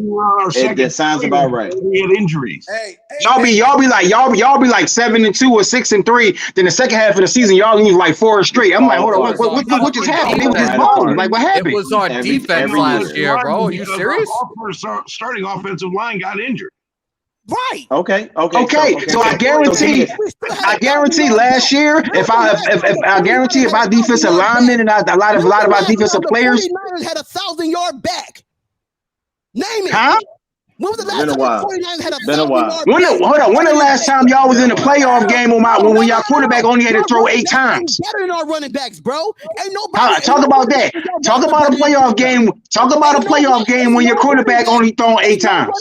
That sounds about right. We had injuries. Y'all be like 7-2 or 6-3. Then the second half of the season, y'all lose like 4 straight. I'm like, hold on, what just happened? They were just balling. Like, what happened? It was our defense last year, bro. Are you serious? Our starting offensive line got injured. Right. Okay. So I guarantee last year, if our defensive linemen and a lot of our defensive players 49ers had a 1,000-yard back. Name it. Huh? When was the last time the 49ers had a Been a while. Hold on. When the last time y'all was in the playoff game when y'all quarterback only had to throw 8 times? Better than our running backs, bro. Ain't nobody. Talk about that. Talk about a playoff game. Talk about a playoff game when your quarterback only thrown 8 times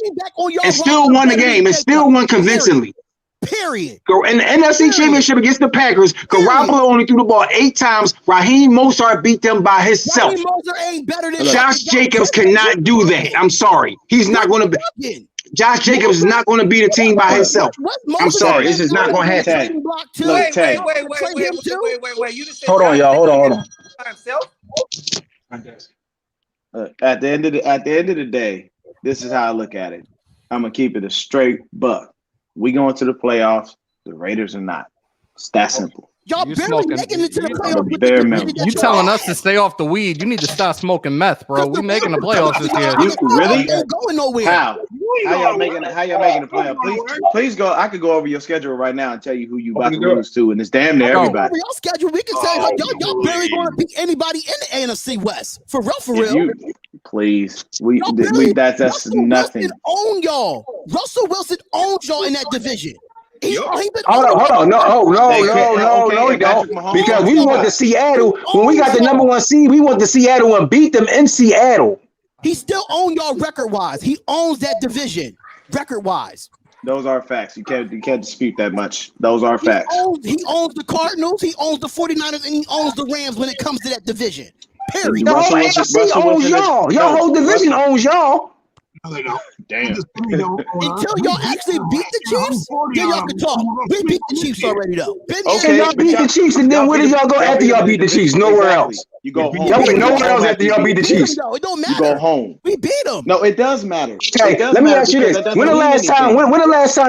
and still won the game and still won convincingly. Period. In the NFC Championship against the Packers, Garoppolo only threw the ball 8 times. Raheem Mostert beat them by himself. Raheem Mostert ain't better than Josh Jacobs cannot do that. I'm sorry. He's not going to be. Josh Jacobs is not going to beat a team by himself. I'm sorry. This is not going to happen. Wait. You just said hold on, y'all. Hold on. At the end of the day, this is how I look at it. I'm gonna keep it a straight buck. We going to the playoffs. The Raiders are not. It's that simple. Y'all barely making it to the playoffs. Bare minimum. You telling us to stay off the weed? You need to stop smoking meth, bro. We making the playoffs this year. You really? Ain't going nowhere. How y'all making the playoffs? Please go. I could go over your schedule right now and tell you who you about to lose to, and it's damn near everybody. Y'all schedule, we can say y'all barely going to beat anybody in the NFC West. For real. Please, that's nothing. Wilson owned y'all. Russell Wilson owned y'all in that division. Hold on. No, you don't. Because we went to Seattle. When we got the number 1 seed, we went to Seattle and beat them in Seattle. He still owned y'all record-wise. He owns that division record-wise. Those are facts. You can't dispute that much. Those are facts. He owns the Cardinals, he owns the 49ers, and he owns the Rams when it comes to that division. Period. The whole AFC owns y'all. Your whole division owns y'all. Damn. Until y'all actually beat the Chiefs, then y'all can talk. We beat the Chiefs already, though. Okay, y'all beat the Chiefs, and then where did y'all go after y'all beat the Chiefs? Nowhere else. You go home. Y'all went nowhere else after y'all beat the Chiefs. It don't matter. You go home. We beat them. No, it does matter. Okay, let me ask you this: when the last time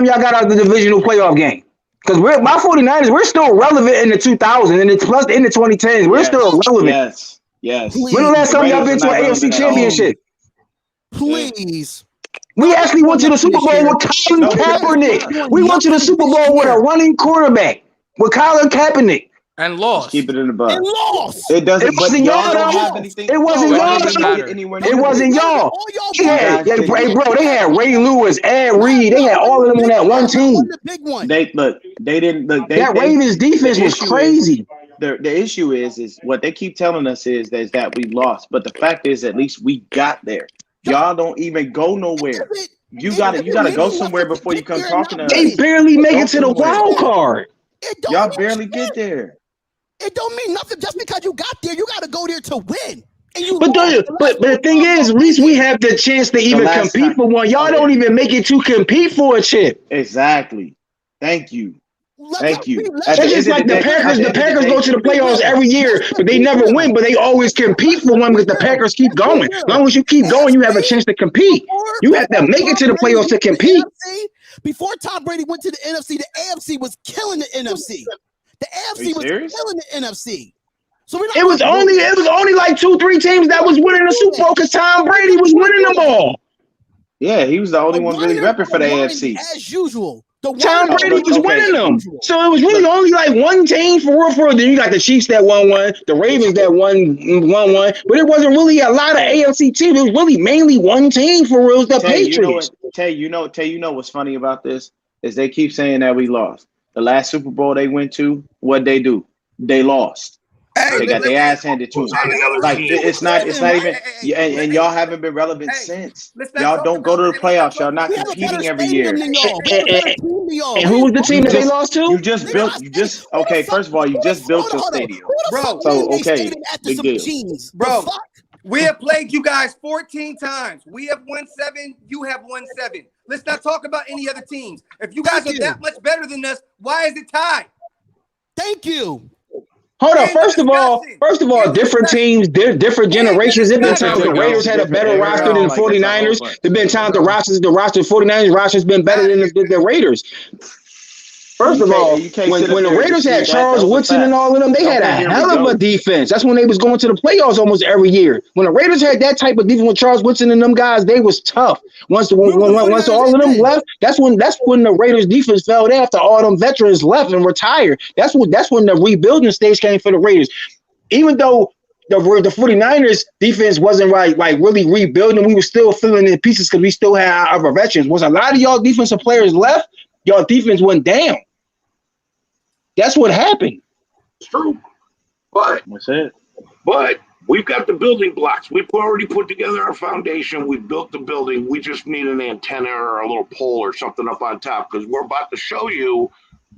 y'all got out of the divisional playoff game? Because my 49ers, we're still relevant in the 2000s and it's plus in the 2010s. We're still relevant. Yes. When the last time y'all been to an AFC championship? Please. We actually went to the Super Bowl with Colin Kaepernick. We went to the Super Bowl with a running quarterback with Colin Kaepernick. And lost. Keep it in the box. And lost. It doesn't. It wasn't y'all. It wasn't y'all. It wasn't y'all. Hey, bro, they had Ray Lewis, Ed Reed. They had all of them on that one team. They didn't look. That Ravens defense was crazy. The issue is what they keep telling us is that we lost, but the fact is at least we got there. Y'all don't even go nowhere. You gotta go somewhere before you come talking to us. They barely make it to the wild card. Y'all barely get there. It don't mean nothing just because you got there. You got to go there to win. But the thing is, at least we have the chance to even compete for one. Y'all don't even make it to compete for a chip. Exactly. Thank you. It's just like the Packers. The Packers go to the playoffs every year, but they never win. But they always compete for one because the Packers keep going. As long as you keep going, you have a chance to compete. You have to make it to the playoffs to compete. Before Tom Brady went to the NFC, the AFC was killing the NFC. The AFC was killing the NFC. So it was only like 2-3 teams that was winning the Super Bowl because Tom Brady was winning them all. Yeah, he was the only one really repping for the AFC. As usual. Tom Brady was winning them. So it was really only like one team for real. Then you got the Chiefs that won one, the Ravens that won one. But it wasn't really a lot of AFC teams. It was really mainly one team for real, the Patriots. You know what's funny about this is they keep saying that we lost. The last Super Bowl they went to, what'd they do? They lost. They got their ass handed to them. Like it's not even. And y'all haven't been relevant since. Y'all don't go to the playoffs. Y'all not competing every year. And who was the team that they lost to? Okay. First of all, you just built your stadium, bro. So okay, big deal, bro. We have played you guys 14 times. We have won 7. You have won 7. Let's not talk about any other teams. If you guys are that much better than us, why is it tied? Thank you. Hold on. First of all, different teams, different generations. There's been times the Raiders had a better roster than the 49ers. There's been times the roster 49ers roster's been better than the Raiders. First of all, when the Raiders had Charles Woodson and all of them, they had a hell of a defense. That's when they was going to the playoffs almost every year. When the Raiders had that type of defense with Charles Woodson and them guys, they was tough. Once all of them left, that's when the Raiders defense fell after all them veterans left and retired. That's when the rebuilding stage came for the Raiders. Even though the 49ers defense wasn't like really rebuilding. We were still filling in pieces because we still had our veterans. Was a lot of y'all defensive players left, y'all defense went down. That's what happened. It's true. But that's it. But we've got the building blocks. We've already put together our foundation. We've built the building. We just need an antenna or a little pole or something up on top because we're about to show you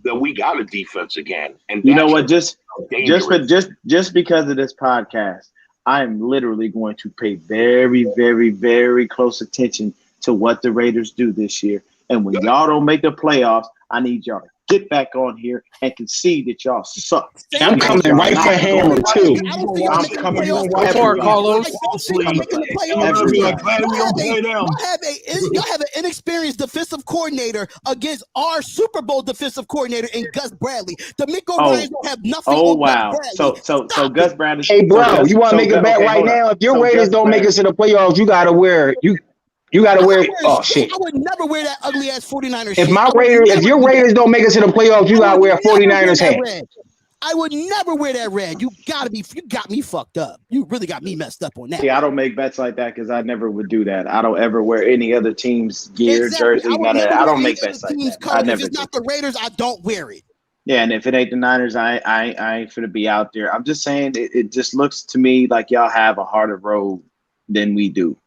that we got a defense again. And you know what? Just because of this podcast, I am literally going to pay very, very, very close attention to what the Raiders do this year. And when y'all don't make the playoffs, I need y'all to get back on here and concede that y'all suck. I'm coming right for Hammer too. I'm coming right for Carlos. Y'all have an inexperienced defensive coordinator against our Super Bowl defensive coordinator in Gus Bradley. DeMeco Ryans don't have nothing. Oh wow! So Gus Bradley. Hey bro, you want to make a bet right now? If your Raiders don't make it to the playoffs, you gotta wear You got to wear. Oh shit! I would never wear that ugly ass 49ers. If your Raiders don't make it to the playoffs, you got to wear a 49ers hat. I would never wear that red. You got me fucked up. You really got me messed up on that. Yeah, I don't make bets like that because I never would do that. I don't ever wear any other team's gear, jersey, none of that. I don't make bets like that. I never. If it's not the Raiders, I don't wear it. Yeah, and if it ain't the Niners, I ain't finna be out there. I'm just saying it just looks to me like y'all have a harder road than we do.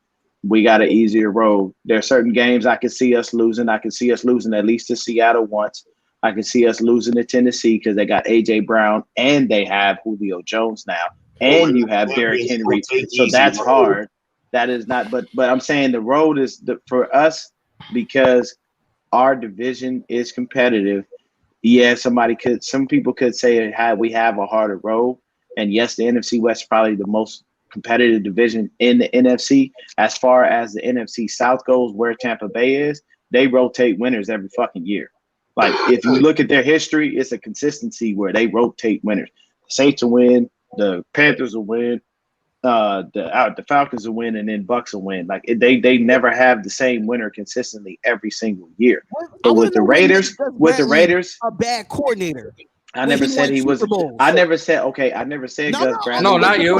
We got an easier road. There are certain games I can see us losing. I can see us losing at least to Seattle once. I can see us losing to Tennessee because they got A.J. Brown and they have Julio Jones now. And you have Derrick Henry. So that's hard. That is not – but I'm saying the road is for us because our division is competitive. Yeah, some people could say we have a harder road. And, yes, the NFC West is probably the most – competitive division in the NFC. As far as the NFC South goes, where Tampa Bay is, they rotate winners every fucking year. Like if you look at their history, it's a consistency where they rotate winners. The Saints will win, the Panthers will win, the Falcons will win, and then Bucks will win. Like they never have the same winner consistently every single year. But with the Raiders, a bad coordinator. I never said he was. I never said Gus Bradley. No, not you.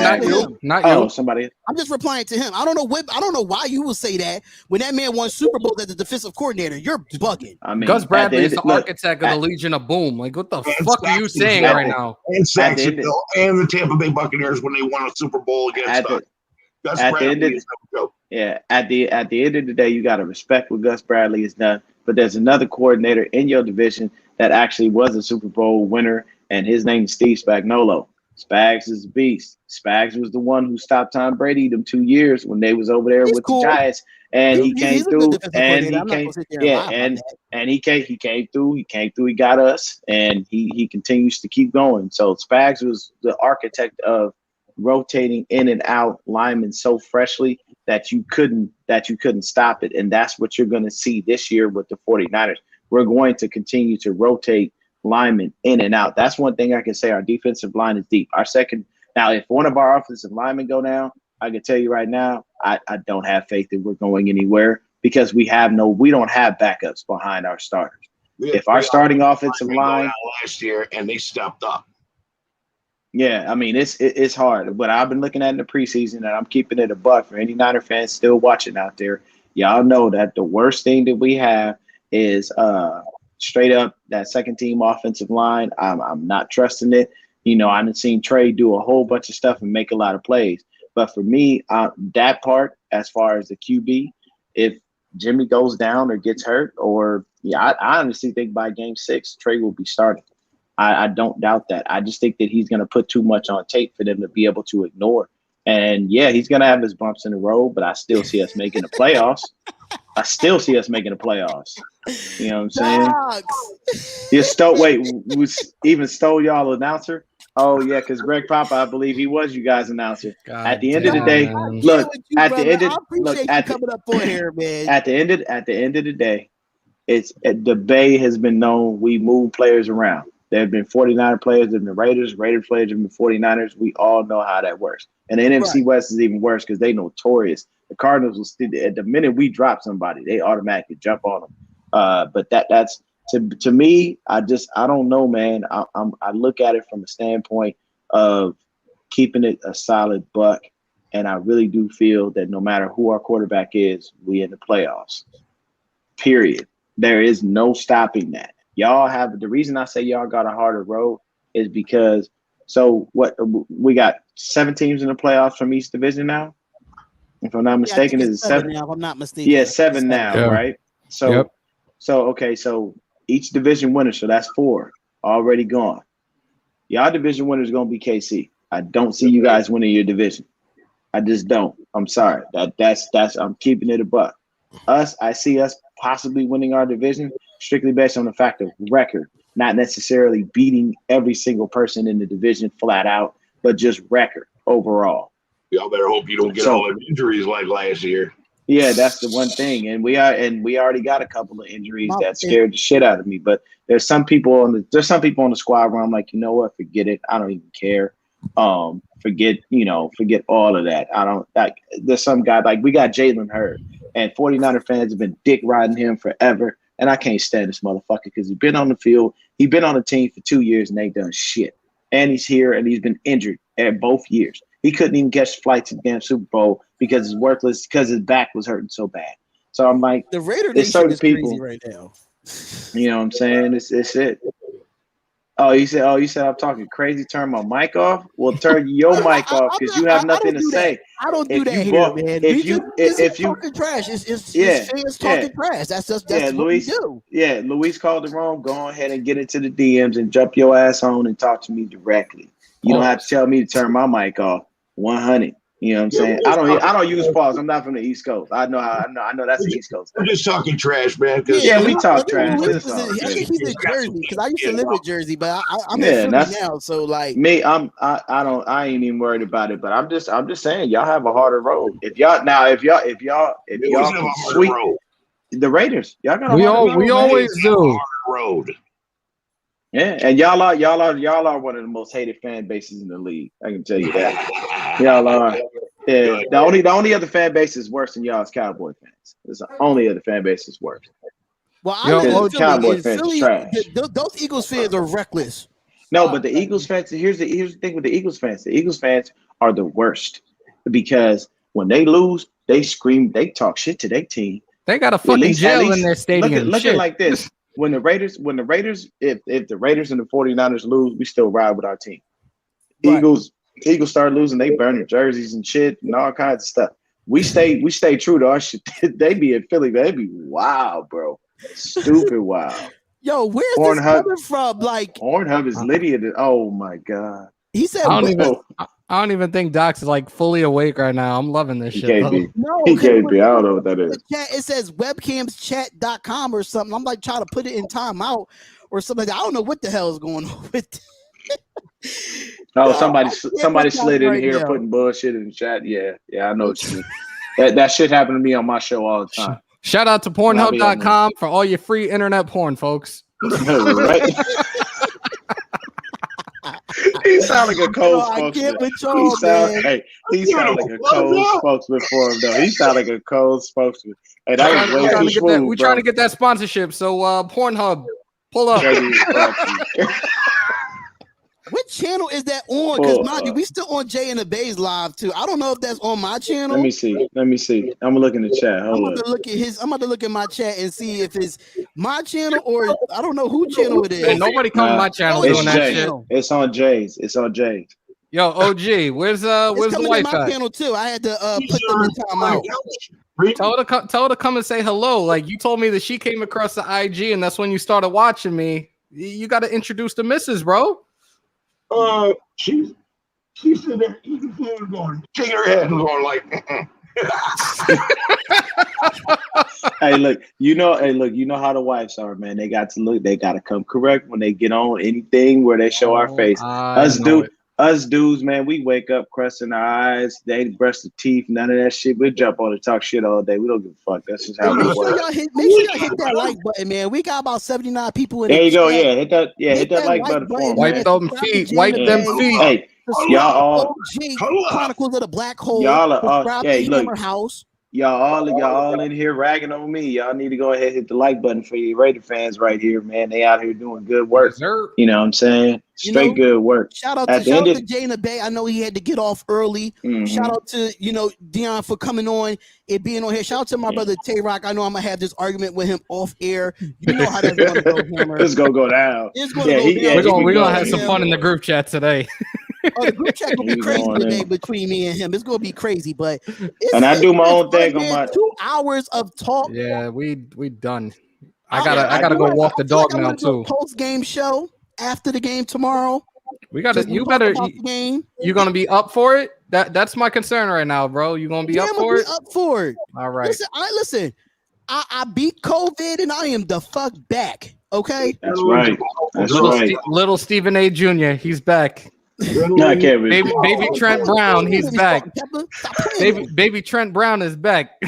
Oh, somebody. I'm just replying to him. I don't know why you will say that when that man won Super Bowl as the defensive coordinator. You're bugging. I mean, Gus Bradley is the architect of the Legion of Boom. Like, what the fuck are you saying right now? And Jacksonville and the Tampa Bay Buccaneers when they won a Super Bowl against us. Gus Bradley is no joke. Yeah, at the end of the day, you got to respect what Gus Bradley has done. But there's another coordinator in your division that actually was a Super Bowl winner, and his name is Steve Spagnuolo. Spags is a beast. Spags was the one who stopped Tom Brady them 2 years when they was over there with the Giants, and he came through. And he came, and he came through. He came through. He got us, and he continues to keep going. So Spags was the architect of rotating in and out linemen so freshly that you couldn't stop it, and that's what you're going to see this year with the 49ers. We're going to continue to rotate linemen in and out. That's one thing I can say. Our defensive line is deep. Now, if one of our offensive linemen go down, I can tell you right now, I don't have faith that we're going anywhere because we don't have backups behind our starters. If our starting offensive line last year and they stepped up. Yeah, I mean it's hard, but I've been looking at in the preseason, and I'm keeping it a buck for any Niner fans still watching out there. Y'all know that the worst thing that we have is straight up that second team offensive line. I'm not trusting it. You know, I've seen Trey do a whole bunch of stuff and make a lot of plays, but for me, that part as far as the QB, if Jimmy goes down or gets hurt, I honestly think by game 6 Trey will be starting. I don't doubt that. I just think that he's going to put too much on tape for them to be able to ignore. And, yeah, he's going to have his bumps in the road, but I still see us making the playoffs. You know what I'm saying? You stole y'all announcer? Oh, yeah, because Greg Papa, I believe he was you guys' announcer. At the end of the day, at the end of the day, it's the Bay has been known. We move players around. There have been 49er players, there have been Raiders players, there have been 49ers. We all know how that works. And the NFC West is even worse because they notorious. The Cardinals will still, at the minute we drop somebody, they automatically jump on them. But that's to me. I don't know, man. I look at it from a standpoint of keeping it a solid buck. And I really do feel that no matter who our quarterback is, we in the playoffs. Period. There is no stopping that. Y'all have the reason I say y'all got a harder road is because we got 7 teams in the playoffs from each division now. If I'm not mistaken, is it 7? Now, if I'm not mistaken. Yeah, 7 now, right? So so each division winner, so that's 4 already gone. Y'all division winner is gonna be KC. I don't see you guys winning your division. I just don't. I'm sorry. That's I'm keeping it a buck. I see us possibly winning our division strictly based on the fact of record, not necessarily beating every single person in the division flat out, but just record overall. Y'all better hope you don't get all the injuries like last year. Yeah, that's the one thing. And we already got a couple of injuries that scared the shit out of me. But there's some people on the squad where I'm like, you know what, forget it. I don't even care. Forget all of that. There's some guy like we got Jalen Hurd, and 49er fans have been dick riding him forever, and I can't stand this motherfucker because he's been on the field, he's been on the team for 2 years and they done shit, and he's here and he's been injured at both years. He couldn't even catch the flight to the damn Super Bowl because he's worthless because his back was hurting so bad. So I'm like, the Raider Nation is crazy right now. You know what I'm saying? It's it. Oh, you said I'm talking crazy. Turn my mic off. Well, turn your mic off because you have nothing to say. I don't do that here, man. If you talking trash, it's fans talking trash. That's what we do. Yeah, Luis called the wrong. Go ahead and get into the DMs and jump your ass on and talk to me directly. You don't have to tell me to turn my mic off. 100. You know what I'm saying? I don't use pause. I'm not from the East Coast. I know that's the East Coast. We're just talking trash, man. Yeah, we talk trash. I think he's in Jersey because I used to live in Jersey, but I'm in Philly now. So like me, I ain't even worried about it. But I'm just saying y'all have a harder road. If y'all can sweep the Raiders, y'all got a harder road. We always do. Road. Yeah, and y'all are one of the most hated fan bases in the league. I can tell you that. Y'all are. Yeah, the only other fan base is worse than y'all is Cowboy fans. It's the only other fan base is worse. Well, I know Cowboy fans are trash. Those Eagles fans are reckless. No, but the Eagles fans. Here's the thing with the Eagles fans. The Eagles fans are the worst because when they lose, they scream, they talk shit to their team. They got a fucking jail in their stadium. Look at like this. When the Raiders, if the Raiders and the 49ers lose, we still ride with our team. Right. Eagles start losing, they burn their jerseys and shit and all kinds of stuff. We stay true to our shit. They be in Philly, they be wild, bro. Stupid wild. Yo, where's this coming from? Like Pornhub is Lydia. Oh my god. He said I don't even think Doc's like fully awake right now. I'm loving this shit. He can't be. I don't know what that is. It says webcamschat.com or something. I'm like trying to put it in timeout or something. I don't know what the hell is going on with somebody slid in here putting bullshit in the chat. Yeah, I know what you mean. That shit happened to me on my show all the time. Shout out to Pornhub.com for all your free internet porn, folks. Right? He sound like a cold spokesman. He sound like a cold spokesman for him, though. He sound like a cold spokesman. Hey, that was way too smooth, we're trying to get that sponsorship. So Pornhub, pull up. What channel is that on? Because mind you, we still on Jay and the Bay's live too. I don't know if that's on my channel. Let me see. I'm gonna look in the chat. I'm about to look at my chat and see if it's my channel or I don't know who channel it is. And nobody come to my channel doing that shit. It's on Jay's. Yo, OG, where's the wife at? My channel too. I had to put them in timeout. Tell her to come and say hello. Like you told me that she came across the IG and that's when you started watching me. You got to introduce the missus, bro. She's sitting there eating food, going, shaking her head and going like. Hey, look, you know how the wives are, man. They got to come correct when they get on anything where they show our face. Us dudes, man, we wake up crusting our eyes. They brush the teeth, none of that shit. We jump on and talk shit all day. We don't give a fuck. That's just how we work. Make sure y'all hit that like button, man. We got about 79 people in there. There you go. Yeah, hit that like button for them. Wipe them feet. Hey, y'all all Chronicles of the Black Hole. Y'all are look. House. y'all all in here ragging on me. Y'all need to go ahead and hit the like button for your Raider fans right here, man. They out here doing good work. You know what I'm saying? Straight good work. Shout out to Jay in the Bay. I know he had to get off early. Shout out to Dion for coming on and being on here. Shout out to my brother Tay Rock. I know I'm gonna have this argument with him off air. You know how that's gonna go, Hammer. It's gonna go down. It's gonna go down. We're gonna have some fun in the group chat today. Oh, the group chat gonna be crazy today between me and him. It's gonna be crazy, but I do my own thing on my 2 hours of talk. Yeah, we done. I gotta go walk the dog now too. Post game show after the game tomorrow. You gonna be up for it? That's my concern right now, bro. You gonna be up for it? Up for it. All right. Listen. I beat COVID and I am the fuck back. Okay. That's right. Little Stephen A. Jr. He's back. Baby Trent Brown, he's back. Baby Trent Brown is back.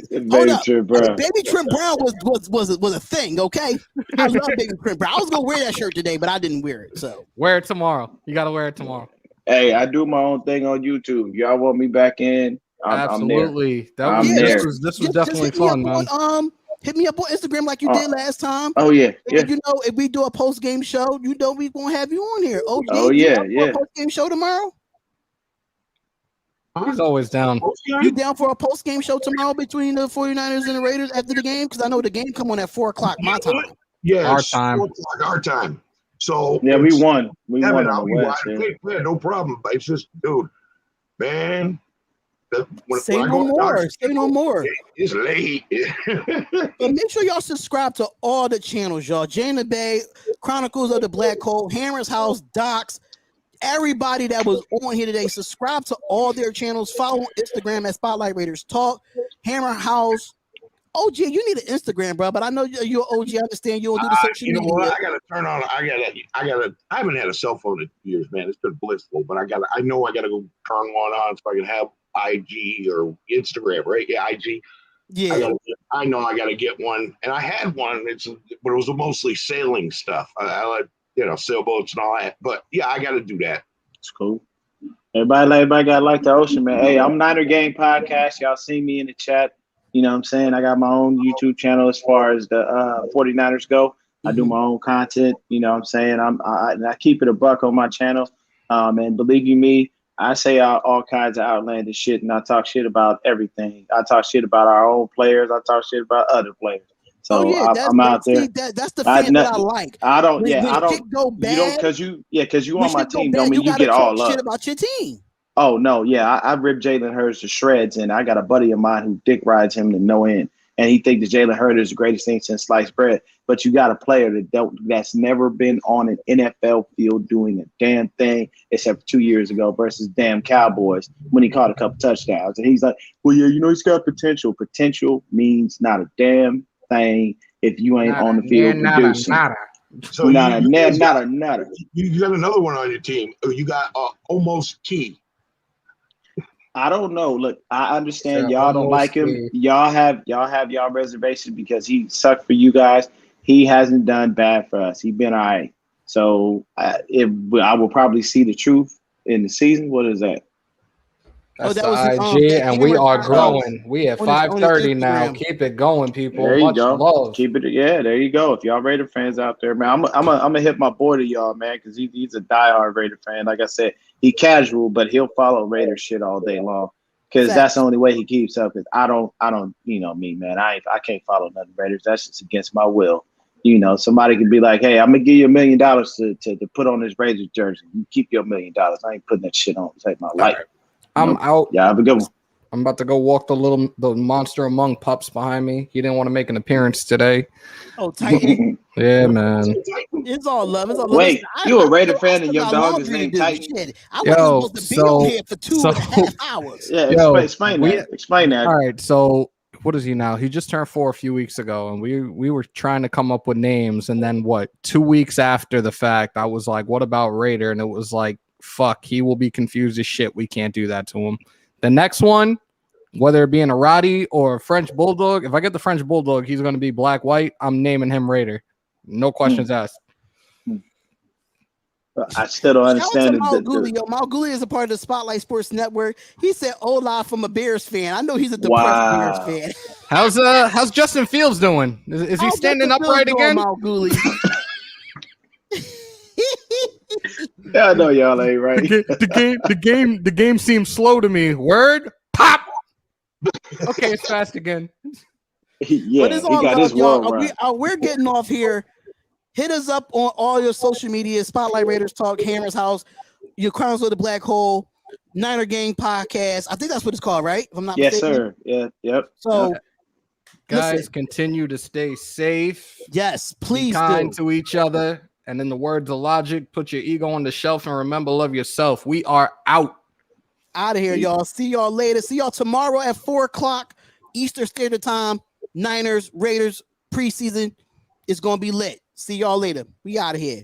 Baby Trent Brown was a thing, okay? I love Baby Trent Brown. I was gonna wear that shirt today, but I didn't wear it. So wear it tomorrow. You gotta wear it tomorrow. Hey, I do my own thing on YouTube. Y'all want me back in? Absolutely. I'm there. This was definitely fun, man. Hit me up on Instagram like you did last time. Oh yeah, and, if we do a post game show, we gonna have you on here. OG, post game show tomorrow. He's always down. You down for a post game show tomorrow between the 49ers and the Raiders after the game? Because I know the game come on at 4:00 my time. Yeah, our time. 4:00 our time. So yeah, we won. We won. No problem. But it's just, dude, man. Say no more. It's late. But make sure y'all subscribe to all the channels, y'all. Jay in the Bay, Chronicles of the Black Hole, Hammer's House, Docs, everybody that was on here today. Subscribe to all their channels. Follow on Instagram at Spotlight Raiders Talk, Hammer House. OG, you need an Instagram, bro. But I know you're OG. I understand you don't do the social media. What? I gotta turn on. I haven't had a cell phone in years, man. It's been blissful, but I know I gotta go turn one on so I can have IG or Instagram, right? Yeah, IG. Yeah, I know I got to get one, and I had one. But it was mostly sailing stuff. I like sailboats and all that. But yeah, I got to do that. It's cool. Everybody got like the ocean, man. Hey, I'm Niner Game Podcast. Y'all see me in the chat. You know what I'm saying? I got my own YouTube channel as far as the 49ers go. I do my own content. You know what I'm saying? I keep it a buck on my channel. And believe you me, I say all kinds of outlandish shit, and I talk shit about everything. I talk shit about our own players. I talk shit about other players. So I'm out there. That's the fan that I like. I don't. When I don't. Shit go bad, you don't because you on my team. Don't mean you get all up. Shit about your team. Oh no, yeah, I ripped Jalen Hurts to shreds, and I got a buddy of mine who dick rides him to no end, and he thinks that Jalen Hurts is the greatest thing since sliced bread. But you got a player that's never been on an NFL field doing a damn thing except for 2 years ago versus damn Cowboys when he caught a couple touchdowns, and he's like, well, yeah, he's got potential. Potential means not a damn thing if you ain't on the field producing. So nada. You got another one on your team. You got almost Key. I don't know. Look, I understand y'all don't like him. Y'all have y'all reservations because he sucked for you guys. He hasn't done bad for us. He's been all right. So I will probably see the truth in the season. What is that? That's the IG, and we are growing. We at 5:30 now. Keep it going, people. There you Much go. love. Keep it. Yeah, there you go. If y'all Raider fans out there, man, I'm gonna hit my boy to y'all, man, because he's a diehard Raider fan. Like I said, he casual, but he'll follow Raider shit all day long. Because that's the only way he keeps up. Because I don't, me, man. I can't follow nothing Raiders. That's just against my will. Somebody could be like, "Hey, I'm gonna give you $1 million to put on this Raiders jersey. You keep your $1 million. I ain't putting that shit on to take my life." Right. I'm out. Yeah, have a good one. I'm about to go walk the monster among pups behind me. He didn't want to make an appearance today. Oh, Titan. Yeah, man. It's all love. Wait, you a Raider fan and your dog is named Titan? I wasn't supposed to be on here for 2.5 hours. Yeah, explain that. Explain that. All right, so what is he now? He just turned 4 a few weeks ago, and we were trying to come up with names, and then 2 weeks after the fact, I was like, what about Raider? And it was like, fuck, he will be confused as shit. We can't do that to him. The next one, whether it be an Arati or a French Bulldog, if I get the French Bulldog, he's going to be black-white. I'm naming him Raider. No questions asked. I still don't understand it. Malguli is a part of the Spotlight Sports Network. He said "Hola" from a Bears fan. I know he's a depressed Bears fan. How's Justin Fields doing? Is he standing upright again? Malguli? Yeah, I know y'all ain't right. The game seems slow to me. Word pop. Okay, it's fast again. Yeah, but it's all love, y'all. We're getting off here. Hit us up on all your social media, Spotlight Raiders Talk, Hammer's House, your Chronicles of the Black Hole, Niner Gang Podcast. I think that's what it's called, right? If I'm not mistaken. Sir. Yeah, yep. So, guys, continue to stay safe. Yes, please. Be kind to each other. And in the words of Logic, put your ego on the shelf and remember, love yourself. We are out of here, y'all. See y'all later. See y'all tomorrow at 4:00 Eastern Standard Time. Niners, Raiders preseason is going to be lit. See y'all later. We out of here.